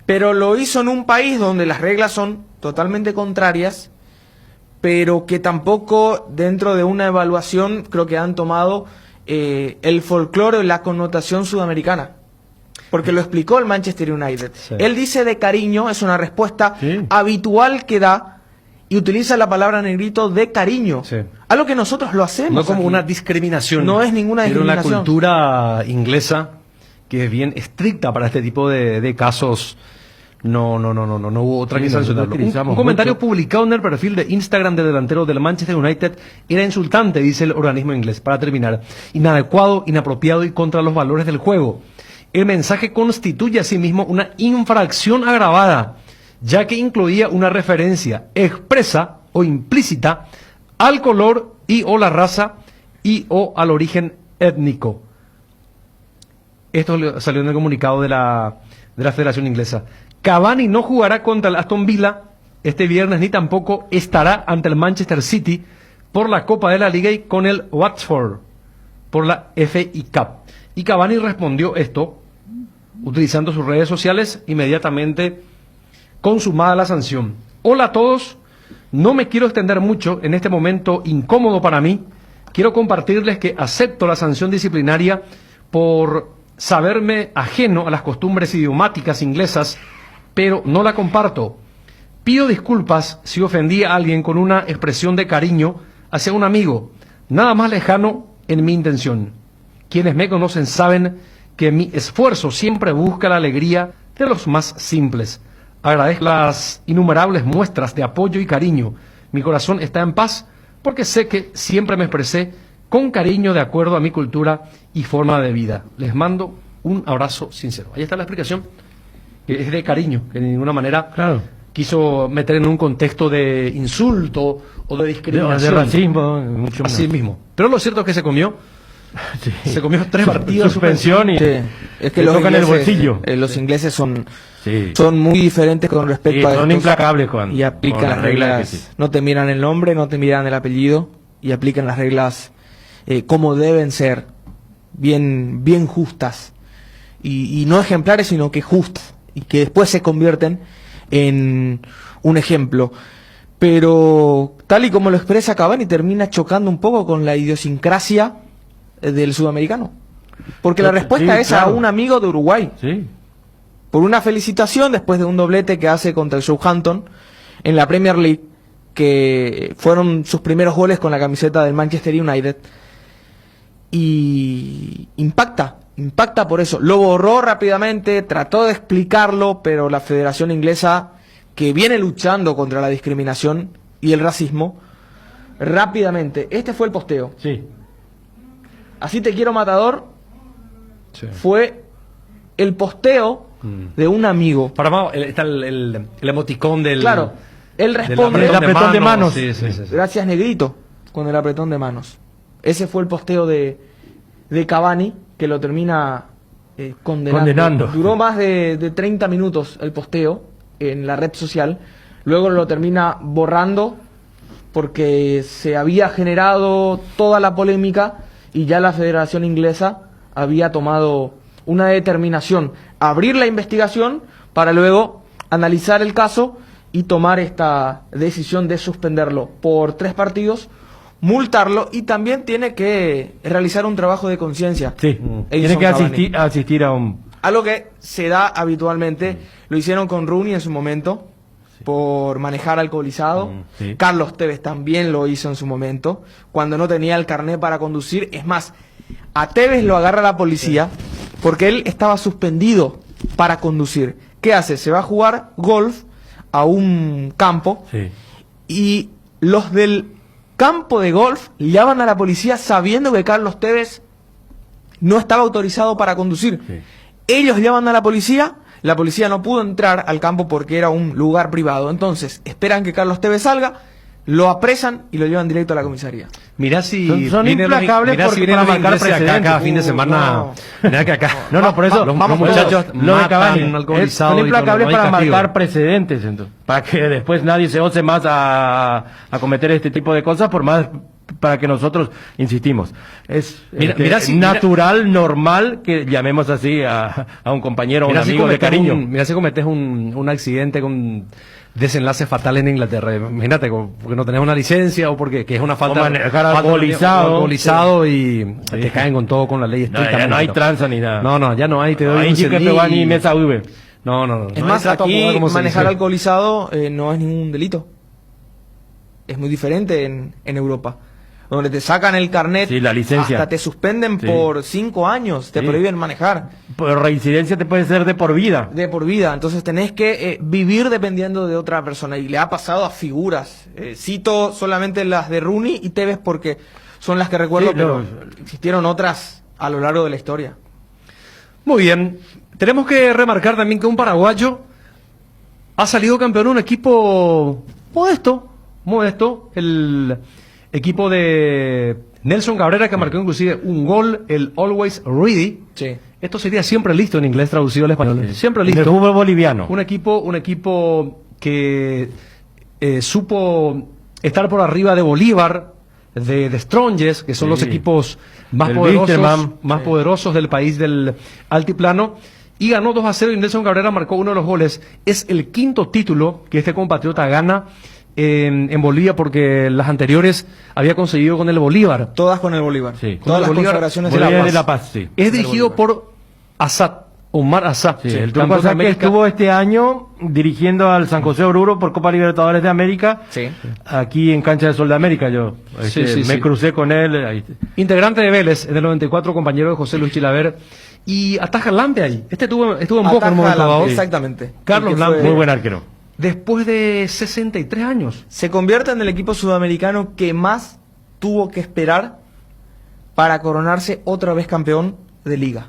Pero lo hizo en un país donde las reglas son totalmente contrarias, pero que tampoco dentro de una evaluación creo que han tomado el folclore o la connotación sudamericana. Porque lo explicó el Manchester United. Sí. Él dice de cariño, es una respuesta habitual que da y utiliza la palabra negrito de cariño. Sí. Algo que nosotros lo hacemos. No como una discriminación. No es ninguna discriminación. Pero la cultura inglesa, que es bien estricta para este tipo de casos, no hubo otra que sancionarlo. Un comentario publicado en el perfil de Instagram del delantero del Manchester United era insultante, dice el organismo inglés. Para terminar, inadecuado, inapropiado y contra los valores del juego. El mensaje constituye asimismo una infracción agravada, ya que incluía una referencia expresa o implícita al color y o la raza y o al origen étnico. Esto salió en el comunicado de la Federación Inglesa. Cavani no jugará contra el Aston Villa este viernes ni tampoco estará ante el Manchester City por la Copa de la Liga y con el Watford por la FA Cup. Y Cavani respondió esto utilizando sus redes sociales inmediatamente consumada la sanción. Hola a todos, no me quiero extender mucho en este momento incómodo para mí. Quiero compartirles que acepto la sanción disciplinaria por saberme ajeno a las costumbres idiomáticas inglesas, pero no la comparto. Pido disculpas si ofendí a alguien con una expresión de cariño hacia un amigo, nada más lejano en mi intención. Quienes me conocen saben que mi esfuerzo siempre busca la alegría de los más simples. Agradezco las innumerables muestras de apoyo y cariño. Mi corazón está en paz porque sé que siempre me expresé con cariño de acuerdo a mi cultura y forma de vida. Les mando un abrazo sincero. Ahí está la explicación, que es de cariño, que de ninguna manera quiso meter en un contexto de insulto o de discriminación. De racismo, mucho Así menos. mismo. Pero lo cierto es que se comió. Se comió 3 partidos de suspensión y Es que le los tocan ingleses, el bolsillo. los ingleses son muy diferentes con respecto a son estos, implacables con y aplican con las las reglas reglas. que sí. No te miran el nombre, no te miran el apellido y aplican las reglas como deben ser, bien justas y no ejemplares, sino que justas, y que después se convierten en un ejemplo. Pero tal y como lo expresa Cavani, termina chocando un poco con la idiosincrasia del sudamericano, porque la respuesta es a un amigo de Uruguay, por una felicitación después de un doblete que hace contra el Southampton en la Premier League, que fueron sus primeros goles con la camiseta del Manchester United, y impacta por eso. Lo borró rápidamente, trató de explicarlo, pero la Federación Inglesa, que viene luchando contra la discriminación y el racismo, rápidamente, este fue el posteo. Así te quiero, matador. Fue el posteo de un amigo. Para está el emoticón del... Claro, él responde... El apretón de manos. Gracias, negrito, con el apretón de manos. Ese fue el posteo de Cavani, que lo termina condenando. Duró más de 30 minutos el posteo en la red social. Luego lo termina borrando porque se había generado toda la polémica y ya la Federación Inglesa había tomado una determinación: abrir la investigación para luego analizar el caso y tomar esta decisión de suspenderlo por 3 partidos, multarlo, y también tiene que realizar un trabajo de conciencia. Tiene que asistir a un... Algo que se da habitualmente. Lo hicieron con Rooney en su momento, por manejar alcoholizado. Carlos Tevez también lo hizo en su momento, cuando no tenía el carnet para conducir. Es más, a Tevez lo agarra la policía porque él estaba suspendido para conducir. ¿Qué hace? Se va a jugar golf a un campo y los del campo de golf llaman a la policía sabiendo que Carlos Tevez no estaba autorizado para conducir. Ellos llaman a la policía no pudo entrar al campo porque era un lugar privado. Entonces esperan que Carlos Tevez salga, lo apresan y lo llevan directo a la comisaría. Mirá si son implacables para marcar precedentes cada fin de semana. Mirá que acá. Por eso los muchachos lo de Cavani son implacables para marcar precedentes, entonces, para que después nadie se ose más a cometer este tipo de cosas, por más para que nosotros insistimos. Es natural, normal que llamemos así a un compañero, a un amigo de cariño. Mira si cometes un accidente con desenlace fatal en Inglaterra. Imagínate, porque no tenés una licencia o porque que es una falta, manejar alcoholizado y te caen con todo, con la ley estrictamente. Ya no hay tranza ni nada. Ya no hay, te doy un ni mesa V. No. Es más, aquí manejar alcoholizado no es ningún delito. Es muy diferente en Europa, donde te sacan el carnet, la licencia, hasta te suspenden por 5 años, te prohíben manejar. Por reincidencia te puede ser de por vida. Entonces tenés que vivir dependiendo de otra persona, y le ha pasado a figuras. Cito solamente las de Rooney y Tevez porque son las que recuerdo, pero existieron otras a lo largo de la historia. Muy bien, tenemos que remarcar también que un paraguayo ha salido campeón de un equipo modesto, el equipo de Nelson Cabrera, que marcó inclusive un gol, el Always Ready. Esto sería siempre listo en inglés traducido al español. Siempre listo. El fútbol boliviano. Un equipo que supo estar por arriba de Bolívar, de Strongest, que son los equipos más poderosos del país del altiplano, y ganó 2-0 y Nelson Cabrera marcó uno de los goles. Es el 5º título que este compatriota gana en Bolivia, porque las anteriores había conseguido con el Bolívar. Todas con el Bolívar. Todas las Bolívar, confederaciones de La Paz. Es dirigido por Asad Omar Azá, Sí, el Turco Azá que estuvo este año dirigiendo al San José Oruro por Copa Libertadores de América, aquí en Cancha de Sol de América. Yo me crucé con él. Ahí. Integrante de Vélez, en el 94, compañero de José Luis Chilaver. Y ataja Lampe ahí. Estuvo en Boca en un momento dado. Exactamente. Carlos Lampe. Muy buen arquero. Después de 63 años. Se convierte en el equipo sudamericano que más tuvo que esperar para coronarse otra vez campeón de liga.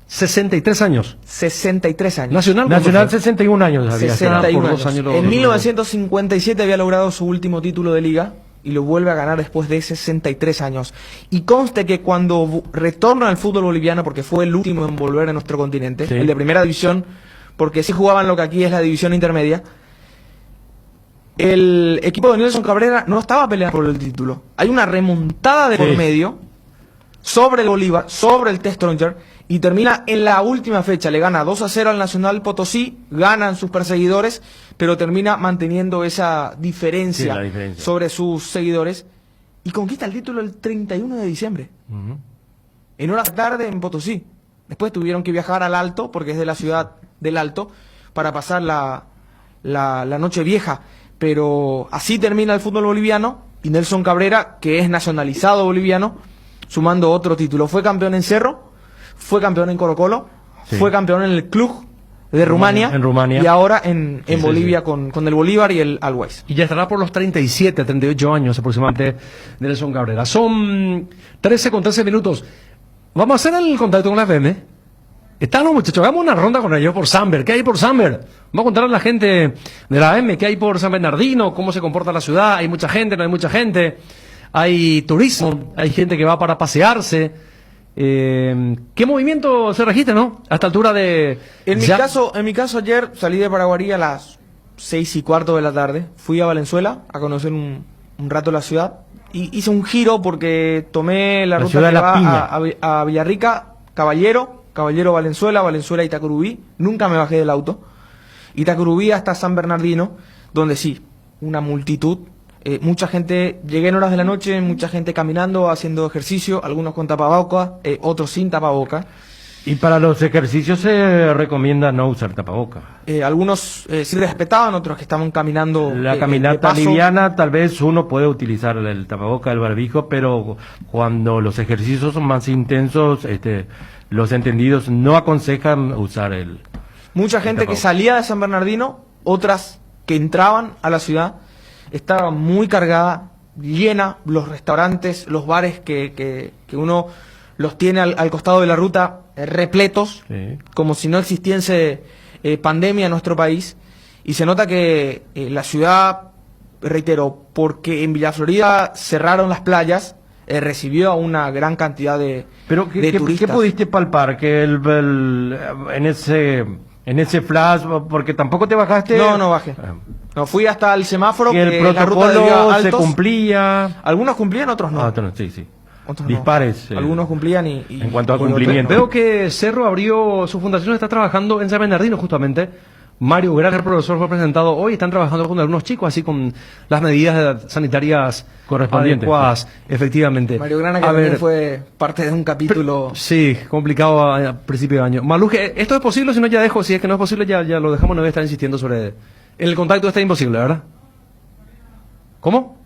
63 años. 63 años. Nacional 61 años había. 61 años. En 1957 había logrado su último título de liga y lo vuelve a ganar después de 63 años. Y conste que cuando retorna al fútbol boliviano, porque fue el último en volver a nuestro continente, el de primera división, porque sí jugaban lo que aquí es la división intermedia, el equipo de Nelson Cabrera no estaba peleando por el título. Hay una remontada de por medio sobre el Bolívar, sobre el T-Stronger, y termina en la última fecha. Le gana 2-0 al Nacional Potosí, ganan sus perseguidores, pero termina manteniendo esa diferencia, sobre sus seguidores y conquista el título el 31 de diciembre. En horas tarde en Potosí. Después tuvieron que viajar al Alto, porque es de la ciudad del Alto, para pasar la noche vieja. Pero así termina el fútbol boliviano y Nelson Cabrera, que es nacionalizado boliviano, sumando otro título. Fue campeón en Cerro, fue campeón en Colo-Colo, fue campeón en el club de Rumania, y ahora en Bolivia con el Bolívar y el Always. Y ya estará por los 37, 38 años aproximadamente de Nelson Cabrera. Son 13 con 13 minutos. Vamos a hacer el contacto con la FM. Están los muchachos, hagamos una ronda con ellos por Samber. ¿Qué hay por Samber? Vamos a contar a la gente de la AM qué hay por San Bernardino, cómo se comporta la ciudad. Hay mucha gente, no hay mucha gente. Hay turismo, hay gente que va para pasearse. ¿Qué movimiento se registra, no? A esta altura de... En mi caso ayer salí de Paraguarí a las 6:15 de la tarde. Fui a Valenzuela a conocer un rato la ciudad. Y hice un giro porque tomé la ruta que va a Villarrica, Caballero, Valenzuela, Valenzuela, Itacurubí. Nunca me bajé del auto. Itacurubí hasta San Bernardino, donde sí, una multitud. Mucha gente, llegué en horas de la noche, mucha gente caminando, haciendo ejercicio, algunos con tapabocas, otros sin tapabocas. Y para los ejercicios se recomienda no usar tapabocas. Algunos sí respetaban, otros que estaban caminando. La caminata liviana, tal vez uno puede utilizar el tapaboca, el barbijo, pero cuando los ejercicios son más intensos, los entendidos no aconsejan usar el... Mucha gente que salía de San Bernardino, otras que entraban a la ciudad. Estaba muy cargada, llena, los restaurantes, los bares que uno los tiene al costado de la ruta, repletos, como si no existiese pandemia en nuestro país. Y se nota que la ciudad, reitero, porque en Villa Florida cerraron las playas, recibió a una gran cantidad de turistas. ¿Qué pudiste palpar? Que en ese flash, porque tampoco te bajaste... No bajé. No, fui hasta el semáforo, que el protocolo se cumplía. Algunos cumplían, otros no. Otros, sí. Otros dispares. No. Algunos cumplían y en cuanto a cumplimiento. Veo que Cerro abrió su fundación, está trabajando en San Bernardino justamente. Mario Gran, el profesor, fue presentado hoy. Están trabajando con algunos chicos, así con las medidas sanitarias correspondientes. Adecuadas, efectivamente. Mario Grana, que también fue parte de un capítulo... Sí, complicado a principio de año. Maluje, ¿esto es posible? Si no, ya dejo. Si es que no es posible, ya lo dejamos. No voy a estar insistiendo sobre... El contacto está imposible, ¿verdad? ¿Cómo?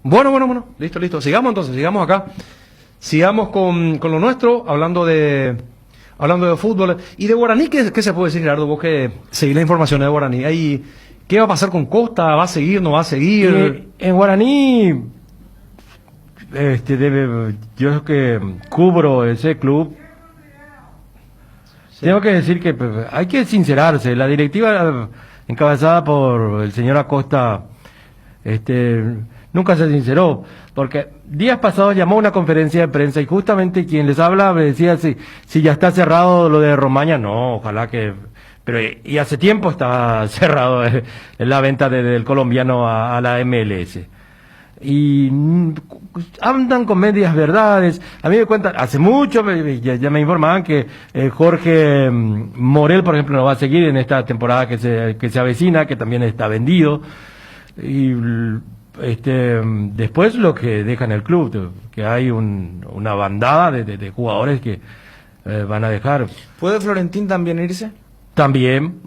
Bueno. Listo. Sigamos entonces, sigamos acá. Sigamos con lo nuestro, hablando de fútbol. Y de Guaraní, ¿qué se puede decir, Gerardo? Vos que seguís la información de Guaraní. ¿Qué va a pasar con Costa? ¿Va a seguir? ¿No va a seguir? En Guaraní, yo que cubro ese club, tengo que decir que hay que sincerarse. La directiva encabezada por el señor Acosta nunca se sinceró, porque días pasados llamó a una conferencia de prensa y justamente quien les habla me decía si ya está cerrado lo de Romaña. No, ojalá que... Pero y hace tiempo estaba cerrado la venta del colombiano a la MLS. Y andan con medias verdades. A mí me cuentan, hace mucho ya me informaban que Jorge Morel, por ejemplo, no va a seguir en esta temporada que se avecina, que también está vendido. Y después lo que dejan el club, que hay una bandada de jugadores que van a dejar. ¿Puede Florentín también irse? También,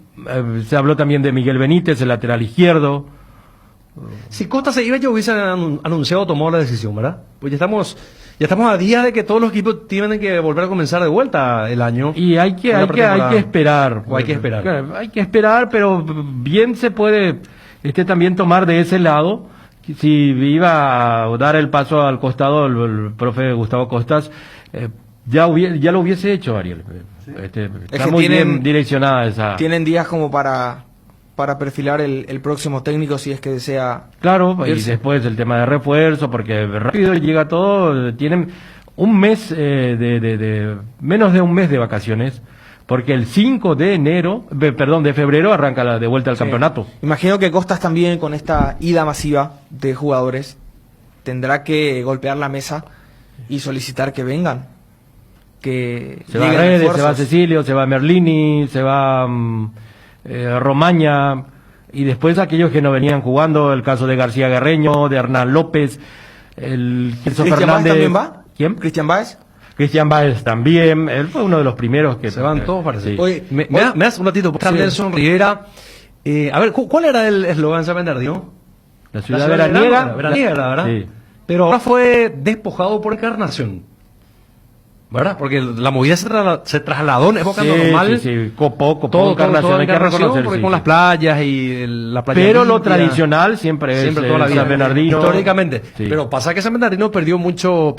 se habló también de Miguel Benítez, el lateral izquierdo. Si Costa se iba, yo hubiese anunciado, tomado la decisión, ¿verdad? Pues ya estamos a días de que todos los equipos tienen que volver a comenzar de vuelta el año. Y hay que esperar. O hay que esperar. Claro, hay que esperar, pero bien se puede también tomar de ese lado. Si iba a dar el paso al costado el profe Gustavo Costas, ya lo hubiese hecho, Ariel. Está muy bien direccionada esa. Tienen días como para perfilar el próximo técnico si es que desea. Claro, y irse. después el tema de refuerzo, porque rápido llega todo. Tienen un mes, menos de un mes de vacaciones, porque el 5 de febrero arranca de vuelta al campeonato. Imagino que Costas también, con esta ida masiva de jugadores, tendrá que golpear la mesa y solicitar que vengan. Que se va Redes, se va Cecilio, se va Merlini, se va Romaña, y después aquellos que no venían jugando, el caso de García Guerreño, de Hernán López, el Celso ¿Cristian Fernández. Báez también va? ¿Quién? ¿Cristian Báez? Cristian Báez también, él fue uno de los primeros que se van todos, parece. Sí. Oye, me das un ratito, por Nelson Rivera. A ver, ¿cuál era el eslogan de San Bernardino? La ciudad veraniega, ¿verdad? Sí. Pero ahora fue despojado por Encarnación, ¿verdad? Porque la movida se trasladó en época normal. Sí, Copó, todo Encarnación, hay que reconocer, porque sí, con las playas y la playa pero limpia, lo tradicional siempre es toda la vida, San Bernardino. históricamente. Sí. Pero pasa que San Bernardino perdió mucho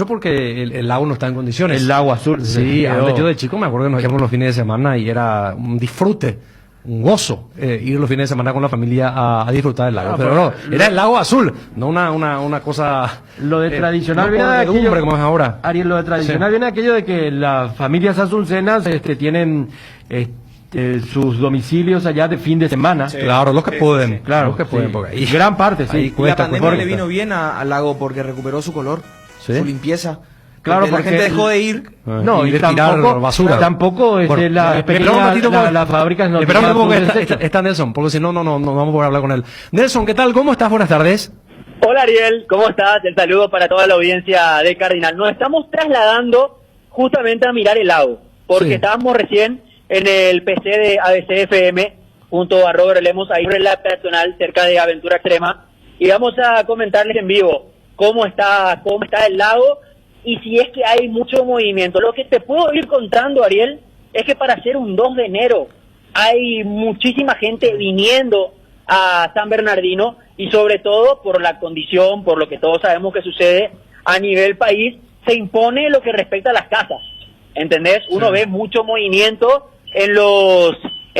porque el lago no está en condiciones. El lago azul. Sí, antes yo de chico me acuerdo que nos íbamos los fines de semana y era un disfrute, un gozo, ir los fines de semana con la familia a disfrutar del lago. Pero no, era el lago azul, no una cosa. Lo de tradicional no viene de aquello, como es ahora. Ariel, lo de tradicional viene de aquello de que las familias azulcenas tienen sus domicilios allá de fin de semana. Sí. Claro, los que pueden. Claro, los que pueden. sí. Porque ahí, gran parte, sí. Y la pandemia le vino bien al lago porque recuperó su color, su limpieza. Claro, porque la gente dejó de ir. No, y de tirar basura. Tampoco las fábricas no. Esperamos un poco que está Nelson, porque si no vamos a poder hablar con él. Nelson, ¿qué tal? ¿Cómo estás? Buenas tardes. Hola Ariel, ¿cómo estás? El saludo para toda la audiencia de Cardinal. Nos estamos trasladando justamente a mirar el lago, porque estábamos recién en el PC de ABCFM junto a Robert Lemos, ahí en la personal cerca de Aventura Extrema, y vamos a comentarles en vivo cómo está el lago y si es que hay mucho movimiento. Lo que te puedo ir contando, Ariel, es que para hacer un 2 de enero hay muchísima gente viniendo a San Bernardino, y sobre todo por la condición, por lo que todos sabemos que sucede a nivel país, se impone lo que respecta a las casas, ¿entendés? Uno ve mucho movimiento en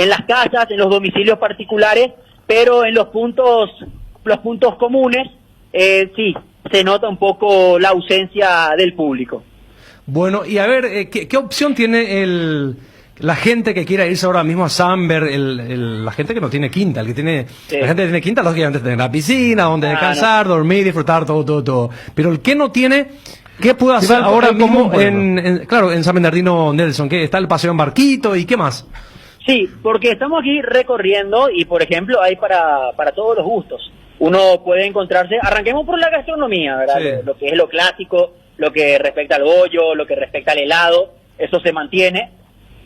las casas, en los domicilios particulares, pero en los puntos comunes, sí, se nota un poco la ausencia del público. Bueno, y a ver, ¿qué opción tiene la gente que quiera irse ahora mismo a Samber, la gente que no tiene quinta, la gente que tiene quinta, lógicamente tiene la piscina, donde descansar, dormir, disfrutar, todo. Pero el que no tiene, ¿qué puede hacer ahora mismo en San Bernardino, Nelson? ¿Qué está el paseo en barquito y qué más? Sí, porque estamos aquí recorriendo y, por ejemplo, hay para todos los gustos. Uno puede encontrarse, arranquemos por la gastronomía, ¿verdad? Sí. Lo que es lo clásico, lo que respecta al bollo, lo que respecta al helado, eso se mantiene.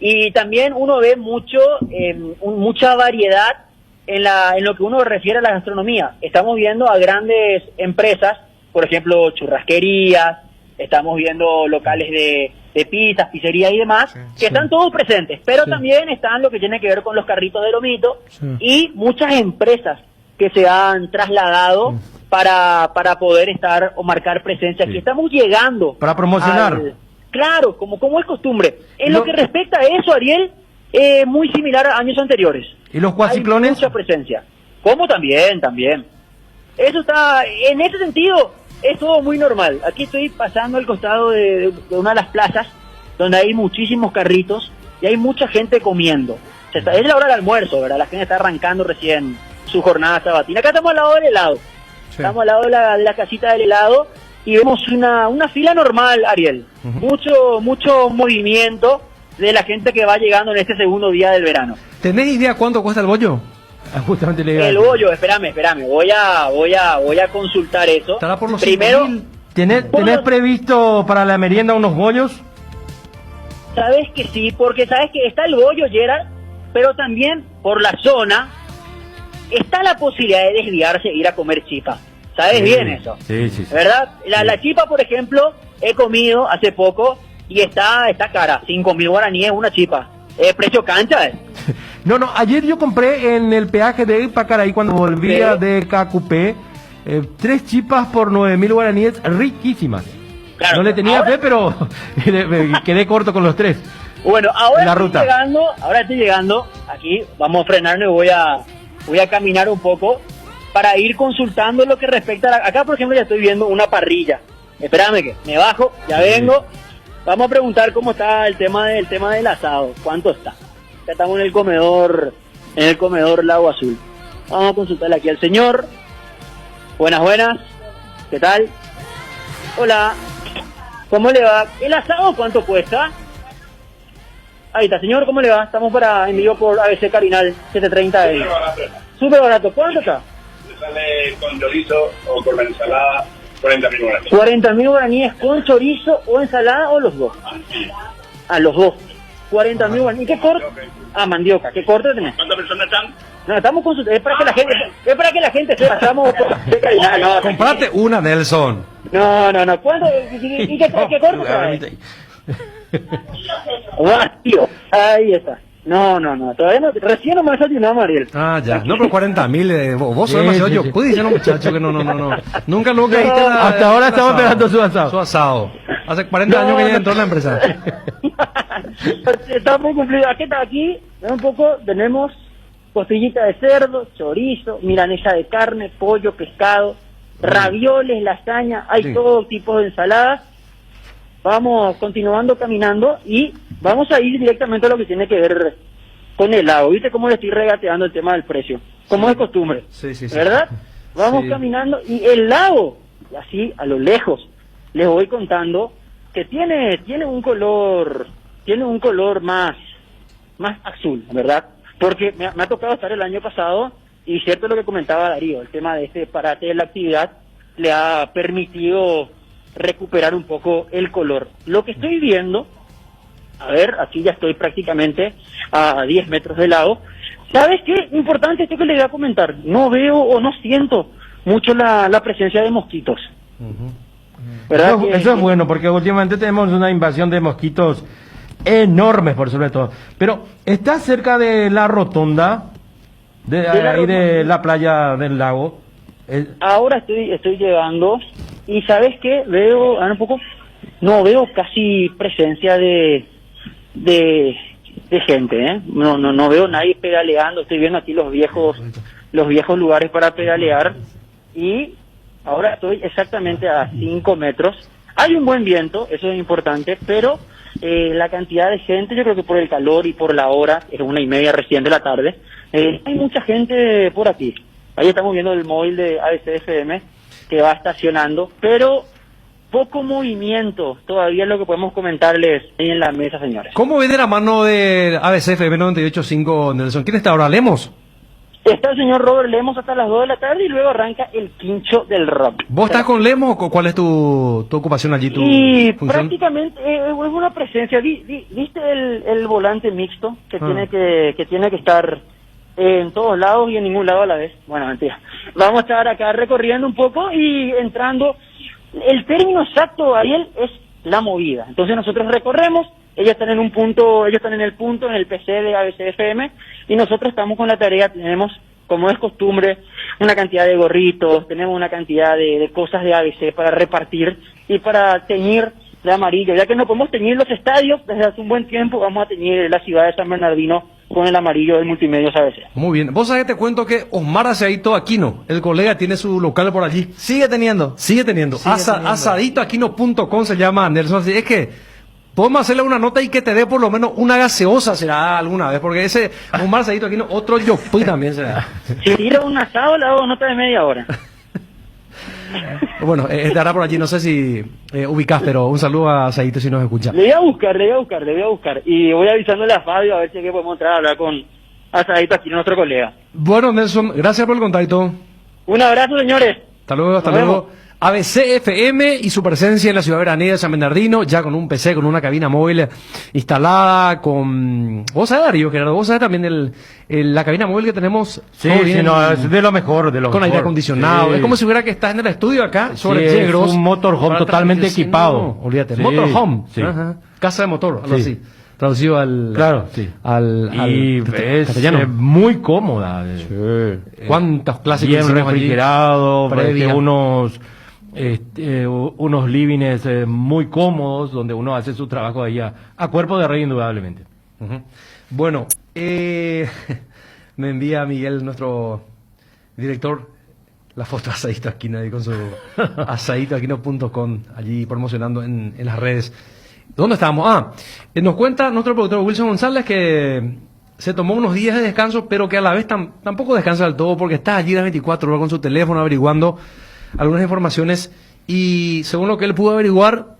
Y también uno ve mucha variedad en lo que uno refiere a la gastronomía. Estamos viendo a grandes empresas, por ejemplo, churrasquerías, estamos viendo locales de pizzas, pizzerías y demás, que están todos presentes, pero también están lo que tiene que ver con los carritos de lomito y muchas empresas que se han trasladado para poder estar o marcar presencia aquí. Estamos llegando para promocionar. Claro, como es costumbre. En lo que respecta a eso, Ariel, muy similar a años anteriores. ¿Y los cuaciclones? Hay mucha presencia. ¿Cómo? También. Eso está, en ese sentido, es todo muy normal. Aquí estoy pasando al costado de una de las plazas, donde hay muchísimos carritos y hay mucha gente comiendo. Es la hora del almuerzo, ¿verdad? La gente está arrancando recién su jornada sabatina. Acá estamos al lado del helado. Estamos al lado de la casita del helado. Y vemos una fila normal, Ariel. Mucho movimiento de la gente que va llegando en este segundo día del verano. ¿Tenés idea cuánto cuesta el bollo? Justamente el bollo, espérame. Voy a consultar eso. Estará por los primero. ¿Tenés previsto para la merienda unos bollos? Sabes que sí, porque sabes que está el bollo, Gerard, pero también por la zona está la posibilidad de desviarse e ir a comer chipa. ¿Sabes bien eso? Sí. ¿Verdad? La chipa, por ejemplo, he comido hace poco y está cara. 5.000 guaraníes una chipa. Precio cancha, No, ayer yo compré en el peaje de Pacaraí cuando volvía de Cacupé 3 chipas por 9.000 guaraníes riquísimas. Claro, no le tenía fe, pero quedé corto con los 3. Bueno, ahora la ruta. estoy llegando, aquí vamos a frenarnos y voy a caminar un poco para ir consultando lo que respecta a acá, por ejemplo, ya estoy viendo una parrilla. Espérame que me bajo, ya vengo. Vamos a preguntar cómo está el tema del asado, cuánto está. Ya estamos en el comedor Lago Azul. Vamos a consultarle aquí al señor. Buenas, ¿qué tal? Hola, ¿cómo le va? ¿El asado cuánto cuesta? Ahí está, señor, ¿cómo le va? Estamos para envío por ABC Cardinal 730. Súper barato, ¿cuánto está? Sale con chorizo o con la ensalada 40.000 guaraníes. 40.000 guaraníes con chorizo o ensalada o los dos. Los dos. 40.000 guaraníes. ¿Qué corte? Mandioca. ¿Qué corte tenés? ¿Cuántas personas están? No, estamos con es para que la gente sepa. Estamos por Comprate una, Nelson. No. ¿Cuánto? ¿Y qué corte trae? Tío. Ahí está. No, todavía no, recién nomás desayunamos, Ariel. Ya, no, pero 40.000, vos sos demasiado yo, pude decir a un muchacho que no, nunca caíste hasta ahora estamos esperando su asado. Hace 40 años que ya entró en la empresa. Estamos cumplidos, aquí, un poco, tenemos costillita de cerdo, chorizo, milanesa de carne, pollo, pescado, ravioles, lasaña, hay todo tipo de ensaladas. Vamos continuando caminando y vamos a ir directamente a lo que tiene que ver con el lago. ¿Viste cómo le estoy regateando el tema del precio? Como es costumbre, sí. ¿verdad? Vamos caminando y el lago, así a lo lejos, les voy contando que tiene un color más azul, ¿verdad? Porque me ha tocado estar el año pasado y cierto lo que comentaba Darío, el tema de este parate de la actividad le ha permitido recuperar un poco el color. Lo que estoy viendo, a ver, aquí ya estoy prácticamente a 10 metros del lago. ¿Sabes qué? Importante esto que le voy a comentar. No veo o no siento mucho la presencia de mosquitos. ¿Verdad? Eso es bueno, porque últimamente tenemos una invasión de mosquitos enormes, por sobre todo. Pero, ¿está cerca de la rotonda? De la playa del lago. Ahora estoy llegando y ¿sabes qué? Veo no veo casi presencia de gente, no veo nadie pedaleando. Estoy viendo aquí los viejos lugares para pedalear y ahora estoy exactamente a 5 metros. Hay un buen viento, eso es importante, pero la cantidad de gente, yo creo que por el calor y por la hora, es 1:30 recién de la tarde, hay mucha gente por aquí. Ahí estamos viendo el móvil de ABCFM que va estacionando, pero poco movimiento todavía es lo que podemos comentarles ahí en la mesa, señores. ¿Cómo viene la mano de ABCFM 98.5, Nelson? ¿Quién está ahora? ¿Lemos? Está el señor Robert Lemos hasta las 2 de la tarde y luego arranca el quincho del rock. ¿Vos estás con Lemos o cuál es tu ocupación allí? Y función? Prácticamente es una presencia. ¿Viste el volante mixto que tiene que estar en todos lados y en ningún lado a la vez? Bueno, mentira. Vamos a estar acá recorriendo un poco y entrando. El término exacto, Ariel, es la movida. Entonces nosotros recorremos, ellos están en el punto, en el PC de ABCFM, y nosotros estamos con la tarea, tenemos, como es costumbre, una cantidad de gorritos, tenemos una cantidad de cosas de ABC para repartir y para teñir de amarillo. Ya que no podemos teñir los estadios desde hace un buen tiempo, vamos a teñir la ciudad de San Bernardino con el amarillo del Multimedios ABC. Muy bien. Vos sabés que te cuento que Osmar Asadito Aquino, el colega, tiene su local por allí. Sigue teniendo. Asaditoaquino.com se llama, Nelson. Así es que podemos hacerle una nota y que te dé por lo menos una gaseosa, será alguna vez, porque ese Osmar Asadito Aquino, otro yopuy también será. Si tira un asado, le hago nota de media hora. Bueno, estará por allí, no sé si ubicás, pero un saludo a Asadito si nos escucha. Le voy a buscar. Y voy avisándole a Fabio a ver si es que podemos entrar a hablar con Asadito aquí, nuestro colega. Bueno, Nelson, gracias por el contacto. Un abrazo, señores. Hasta luego. ABCFM y su presencia en la ciudad veranera de San Bernardino, ya con un PC, con una cabina móvil instalada, con... Vos sabés, Darío, Gerardo, vos sabés también la cabina móvil que tenemos. Sí, sí, no, es de lo mejor, de lo con mejor. aire acondicionado. Sí. Es como si hubiera que estás en el estudio acá, sobre Sí, Chegros. es un motorhome para totalmente transmitir. equipado. No, olvídate, Sí, motorhome. sí. Ajá. Casa de motor, algo Sí. así. Traducido al... Claro, sí. Y es castellano. muy cómoda. ¿Cuántos clásicos Bien hicimos allí? refrigerado, Previa. unos livings muy cómodos donde uno hace su trabajo ahí a cuerpo de rey indudablemente. Ujú. Bueno, me envía Miguel, nuestro director, la foto de Asadito Aquino ahí con su asaditoaquino.com, allí promocionando en las redes. ¿Dónde estábamos? Nos cuenta nuestro productor Wilson González que se tomó unos días de descanso, pero que a la vez tampoco descansa del todo porque está allí las 24 horas con su teléfono averiguando algunas informaciones y según lo que él pudo averiguar,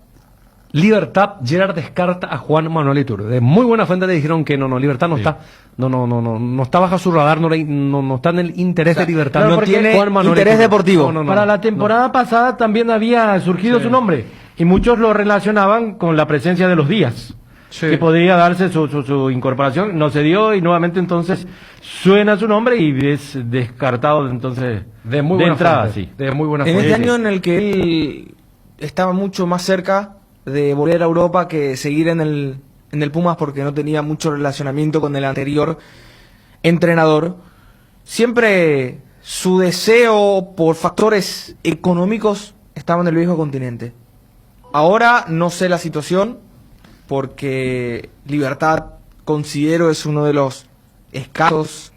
Libertad Gerard descarta a Juan Manuel Iturbe. De muy buena fuente le dijeron que no, Libertad no está, no está bajo su radar, no está en el interés de Libertad, claro, no porque tiene Juan Manuel interés Iturbe. deportivo. Para la temporada pasada también había surgido Sí. su nombre y muchos lo relacionaban con la presencia de los Díaz. Sí. Que podría darse su incorporación, no se dio y nuevamente entonces suena su nombre y es descartado entonces De muy de buena entrada, fuente, sí. de muy buena En fuente. este año en el que él estaba mucho más cerca de volver a Europa que seguir en el Pumas porque no tenía mucho relacionamiento con el anterior entrenador, siempre su deseo por factores económicos estaba en el viejo continente. Ahora no sé la situación porque Libertad considero es uno de los escasos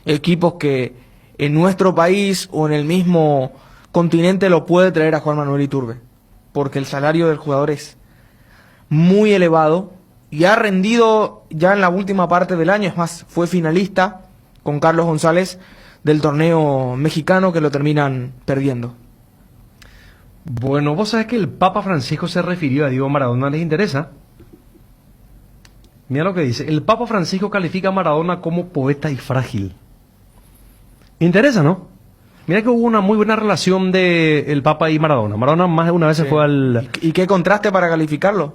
equipos que en nuestro país o en el mismo continente lo puede traer a Juan Manuel Iturbe, porque el salario del jugador es muy elevado y ha rendido ya en la última parte del año, es más, fue finalista con Carlos González del torneo mexicano que lo terminan perdiendo. Bueno, vos sabés que el Papa Francisco se refirió a Diego Maradona, ¿les interesa? Mira lo que dice, el Papa Francisco califica a Maradona como poeta y frágil. Interesa, ¿no? Mira que hubo una muy buena relación de el Papa y Maradona. Maradona más de una vez se fue al... ¿Y qué contraste para calificarlo?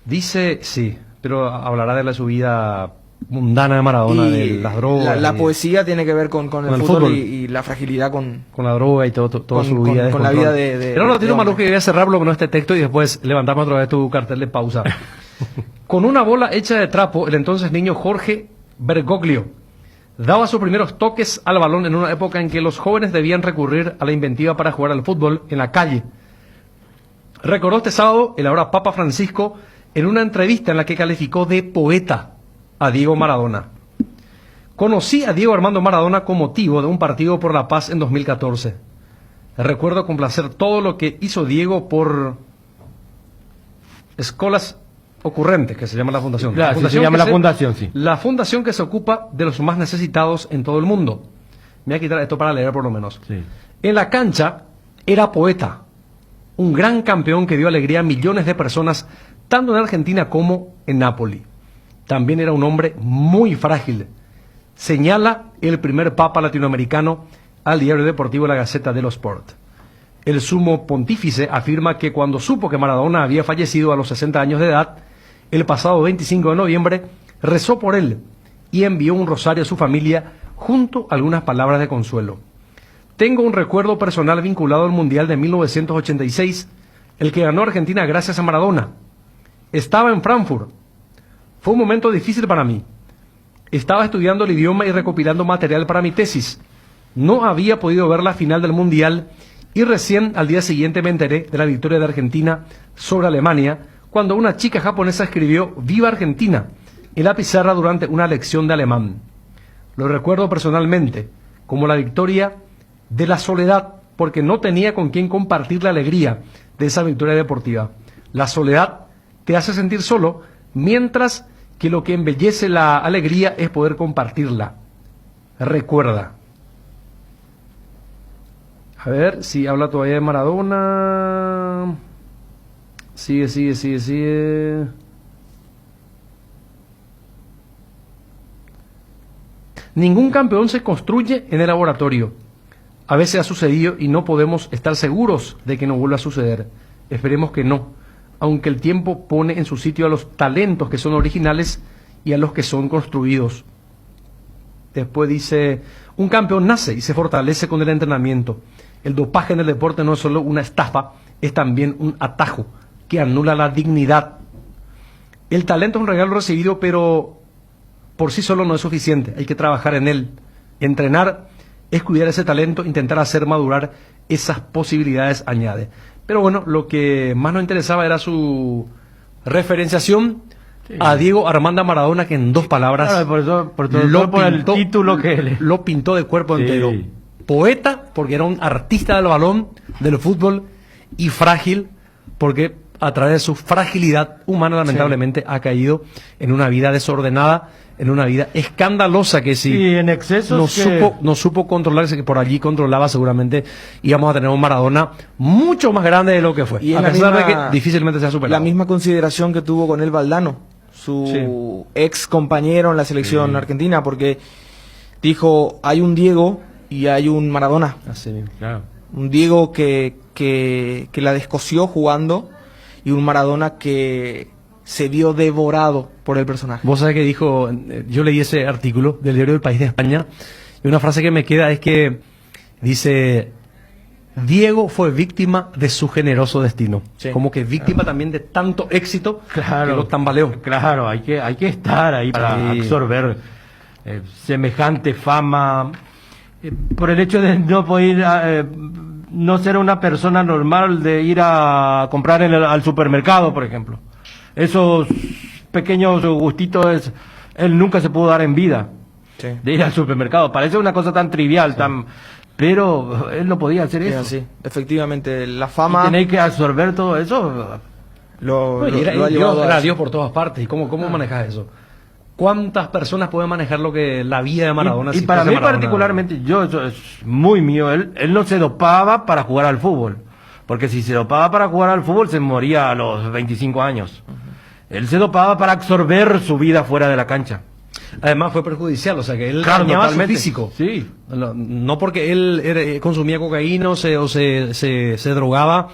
Dice, sí, pero hablará de su vida mundana de Maradona, de las drogas. La y- poesía tiene que ver con el fútbol, y la fragilidad con la droga y toda con- su con- vida. con la descontrol. vida de Pero no, tiene un hombre. maluco que voy a cerrarlo con este texto y después levantamos otra vez tu cartel de pausa. Con una bola hecha de trapo, el entonces niño Jorge Bergoglio daba sus primeros toques al balón en una época en que los jóvenes debían recurrir a la inventiva para jugar al fútbol en la calle. Recordó este sábado el ahora Papa Francisco en una entrevista en la que calificó de poeta a Diego Maradona. Conocí a Diego Armando Maradona con motivo de un partido por la paz en 2014. Recuerdo con placer todo lo que hizo Diego por Escolas Ocurrentes, que se llama la fundación. Claro, sí, se llama que la fundación, sí. La fundación que se ocupa de los más necesitados en todo el mundo. Me voy a quitar esto para leer por lo menos. Sí. En la cancha era poeta, un gran campeón que dio alegría a millones de personas, tanto en Argentina como en Nápoli. También era un hombre muy frágil. Señala el primer papa latinoamericano al diario deportivo La Gaceta dello Sport. El sumo pontífice afirma que cuando supo que Maradona había fallecido a los 60 años de edad, el pasado 25 de noviembre, rezó por él y envió un rosario a su familia junto a algunas palabras de consuelo. Tengo un recuerdo personal vinculado al Mundial de 1986, el que ganó Argentina gracias a Maradona. Estaba en Frankfurt. Fue un momento difícil para mí. Estaba estudiando el idioma y recopilando material para mi tesis. No había podido ver la final del Mundial y recién al día siguiente me enteré de la victoria de Argentina sobre Alemania cuando una chica japonesa escribió «Viva Argentina» en la pizarra durante una lección de alemán. Lo recuerdo personalmente como la victoria de la soledad porque no tenía con quién compartir la alegría de esa victoria deportiva. La soledad te hace sentir solo, mientras que lo que embellece la alegría es poder compartirla. Recuerda. A ver si habla todavía de Maradona. Sigue. Ningún campeón se construye en el laboratorio. A veces ha sucedido y no podemos estar seguros de que no vuelva a suceder. Esperemos que no, aunque el tiempo pone en su sitio a los talentos que son originales y a los que son construidos. Después dice, un campeón nace y se fortalece con el entrenamiento. El dopaje en el deporte no es solo una estafa, es también un atajo que anula la dignidad. El talento es un regalo recibido, pero por sí solo no es suficiente. Hay que trabajar en él. Entrenar es cuidar ese talento, intentar hacer madurar esas posibilidades, añade. Pero bueno, lo que más nos interesaba era su referenciación a Diego Armando Maradona, que en 2 palabras el título que lo pintó de cuerpo entero. Poeta, porque era un artista del balón, del fútbol, y frágil, porque a través de su fragilidad humana, lamentablemente, ha caído en una vida desordenada, en una vida escandalosa, que si en excesos no supo controlarse, que por allí controlaba, seguramente íbamos a tener un Maradona mucho más grande de lo que fue, y a pesar de que difícilmente se ha superado. La misma consideración que tuvo con él Valdano, su ex compañero en la selección argentina, porque dijo, hay un Diego y hay un Maradona. Así mismo, claro. Un Diego que la descosió jugando, y un Maradona que se vio devorado por el personaje. Vos sabés que dijo, yo leí ese artículo del diario El País de España, y una frase que me queda es que dice, Diego fue víctima de su generoso destino. Sí. Como que víctima también de tanto éxito que lo tambaleó. Claro, hay que estar ahí para absorber semejante fama, por el hecho de no poder no ser una persona normal, de ir a comprar al supermercado, por ejemplo. Esos pequeños gustitos él nunca se pudo dar en vida, de ir al supermercado. Parece una cosa tan trivial, pero él no podía hacer eso. Sí, efectivamente, la fama... Y tenéis que absorber todo eso. Era Dios por todas partes. ¿Y cómo manejas eso? ¿Cuántas personas pueden manejar lo que la vida de Maradona? Y para mí particularmente, eso es muy mío. Él no se dopaba para jugar al fútbol, porque si se dopaba para jugar al fútbol se moría a los 25 años. Él se dopaba para absorber su vida fuera de la cancha. Además fue perjudicial, o sea que él dañaba su físico. Sí. No porque él consumía cocaína o se drogaba,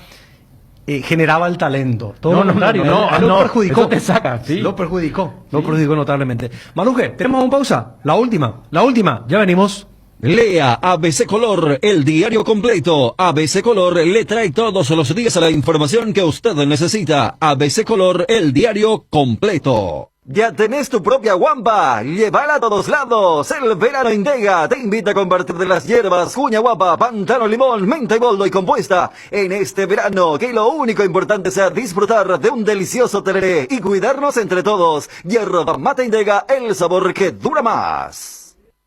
generaba el talento. Todo lo contrario. Lo perjudicó. Eso te saca, sí. Lo perjudicó. Lo perjudicó notablemente. Maluje, tenemos una pausa. La última. Ya venimos. Lea ABC Color, el diario completo. ABC Color le trae todos los días la información que usted necesita. ABC Color, el diario completo. Ya tenés tu propia guampa, llévala a todos lados. El verano Indega te invita a compartir de las hierbas Cuña Guapa, Pantano Limón, Menta y Boldo y Compuesta en este verano, que lo único importante sea disfrutar de un delicioso tereré y cuidarnos entre todos. Hierba Mate Indega, el sabor que dura más.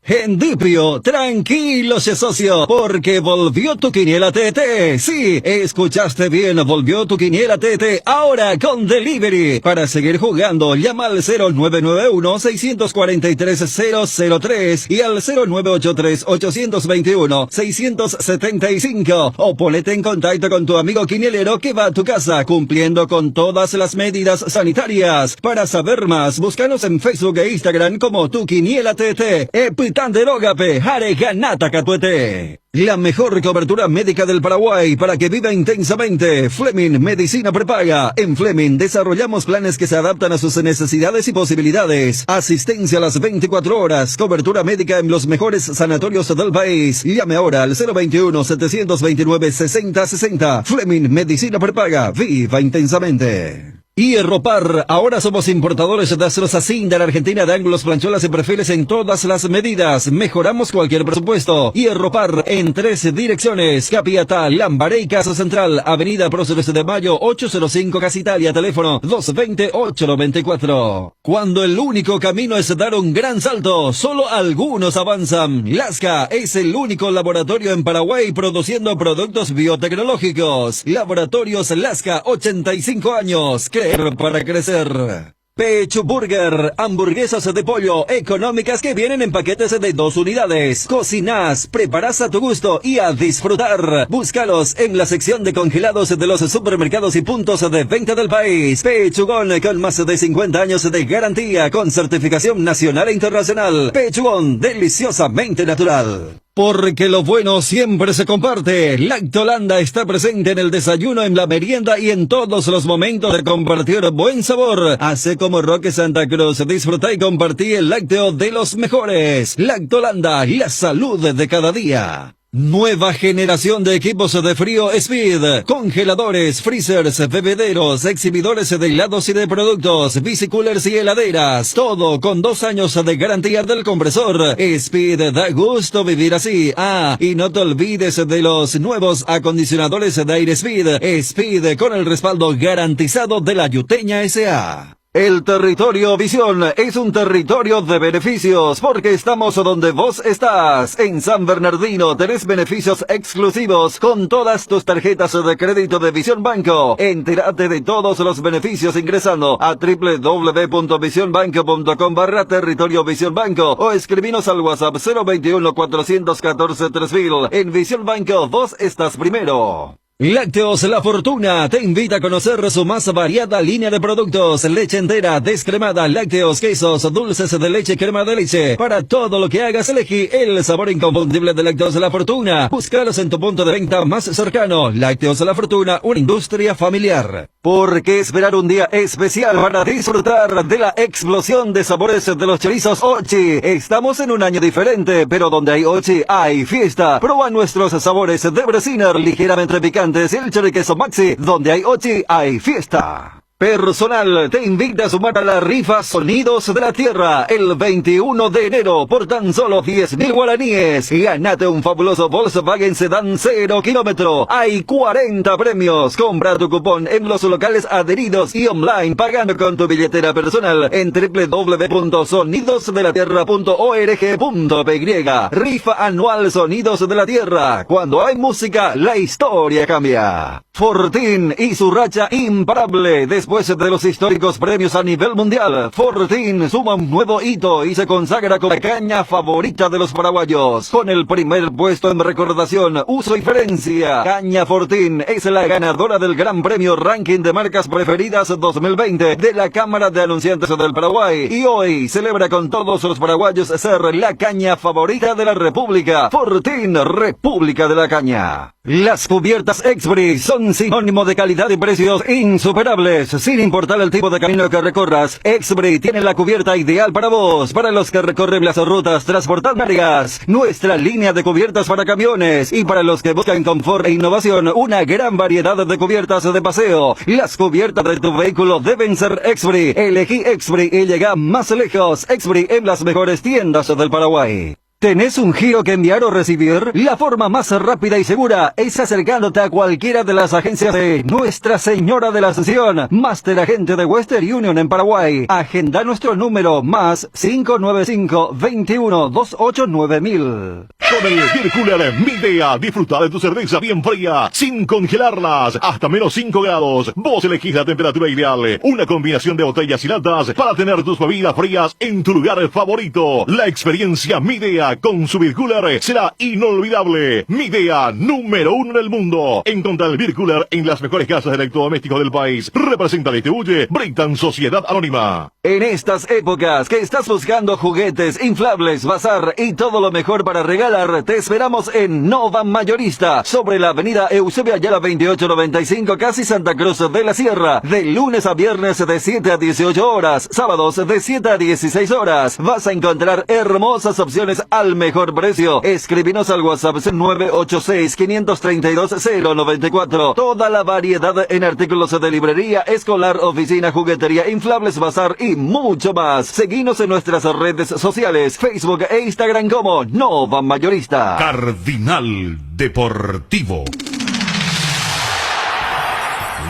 En Diprio, tranquilo, socio, porque volvió tu quiniela TT. Sí, escuchaste bien, volvió tu quiniela TT, ahora con delivery. Para seguir jugando, llama al 0991-643-003 y al 0983-821-675 o ponete en contacto con tu amigo quinielero que va a tu casa cumpliendo con todas las medidas sanitarias. Para saber más, búscanos en Facebook e Instagram como tu quiniela TT. Tanderogape, Jare Ganata Catuete. La mejor cobertura médica del Paraguay para que viva intensamente. Fleming Medicina Prepaga. En Fleming desarrollamos planes que se adaptan a sus necesidades y posibilidades. Asistencia a las 24 horas. Cobertura médica en los mejores sanatorios del país. Llame ahora al 021-729-6060. Fleming Medicina Prepaga. Viva intensamente. Hierropar, ahora somos importadores de aceros Asín de la Argentina, de ángulos, planchuelas y perfiles en todas las medidas. Mejoramos cualquier presupuesto. Hierropar en 3 direcciones: Capiatá, Lambaré y Casa Central, Avenida Próceres de Mayo 805 Casa Italia, teléfono 220-894. Cuando el único camino es dar un gran salto, solo algunos avanzan. Lasca es el único laboratorio en Paraguay produciendo productos biotecnológicos. Laboratorios Lasca, 85 años. Para crecer. Pecho Burger, hamburguesas de pollo económicas que vienen en paquetes de 2 unidades. Cocinas, preparas a tu gusto y a disfrutar. Búscalos en la sección de congelados de los supermercados y puntos de venta del país. Pechugón con más de 50 años de garantía con certificación nacional e internacional. Pechugón, deliciosamente natural. Porque lo bueno siempre se comparte. Lactolanda está presente en el desayuno, en la merienda y en todos los momentos de compartir buen sabor. Hace como Roque Santa Cruz. Disfruta y compartí el lácteo de los mejores. Lactolanda, la salud de cada día. Nueva generación de equipos de frío Speed, congeladores, freezers, bebederos, exhibidores de helados y de productos, bicicoolers y heladeras, todo con 2 años de garantía del compresor. Speed, da gusto vivir así. Ah, y no te olvides de los nuevos acondicionadores de aire Speed, Speed con el respaldo garantizado de la Yuteña S.A. El territorio Visión es un territorio de beneficios porque estamos donde vos estás. En San Bernardino tenés beneficios exclusivos con todas tus tarjetas de crédito de Visión Banco. Entérate de todos los beneficios ingresando a www.visionbanco.com/territorio Visión Banco o escribinos al WhatsApp 021 414 3000. En Visión Banco vos estás primero. Lácteos La Fortuna te invita a conocer su más variada línea de productos, leche entera, descremada, lácteos, quesos, dulces de leche, crema de leche. Para todo lo que hagas, elegí el sabor inconfundible de Lácteos La Fortuna. Búscalos en tu punto de venta más cercano. Lácteos La Fortuna, una industria familiar. ¿Por qué esperar un día especial para disfrutar de la explosión de sabores de los chorizos Ochi? Estamos en un año diferente, pero donde hay Ochi hay fiesta. Proba nuestros sabores de Bresiner ligeramente picantes y el choriqueso Maxi. Donde hay Ochi hay fiesta. Personal te invita a sumar a la rifa Sonidos de la Tierra el 21 de enero por tan solo 10.000 guaraníes. Ganate un fabuloso Volkswagen Sedán 0 kilómetro. Hay 40 premios. Compra tu cupón en los locales adheridos y online pagando con tu billetera personal en www.sonidosdelatierra.org.py. Rifa anual Sonidos de la Tierra. Cuando hay música, la historia cambia. Fortín y su racha imparable. Después de los históricos premios a nivel mundial, Fortín suma un nuevo hito y se consagra como la caña favorita de los paraguayos. Con el primer puesto en recordación, uso y diferencia, Caña Fortín es la ganadora del Gran Premio Ranking de Marcas Preferidas 2020 de la Cámara de Anunciantes del Paraguay. Y hoy celebra con todos los paraguayos ser la caña favorita de la República. Fortín, República de la Caña. Las cubiertas Expri son sinónimo de calidad y precios insuperables. Sin importar el tipo de camino que recorras, Expri tiene la cubierta ideal para vos, para los que recorren las rutas transportarias. Nuestra línea de cubiertas para camiones y para los que buscan confort e innovación, una gran variedad de cubiertas de paseo. Las cubiertas de tu vehículo deben ser Expri. Elegí Expri y llega más lejos. Expri en las mejores tiendas del Paraguay. ¿Tenés un giro que enviar o recibir? La forma más rápida y segura es acercándote a cualquiera de las agencias de Nuestra Señora de la Ascensión, Master Agente de Western Union en Paraguay. Agenda nuestro número más 595 21 28 9000. Con el Beer Cooler Midea, disfruta de tu cerveza bien fría, sin congelarlas, hasta menos 5 grados. Vos elegís la temperatura ideal. Una combinación de botellas y latas para tener tus bebidas frías en tu lugar favorito. La experiencia Midea con su Beer Cooler será inolvidable. Midea, número 1 en el mundo. Encontra el Beer Cooler en las mejores casas de electrodomésticos del país. Representa y distribuye Brighton Sociedad Anónima. En estas épocas que estás buscando juguetes, inflables, bazar y todo lo mejor para regalar, te esperamos en Nova Mayorista, sobre la avenida Eusebio Ayala 2895, casi Santa Cruz de la Sierra, de lunes a viernes de 7 a 18 horas, sábados de 7 a 16 horas. Vas a encontrar hermosas opciones al mejor precio. Escribinos al WhatsApp 986-532-094. Toda la variedad en artículos de librería, escolar, oficina, juguetería, inflables, bazar y mucho más. Seguinos en nuestras redes sociales, Facebook e Instagram como Nova Mayorista. Cardinal Deportivo.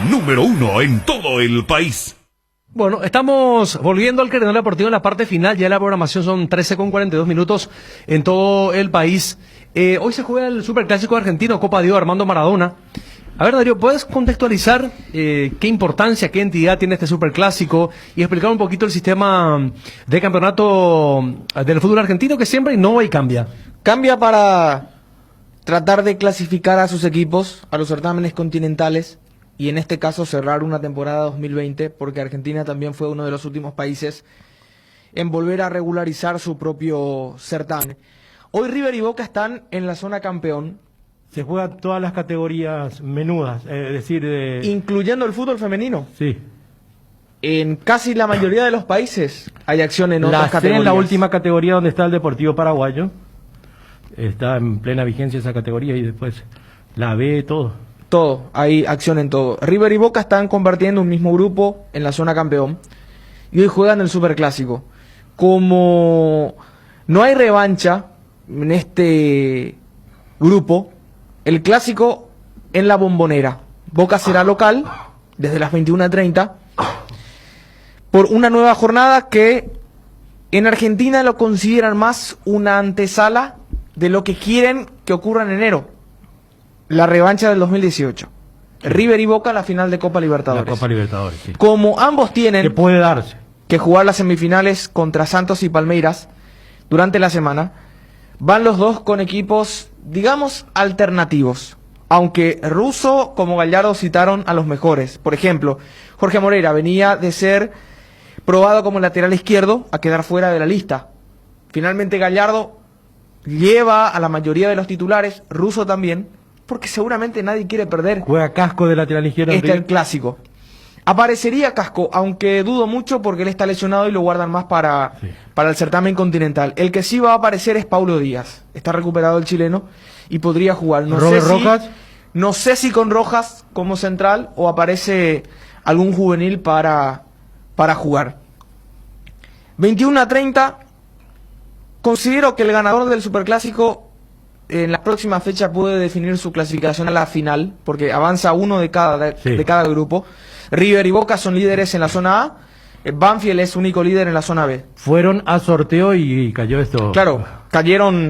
Número 1 en todo el país. Bueno, estamos volviendo al Cardinal Deportivo en la parte final. Ya la programación son 13:42 en todo el país. Hoy se juega el Superclásico argentino, Copa Diego Armando Maradona. A ver, Darío, ¿puedes contextualizar qué importancia, qué entidad tiene este Superclásico y explicar un poquito el sistema de campeonato del fútbol argentino que siempre innova y cambia? Cambia para tratar de clasificar a sus equipos a los certámenes continentales y en este caso cerrar una temporada 2020, porque Argentina también fue uno de los últimos países en volver a regularizar su propio certamen. Hoy River y Boca están en la zona campeón. Se juegan todas las categorías menudas, es decir, incluyendo el fútbol femenino. Sí. En casi la mayoría de los países hay acción en otras categorías. En la última categoría donde está el Deportivo Paraguayo, está en plena vigencia esa categoría, y después la B, todo. Todo, hay acción en todo. River y Boca están compartiendo un mismo grupo en la zona campeón y hoy juegan el Superclásico. Como no hay revancha en este grupo, el clásico en la Bombonera. Boca será local desde las 21:30 por una nueva jornada que en Argentina lo consideran más una antesala de lo que quieren que ocurra en enero. La revancha del 2018. River y Boca, la final de Copa Libertadores. La Copa Libertadores, sí. Como ambos tienen que puede darse que jugar las semifinales contra Santos y Palmeiras durante la semana, van los dos con equipos, digamos, alternativos. Aunque Russo como Gallardo citaron a los mejores. Por ejemplo, Jorge Moreira venía de ser probado como lateral izquierdo a quedar fuera de la lista. Finalmente Gallardo lleva a la mayoría de los titulares, Russo también, porque seguramente nadie quiere perder. Juega Casco de lateral izquierdo. Este es el clásico. Aparecería Casco, aunque dudo mucho porque él está lesionado y lo guardan más para el certamen continental. El que sí va a aparecer es Paulo Díaz. Está recuperado el chileno y podría jugar. Rojas. No sé si con Rojas como central o aparece algún juvenil para jugar. 21:30. Considero que el ganador del Superclásico en la próxima fecha puede definir su clasificación a la final, porque avanza uno de cada grupo. River y Boca son líderes en la zona A. Banfield es único líder en la zona B. Fueron a sorteo y cayó esto. Claro,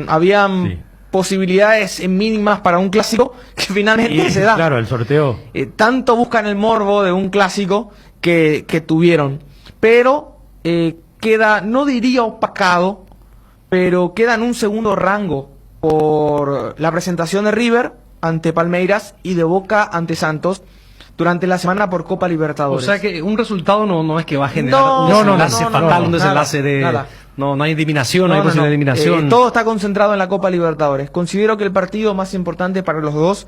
habían posibilidades mínimas para un clásico que finalmente se da. Claro, el sorteo. Tanto buscan el morbo de un clásico que tuvieron. Pero queda, no diría opacado, pero queda en un segundo rango por la presentación de River ante Palmeiras y de Boca ante Santos durante la semana por Copa Libertadores. O sea que un resultado no es que va a generar un desenlace nada. No hay eliminación, no hay posibilidad de eliminación. Todo está concentrado en la Copa Libertadores. Considero que el partido más importante para los dos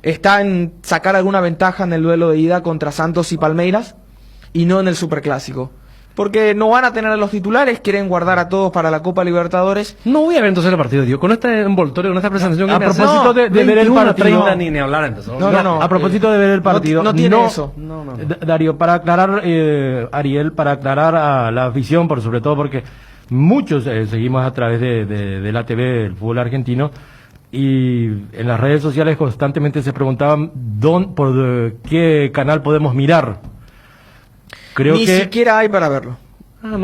está en sacar alguna ventaja en el duelo de ida contra Santos y Palmeiras y no en el Superclásico. Porque no van a tener a los titulares, quieren guardar a todos para la Copa Libertadores. No voy a ver entonces el partido, tío. Con este envoltorio, con esta presentación que a propósito de ver el partido, 30, ni hablar entonces. A propósito de ver el partido, no tiene eso. Darío, para aclarar, Ariel, para aclarar a la afición, sobre todo porque muchos seguimos a través de la TV el fútbol argentino, y en las redes sociales constantemente se preguntaban por qué canal podemos mirar. Ni siquiera hay para verlo.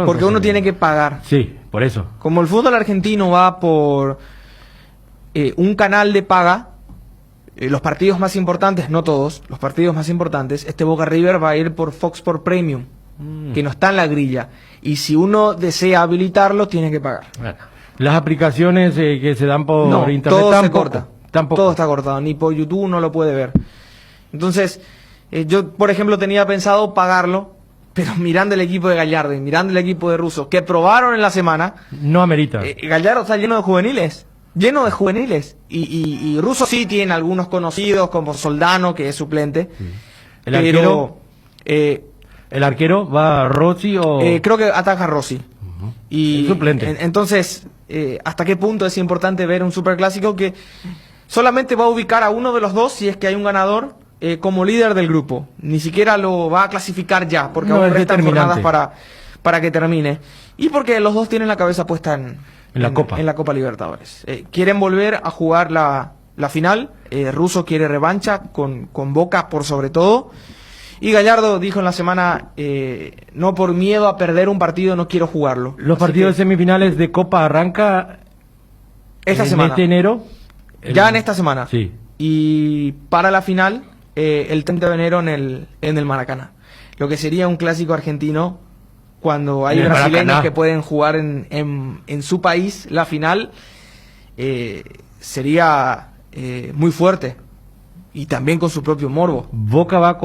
Porque uno tiene que pagar. Sí, por eso. Como el fútbol argentino va por un canal de paga, los partidos más importantes, no todos, los partidos más importantes, este Boca River va a ir por Fox Sport Premium, que no está en la grilla. Y si uno desea habilitarlo, tiene que pagar. Bueno, las aplicaciones que se dan por internet todo tampoco, se corta. Todo está cortado, ni por YouTube uno lo puede ver. Entonces, yo, por ejemplo, tenía pensado pagarlo, pero mirando el equipo de Gallardo y mirando el equipo de Russo, que probaron en la semana, no amerita. Gallardo está lleno de juveniles. Y Russo sí tiene algunos conocidos, como Soldano, que es suplente. Sí. ¿El arquero va Rossi o...? Creo que ataca Rossi. Y el suplente. Entonces, ¿hasta qué punto es importante ver un superclásico que solamente va a ubicar a uno de los dos si es que hay un ganador como líder del grupo? Ni siquiera lo va a clasificar ya, porque aún restan jornadas para que termine. Y porque los dos tienen la cabeza puesta en la Copa Libertadores. Quieren volver a jugar la final. Russo quiere revancha con Boca por sobre todo. Y Gallardo dijo en la semana, no por miedo a perder un partido no quiero jugarlo. Los partidos semifinales de Copa arranca esta semana. Este enero. Ya en esta semana. Sí. Y para la final, el 30 de enero en el Maracaná. Lo que sería un clásico argentino cuando hay brasileños que pueden jugar en su país la final, sería muy fuerte. Y también con su propio morbo. Boca va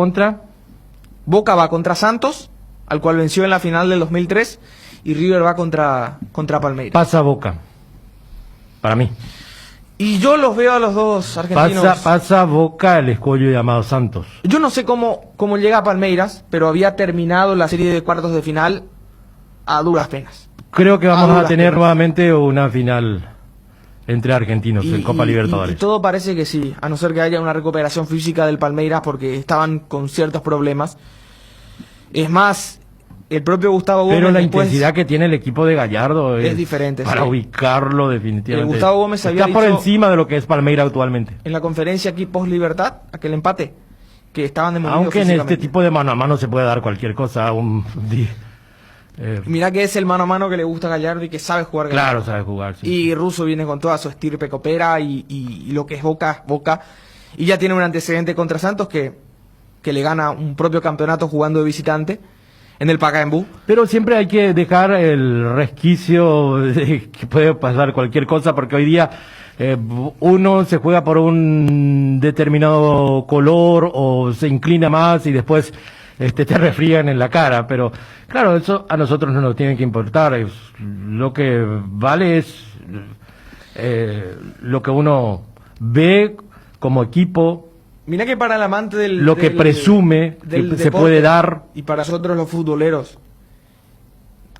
contra Santos, al cual venció en la final del 2003, y River va contra Palmeiras. Pasa Boca. para mí. Y yo los veo a los dos argentinos. Pasa Boca el escollo llamado Santos. Yo no sé cómo llega a Palmeiras, pero había terminado la serie de cuartos de final a duras penas. Creo que vamos a tener nuevamente una final entre argentinos en Copa Libertadores. Y todo parece que sí, a no ser que haya una recuperación física del Palmeiras porque estaban con ciertos problemas. Es más, el propio Gustavo Gómez... Pero la después, intensidad que tiene el equipo de Gallardo es diferente. Para sí. ubicarlo definitivamente. Gustavo Gómez había está por dicho encima de lo que es Palmeiras actualmente. En la conferencia aquí post-Libertad, aquel empate, que estaban demolidos Aunque en físicamente. este tipo de mano a mano se puede dar cualquier cosa. Mira que es el mano a mano que le gusta a Gallardo y que sabe jugar Gallardo. Claro, sabe jugar. Sí. Y Russo viene con toda su estirpe copera y lo que es Boca. Y ya tiene un antecedente contra Santos que le gana un propio campeonato jugando de visitante en el Pacaembu. Pero siempre hay que dejar el resquicio de que puede pasar cualquier cosa, porque hoy día uno se juega por un determinado color o se inclina más y después te refrían en la cara. Pero claro, eso a nosotros no nos tiene que importar. Lo que vale es lo que uno ve como equipo. Mira que para el amante del... Lo que presume del que se deporte, puede dar. Y para nosotros los futboleros,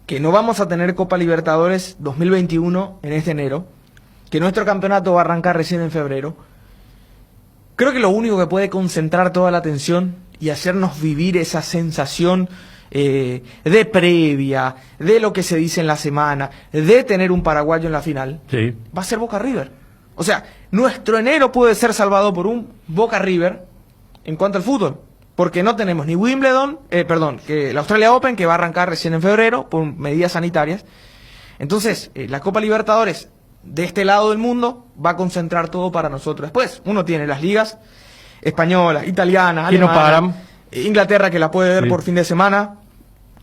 que no vamos a tener Copa Libertadores 2021 en este enero, que nuestro campeonato va a arrancar recién en febrero, creo que lo único que puede concentrar toda la atención y hacernos vivir esa sensación de previa, de lo que se dice en la semana, de tener un paraguayo en la final, sí, va a ser Boca River. O sea, nuestro enero puede ser salvado por un Boca River en cuanto al fútbol, porque no tenemos ni Wimbledon, que la Australia Open, que va a arrancar recién en febrero por medidas sanitarias. Entonces, la Copa Libertadores de este lado del mundo va a concentrar todo para nosotros. Después, uno tiene las ligas españolas, italianas, que no alemanas, paran. Inglaterra, que la puede ver por fin de semana.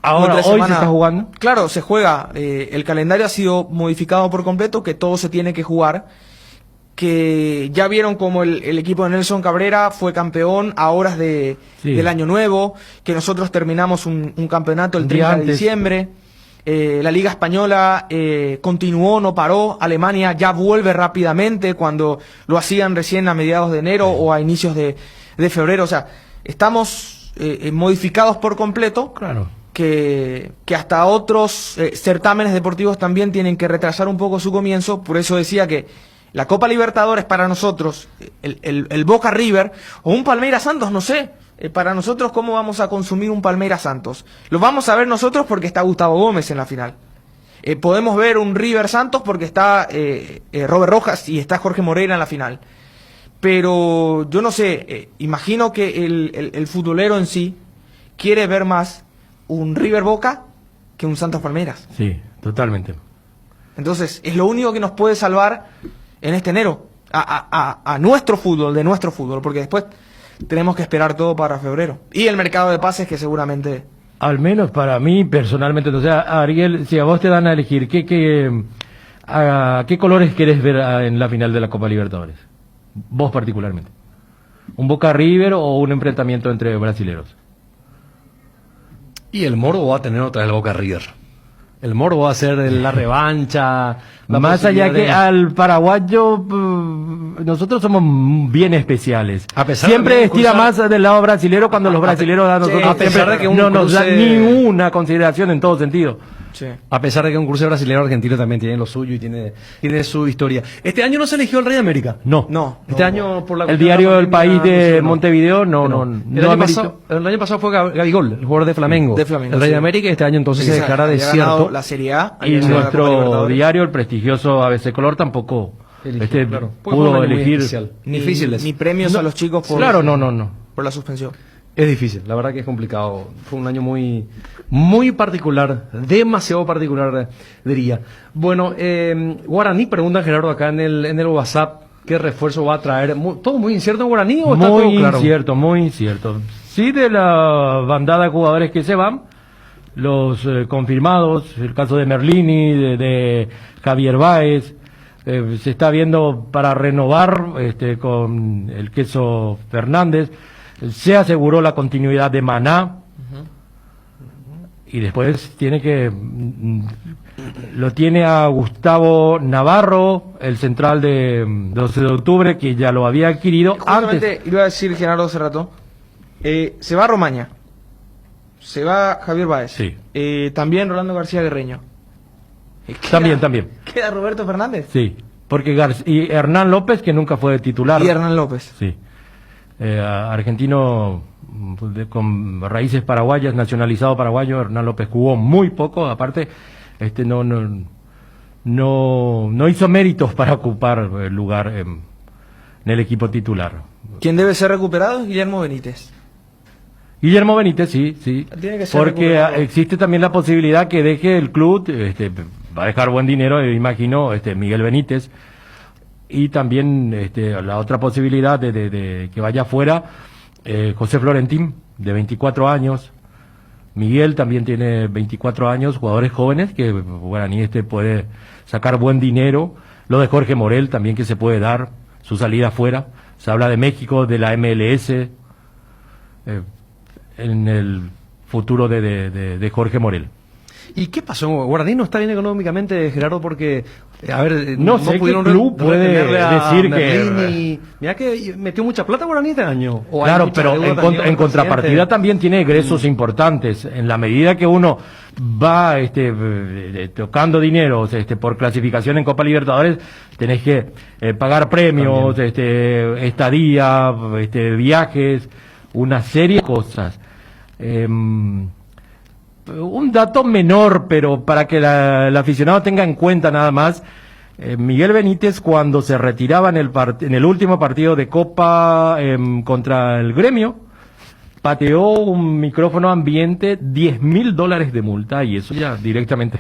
Ahora, hoy se está jugando. Claro, se juega. El calendario ha sido modificado por completo, que todo se tiene que jugar. Que ya vieron como el equipo de Nelson Cabrera fue campeón a horas del Año Nuevo, que nosotros terminamos un campeonato el 30 de diciembre. La Liga Española continuó, no paró. Alemania ya vuelve rápidamente cuando lo hacían recién a mediados de enero o a inicios de febrero. O sea, estamos modificados por completo. Claro. Que hasta otros certámenes deportivos también tienen que retrasar un poco su comienzo. Por eso decía que la Copa Libertadores para nosotros, el Boca River o un Palmeiras Santos, no sé. Para nosotros, ¿cómo vamos a consumir un Palmeiras Santos? Lo vamos a ver nosotros porque está Gustavo Gómez en la final. Podemos ver un River Santos porque está Robert Rojas y está Jorge Moreira en la final. Pero yo no sé, imagino que el futbolero en sí quiere ver más un River Boca que un Santos Palmeiras. Sí, totalmente. Entonces, es lo único que nos puede salvar en este enero a nuestro fútbol, de nuestro fútbol, porque después tenemos que esperar todo para febrero. Y el mercado de pases que seguramente... Al menos para mí, personalmente, o sea, Ariel, si a vos te dan a elegir, ¿qué colores querés ver en la final de la Copa Libertadores? Vos particularmente. ¿Un Boca River o un enfrentamiento entre brasileros? Y el morbo va a tener otra vez el Boca River. El morbo va a ser la revancha. Más allá que al paraguayo, nosotros somos bien especiales. Siempre estira más del lado brasilero cuando los brasileros a nosotros no nos dan ni una consideración en todo sentido. Sí. A pesar de que un cruce brasileño argentino también tiene lo suyo y tiene su historia. Este año no se eligió el Rey de América. No. Este año por la el diario del País de Montevideo no el año pasado fue Gabigol, el jugador de Flamengo. El Rey de América, y este año entonces se declara desierto. La Serie A. Y nuestro diario, el prestigioso ABC Color, tampoco pudo elegir. Ni premios a los chicos por por la suspensión. Es difícil, la verdad que es complicado. Fue un año muy particular, demasiado particular, diría. Bueno, Guaraní, pregunta Gerardo acá en el WhatsApp, ¿qué refuerzo va a traer? ¿Todo muy incierto en Guaraní o está todo claro? Muy incierto. Sí, de la bandada de jugadores que se van, los confirmados, el caso de Merlini, de Javier Báez, se está viendo para renovar con el Queso Fernández. Se aseguró la continuidad de Maná. y después tiene que lo tiene a Gustavo Navarro, el central de 12 de octubre, que ya lo había adquirido Justamente antes. iba a decir Genaro hace rato, se va Romaña, se va Javier Báez, Sí. también Rolando García Guerreño. También. Queda Roberto Fernández. Sí, porque y Hernán López, que nunca fue titular. Y Hernán López. Sí. Argentino con raíces paraguayas, nacionalizado paraguayo. Hernán López jugó muy poco, aparte no hizo méritos para ocupar el lugar en el equipo titular. Quien debe ser recuperado es Guillermo Benítez. Guillermo Benítez, sí. Tiene que ser Porque recuperado. existe también la posibilidad que deje el club, va a dejar buen dinero, imagino, Miguel Benítez, y también la otra posibilidad de que vaya afuera, José Florentín, de 24 años. Miguel también tiene 24 años, jugadores jóvenes que Guaraní puede sacar buen dinero. Lo de Jorge Morel también, que se puede dar su salida afuera. Se habla de México, de la MLS, en el futuro de Jorge Morel. ¿Y qué pasó? Guaraní no está bien económicamente, Gerardo, porque, a ver, No sé qué pudieron club puede retenerle a decir Merlini. Mirá que metió mucha plata Guaraní este año. O hay Claro, mucha pero deuda también con en el contrapartida presidente. también tiene egresos importantes. En la medida que uno va tocando dinero por clasificación en Copa Libertadores, tenés que pagar premios, estadía, viajes, una serie de cosas. Un dato menor, pero para que el aficionado tenga en cuenta nada más, Miguel Benítez, cuando se retiraba en el último partido de Copa contra el Gremio, pateó un micrófono ambiente, $10.000 de multa, y eso ya directamente...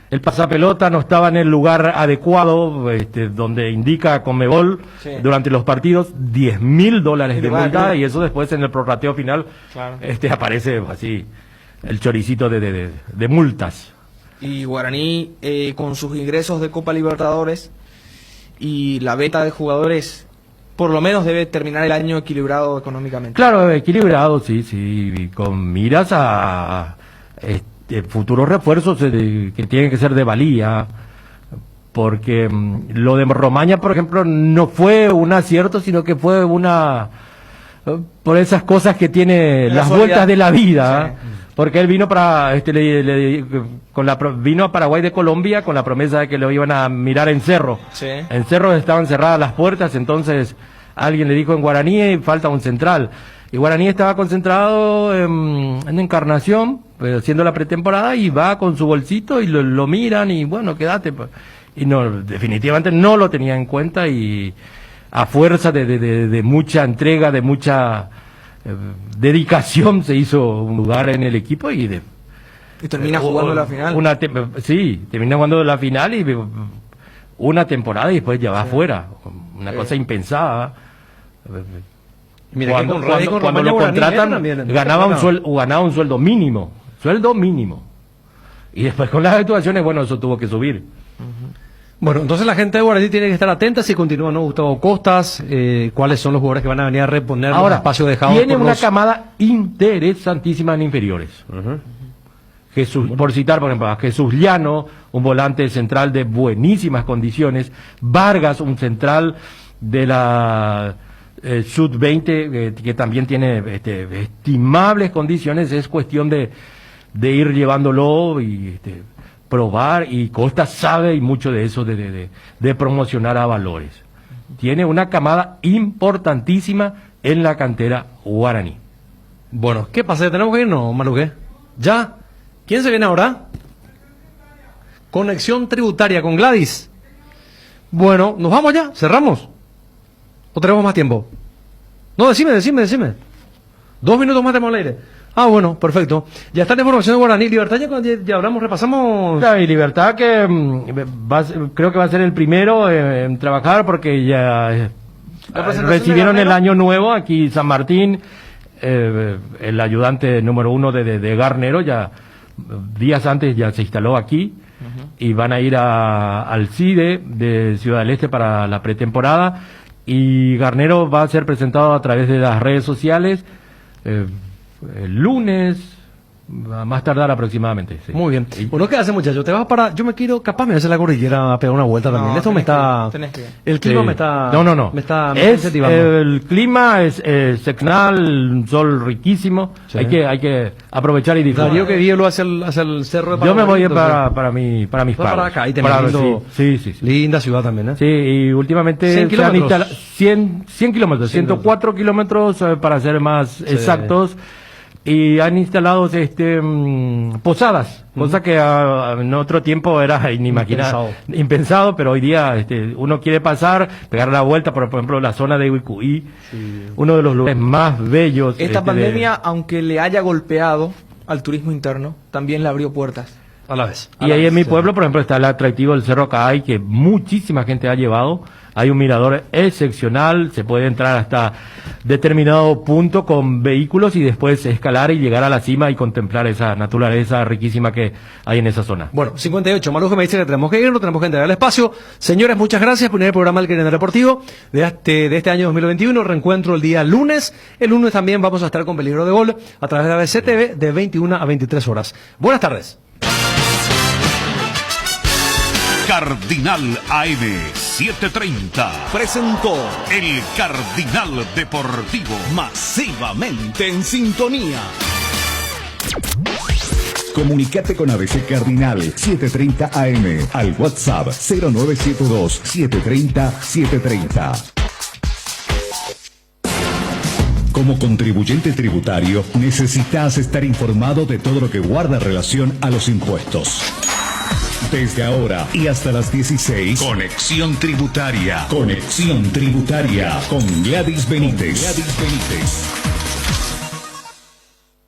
el pasapelota no estaba en el lugar adecuado, donde indica Conmebol, Sí. durante los partidos, $10.000 de Igual, multa, ¿no? y eso después en el prorrateo final Claro. aparece así el choricito de multas. Y Guaraní, con sus ingresos de Copa Libertadores y la venta de jugadores, por lo menos debe terminar el año equilibrado económicamente. Claro, equilibrado, sí, y con miras a futuros refuerzos que tienen que ser de valía, porque lo de Romaña, por ejemplo, no fue un acierto, sino que fue por esas cosas que tiene las Casualidad. vueltas de la vida, Sí. porque él vino vino a Paraguay de Colombia con la promesa de que lo iban a mirar en Cerro. Sí. En Cerro estaban cerradas las puertas, entonces alguien le dijo en Guaraní falta un central. Y Guaraní estaba concentrado en Encarnación, haciendo la pretemporada, y va con su bolsito y lo miran y bueno, quédate. Y no, definitivamente no lo tenía en cuenta, y a fuerza de mucha entrega, de mucha dedicación, se hizo un lugar en el equipo y termina jugando la final. Sí, termina jugando la final y una temporada y después ya va afuera. Una cosa impensada. Mira que con Cuando Romaña lo Guaraní contratan, también, ganaba un ganaba. sueldo mínimo. Sueldo mínimo. Y después con las actuaciones, bueno, eso tuvo que subir. Bueno, entonces la gente de Guaraní tiene que estar atenta si continúa, ¿no? Gustavo Costas, cuáles son los jugadores que van a venir a reponer los Ahora, espacios dejados tiene por una los... camada interesantísima en inferiores. Jesús, por citar, por ejemplo, a Jesús Llano, un volante central de buenísimas condiciones. Vargas, un central de la Sub-20, que también tiene estimables condiciones. Es cuestión de ir llevándolo y probar, y Costa sabe y mucho de eso, de promocionar a valores. Tiene una camada importantísima en la cantera guaraní. Bueno, ¿qué pasa? ¿Tenemos que irnos, Maluqué? ¿Ya? ¿Quién se viene ahora? Conexión tributaria con Gladys. Bueno, ¿nos vamos ya? ¿Cerramos? ¿O tenemos más tiempo? No, decime. 2 minutos más tenemos al aire. Ah, bueno, perfecto. Ya está la información de Guaraní. Libertad, ya hablamos, repasamos. Claro, y Libertad que creo que va a ser el primero en trabajar, porque ya recibieron el año nuevo aquí San Martín, el ayudante número 1 de Garnero, ya días antes ya se instaló aquí, y van a ir al CIDE de Ciudad del Este para la pretemporada, y Garnero va a ser presentado a través de las redes sociales el lunes, a más tardar aproximadamente. Sí. Muy bien. Bueno, ¿qué hace, muchachos? Te vas para... Yo me quiero... Capaz me voy a hacer la cordillera a pegar una vuelta también. Esto me está... El clima me está... No. Me está Es, incentivando. el clima es excepcional, un sol riquísimo. Sí. Hay que aprovechar y disfrutar. Darío, que Diego hacia el cerro de Yo me voy Paraguay, para mis para pagos. acá y te Para- lindo, sí. linda ciudad también, ¿eh? Sí, y últimamente 100 se han kilómetros. 100 kilómetros, 104 kilómetros para ser más exactos. Y han instalado posadas, cosa que en otro tiempo era impensado, pero hoy día uno quiere pasar, pegar la vuelta, por ejemplo, la zona de Uicuí, uno de los lugares más bellos. Esta pandemia, aunque le haya golpeado al turismo interno, también le abrió puertas. A la vez. Y ahí en mi pueblo, por ejemplo, está el atractivo del Cerro Caay, que muchísima gente ha llevado. Hay un mirador excepcional, se puede entrar hasta determinado punto con vehículos y después escalar y llegar a la cima y contemplar esa naturaleza riquísima que hay en esa zona. Bueno, 58. Maruja me dice que tenemos que irnos, tenemos que entregar el espacio. Señores, muchas gracias por venir al programa El Querenal Deportivo de este año 2021. Reencuentro el día lunes. El lunes también vamos a estar con Peligro de Gol a través de ABC TV de 21 a 23 horas. Buenas tardes. Cardinal AM 730 presentó el Cardinal Deportivo, masivamente en sintonía. Comunicate con ABC Cardinal 730 AM al WhatsApp 0972 730 730. Como contribuyente tributario, necesitas estar informado de todo lo que guarda relación a los impuestos. Desde ahora y hasta las 16, Conexión Tributaria. Conexión Tributaria con Gladys Benítez.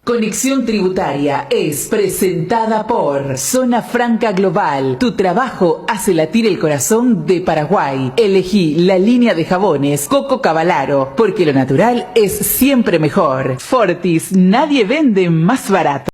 Conexión Tributaria es presentada por Zona Franca Global. Tu trabajo hace latir el corazón de Paraguay. Elegí la línea de jabones Coco Cavalaro, porque lo natural es siempre mejor. Fortis, nadie vende más barato.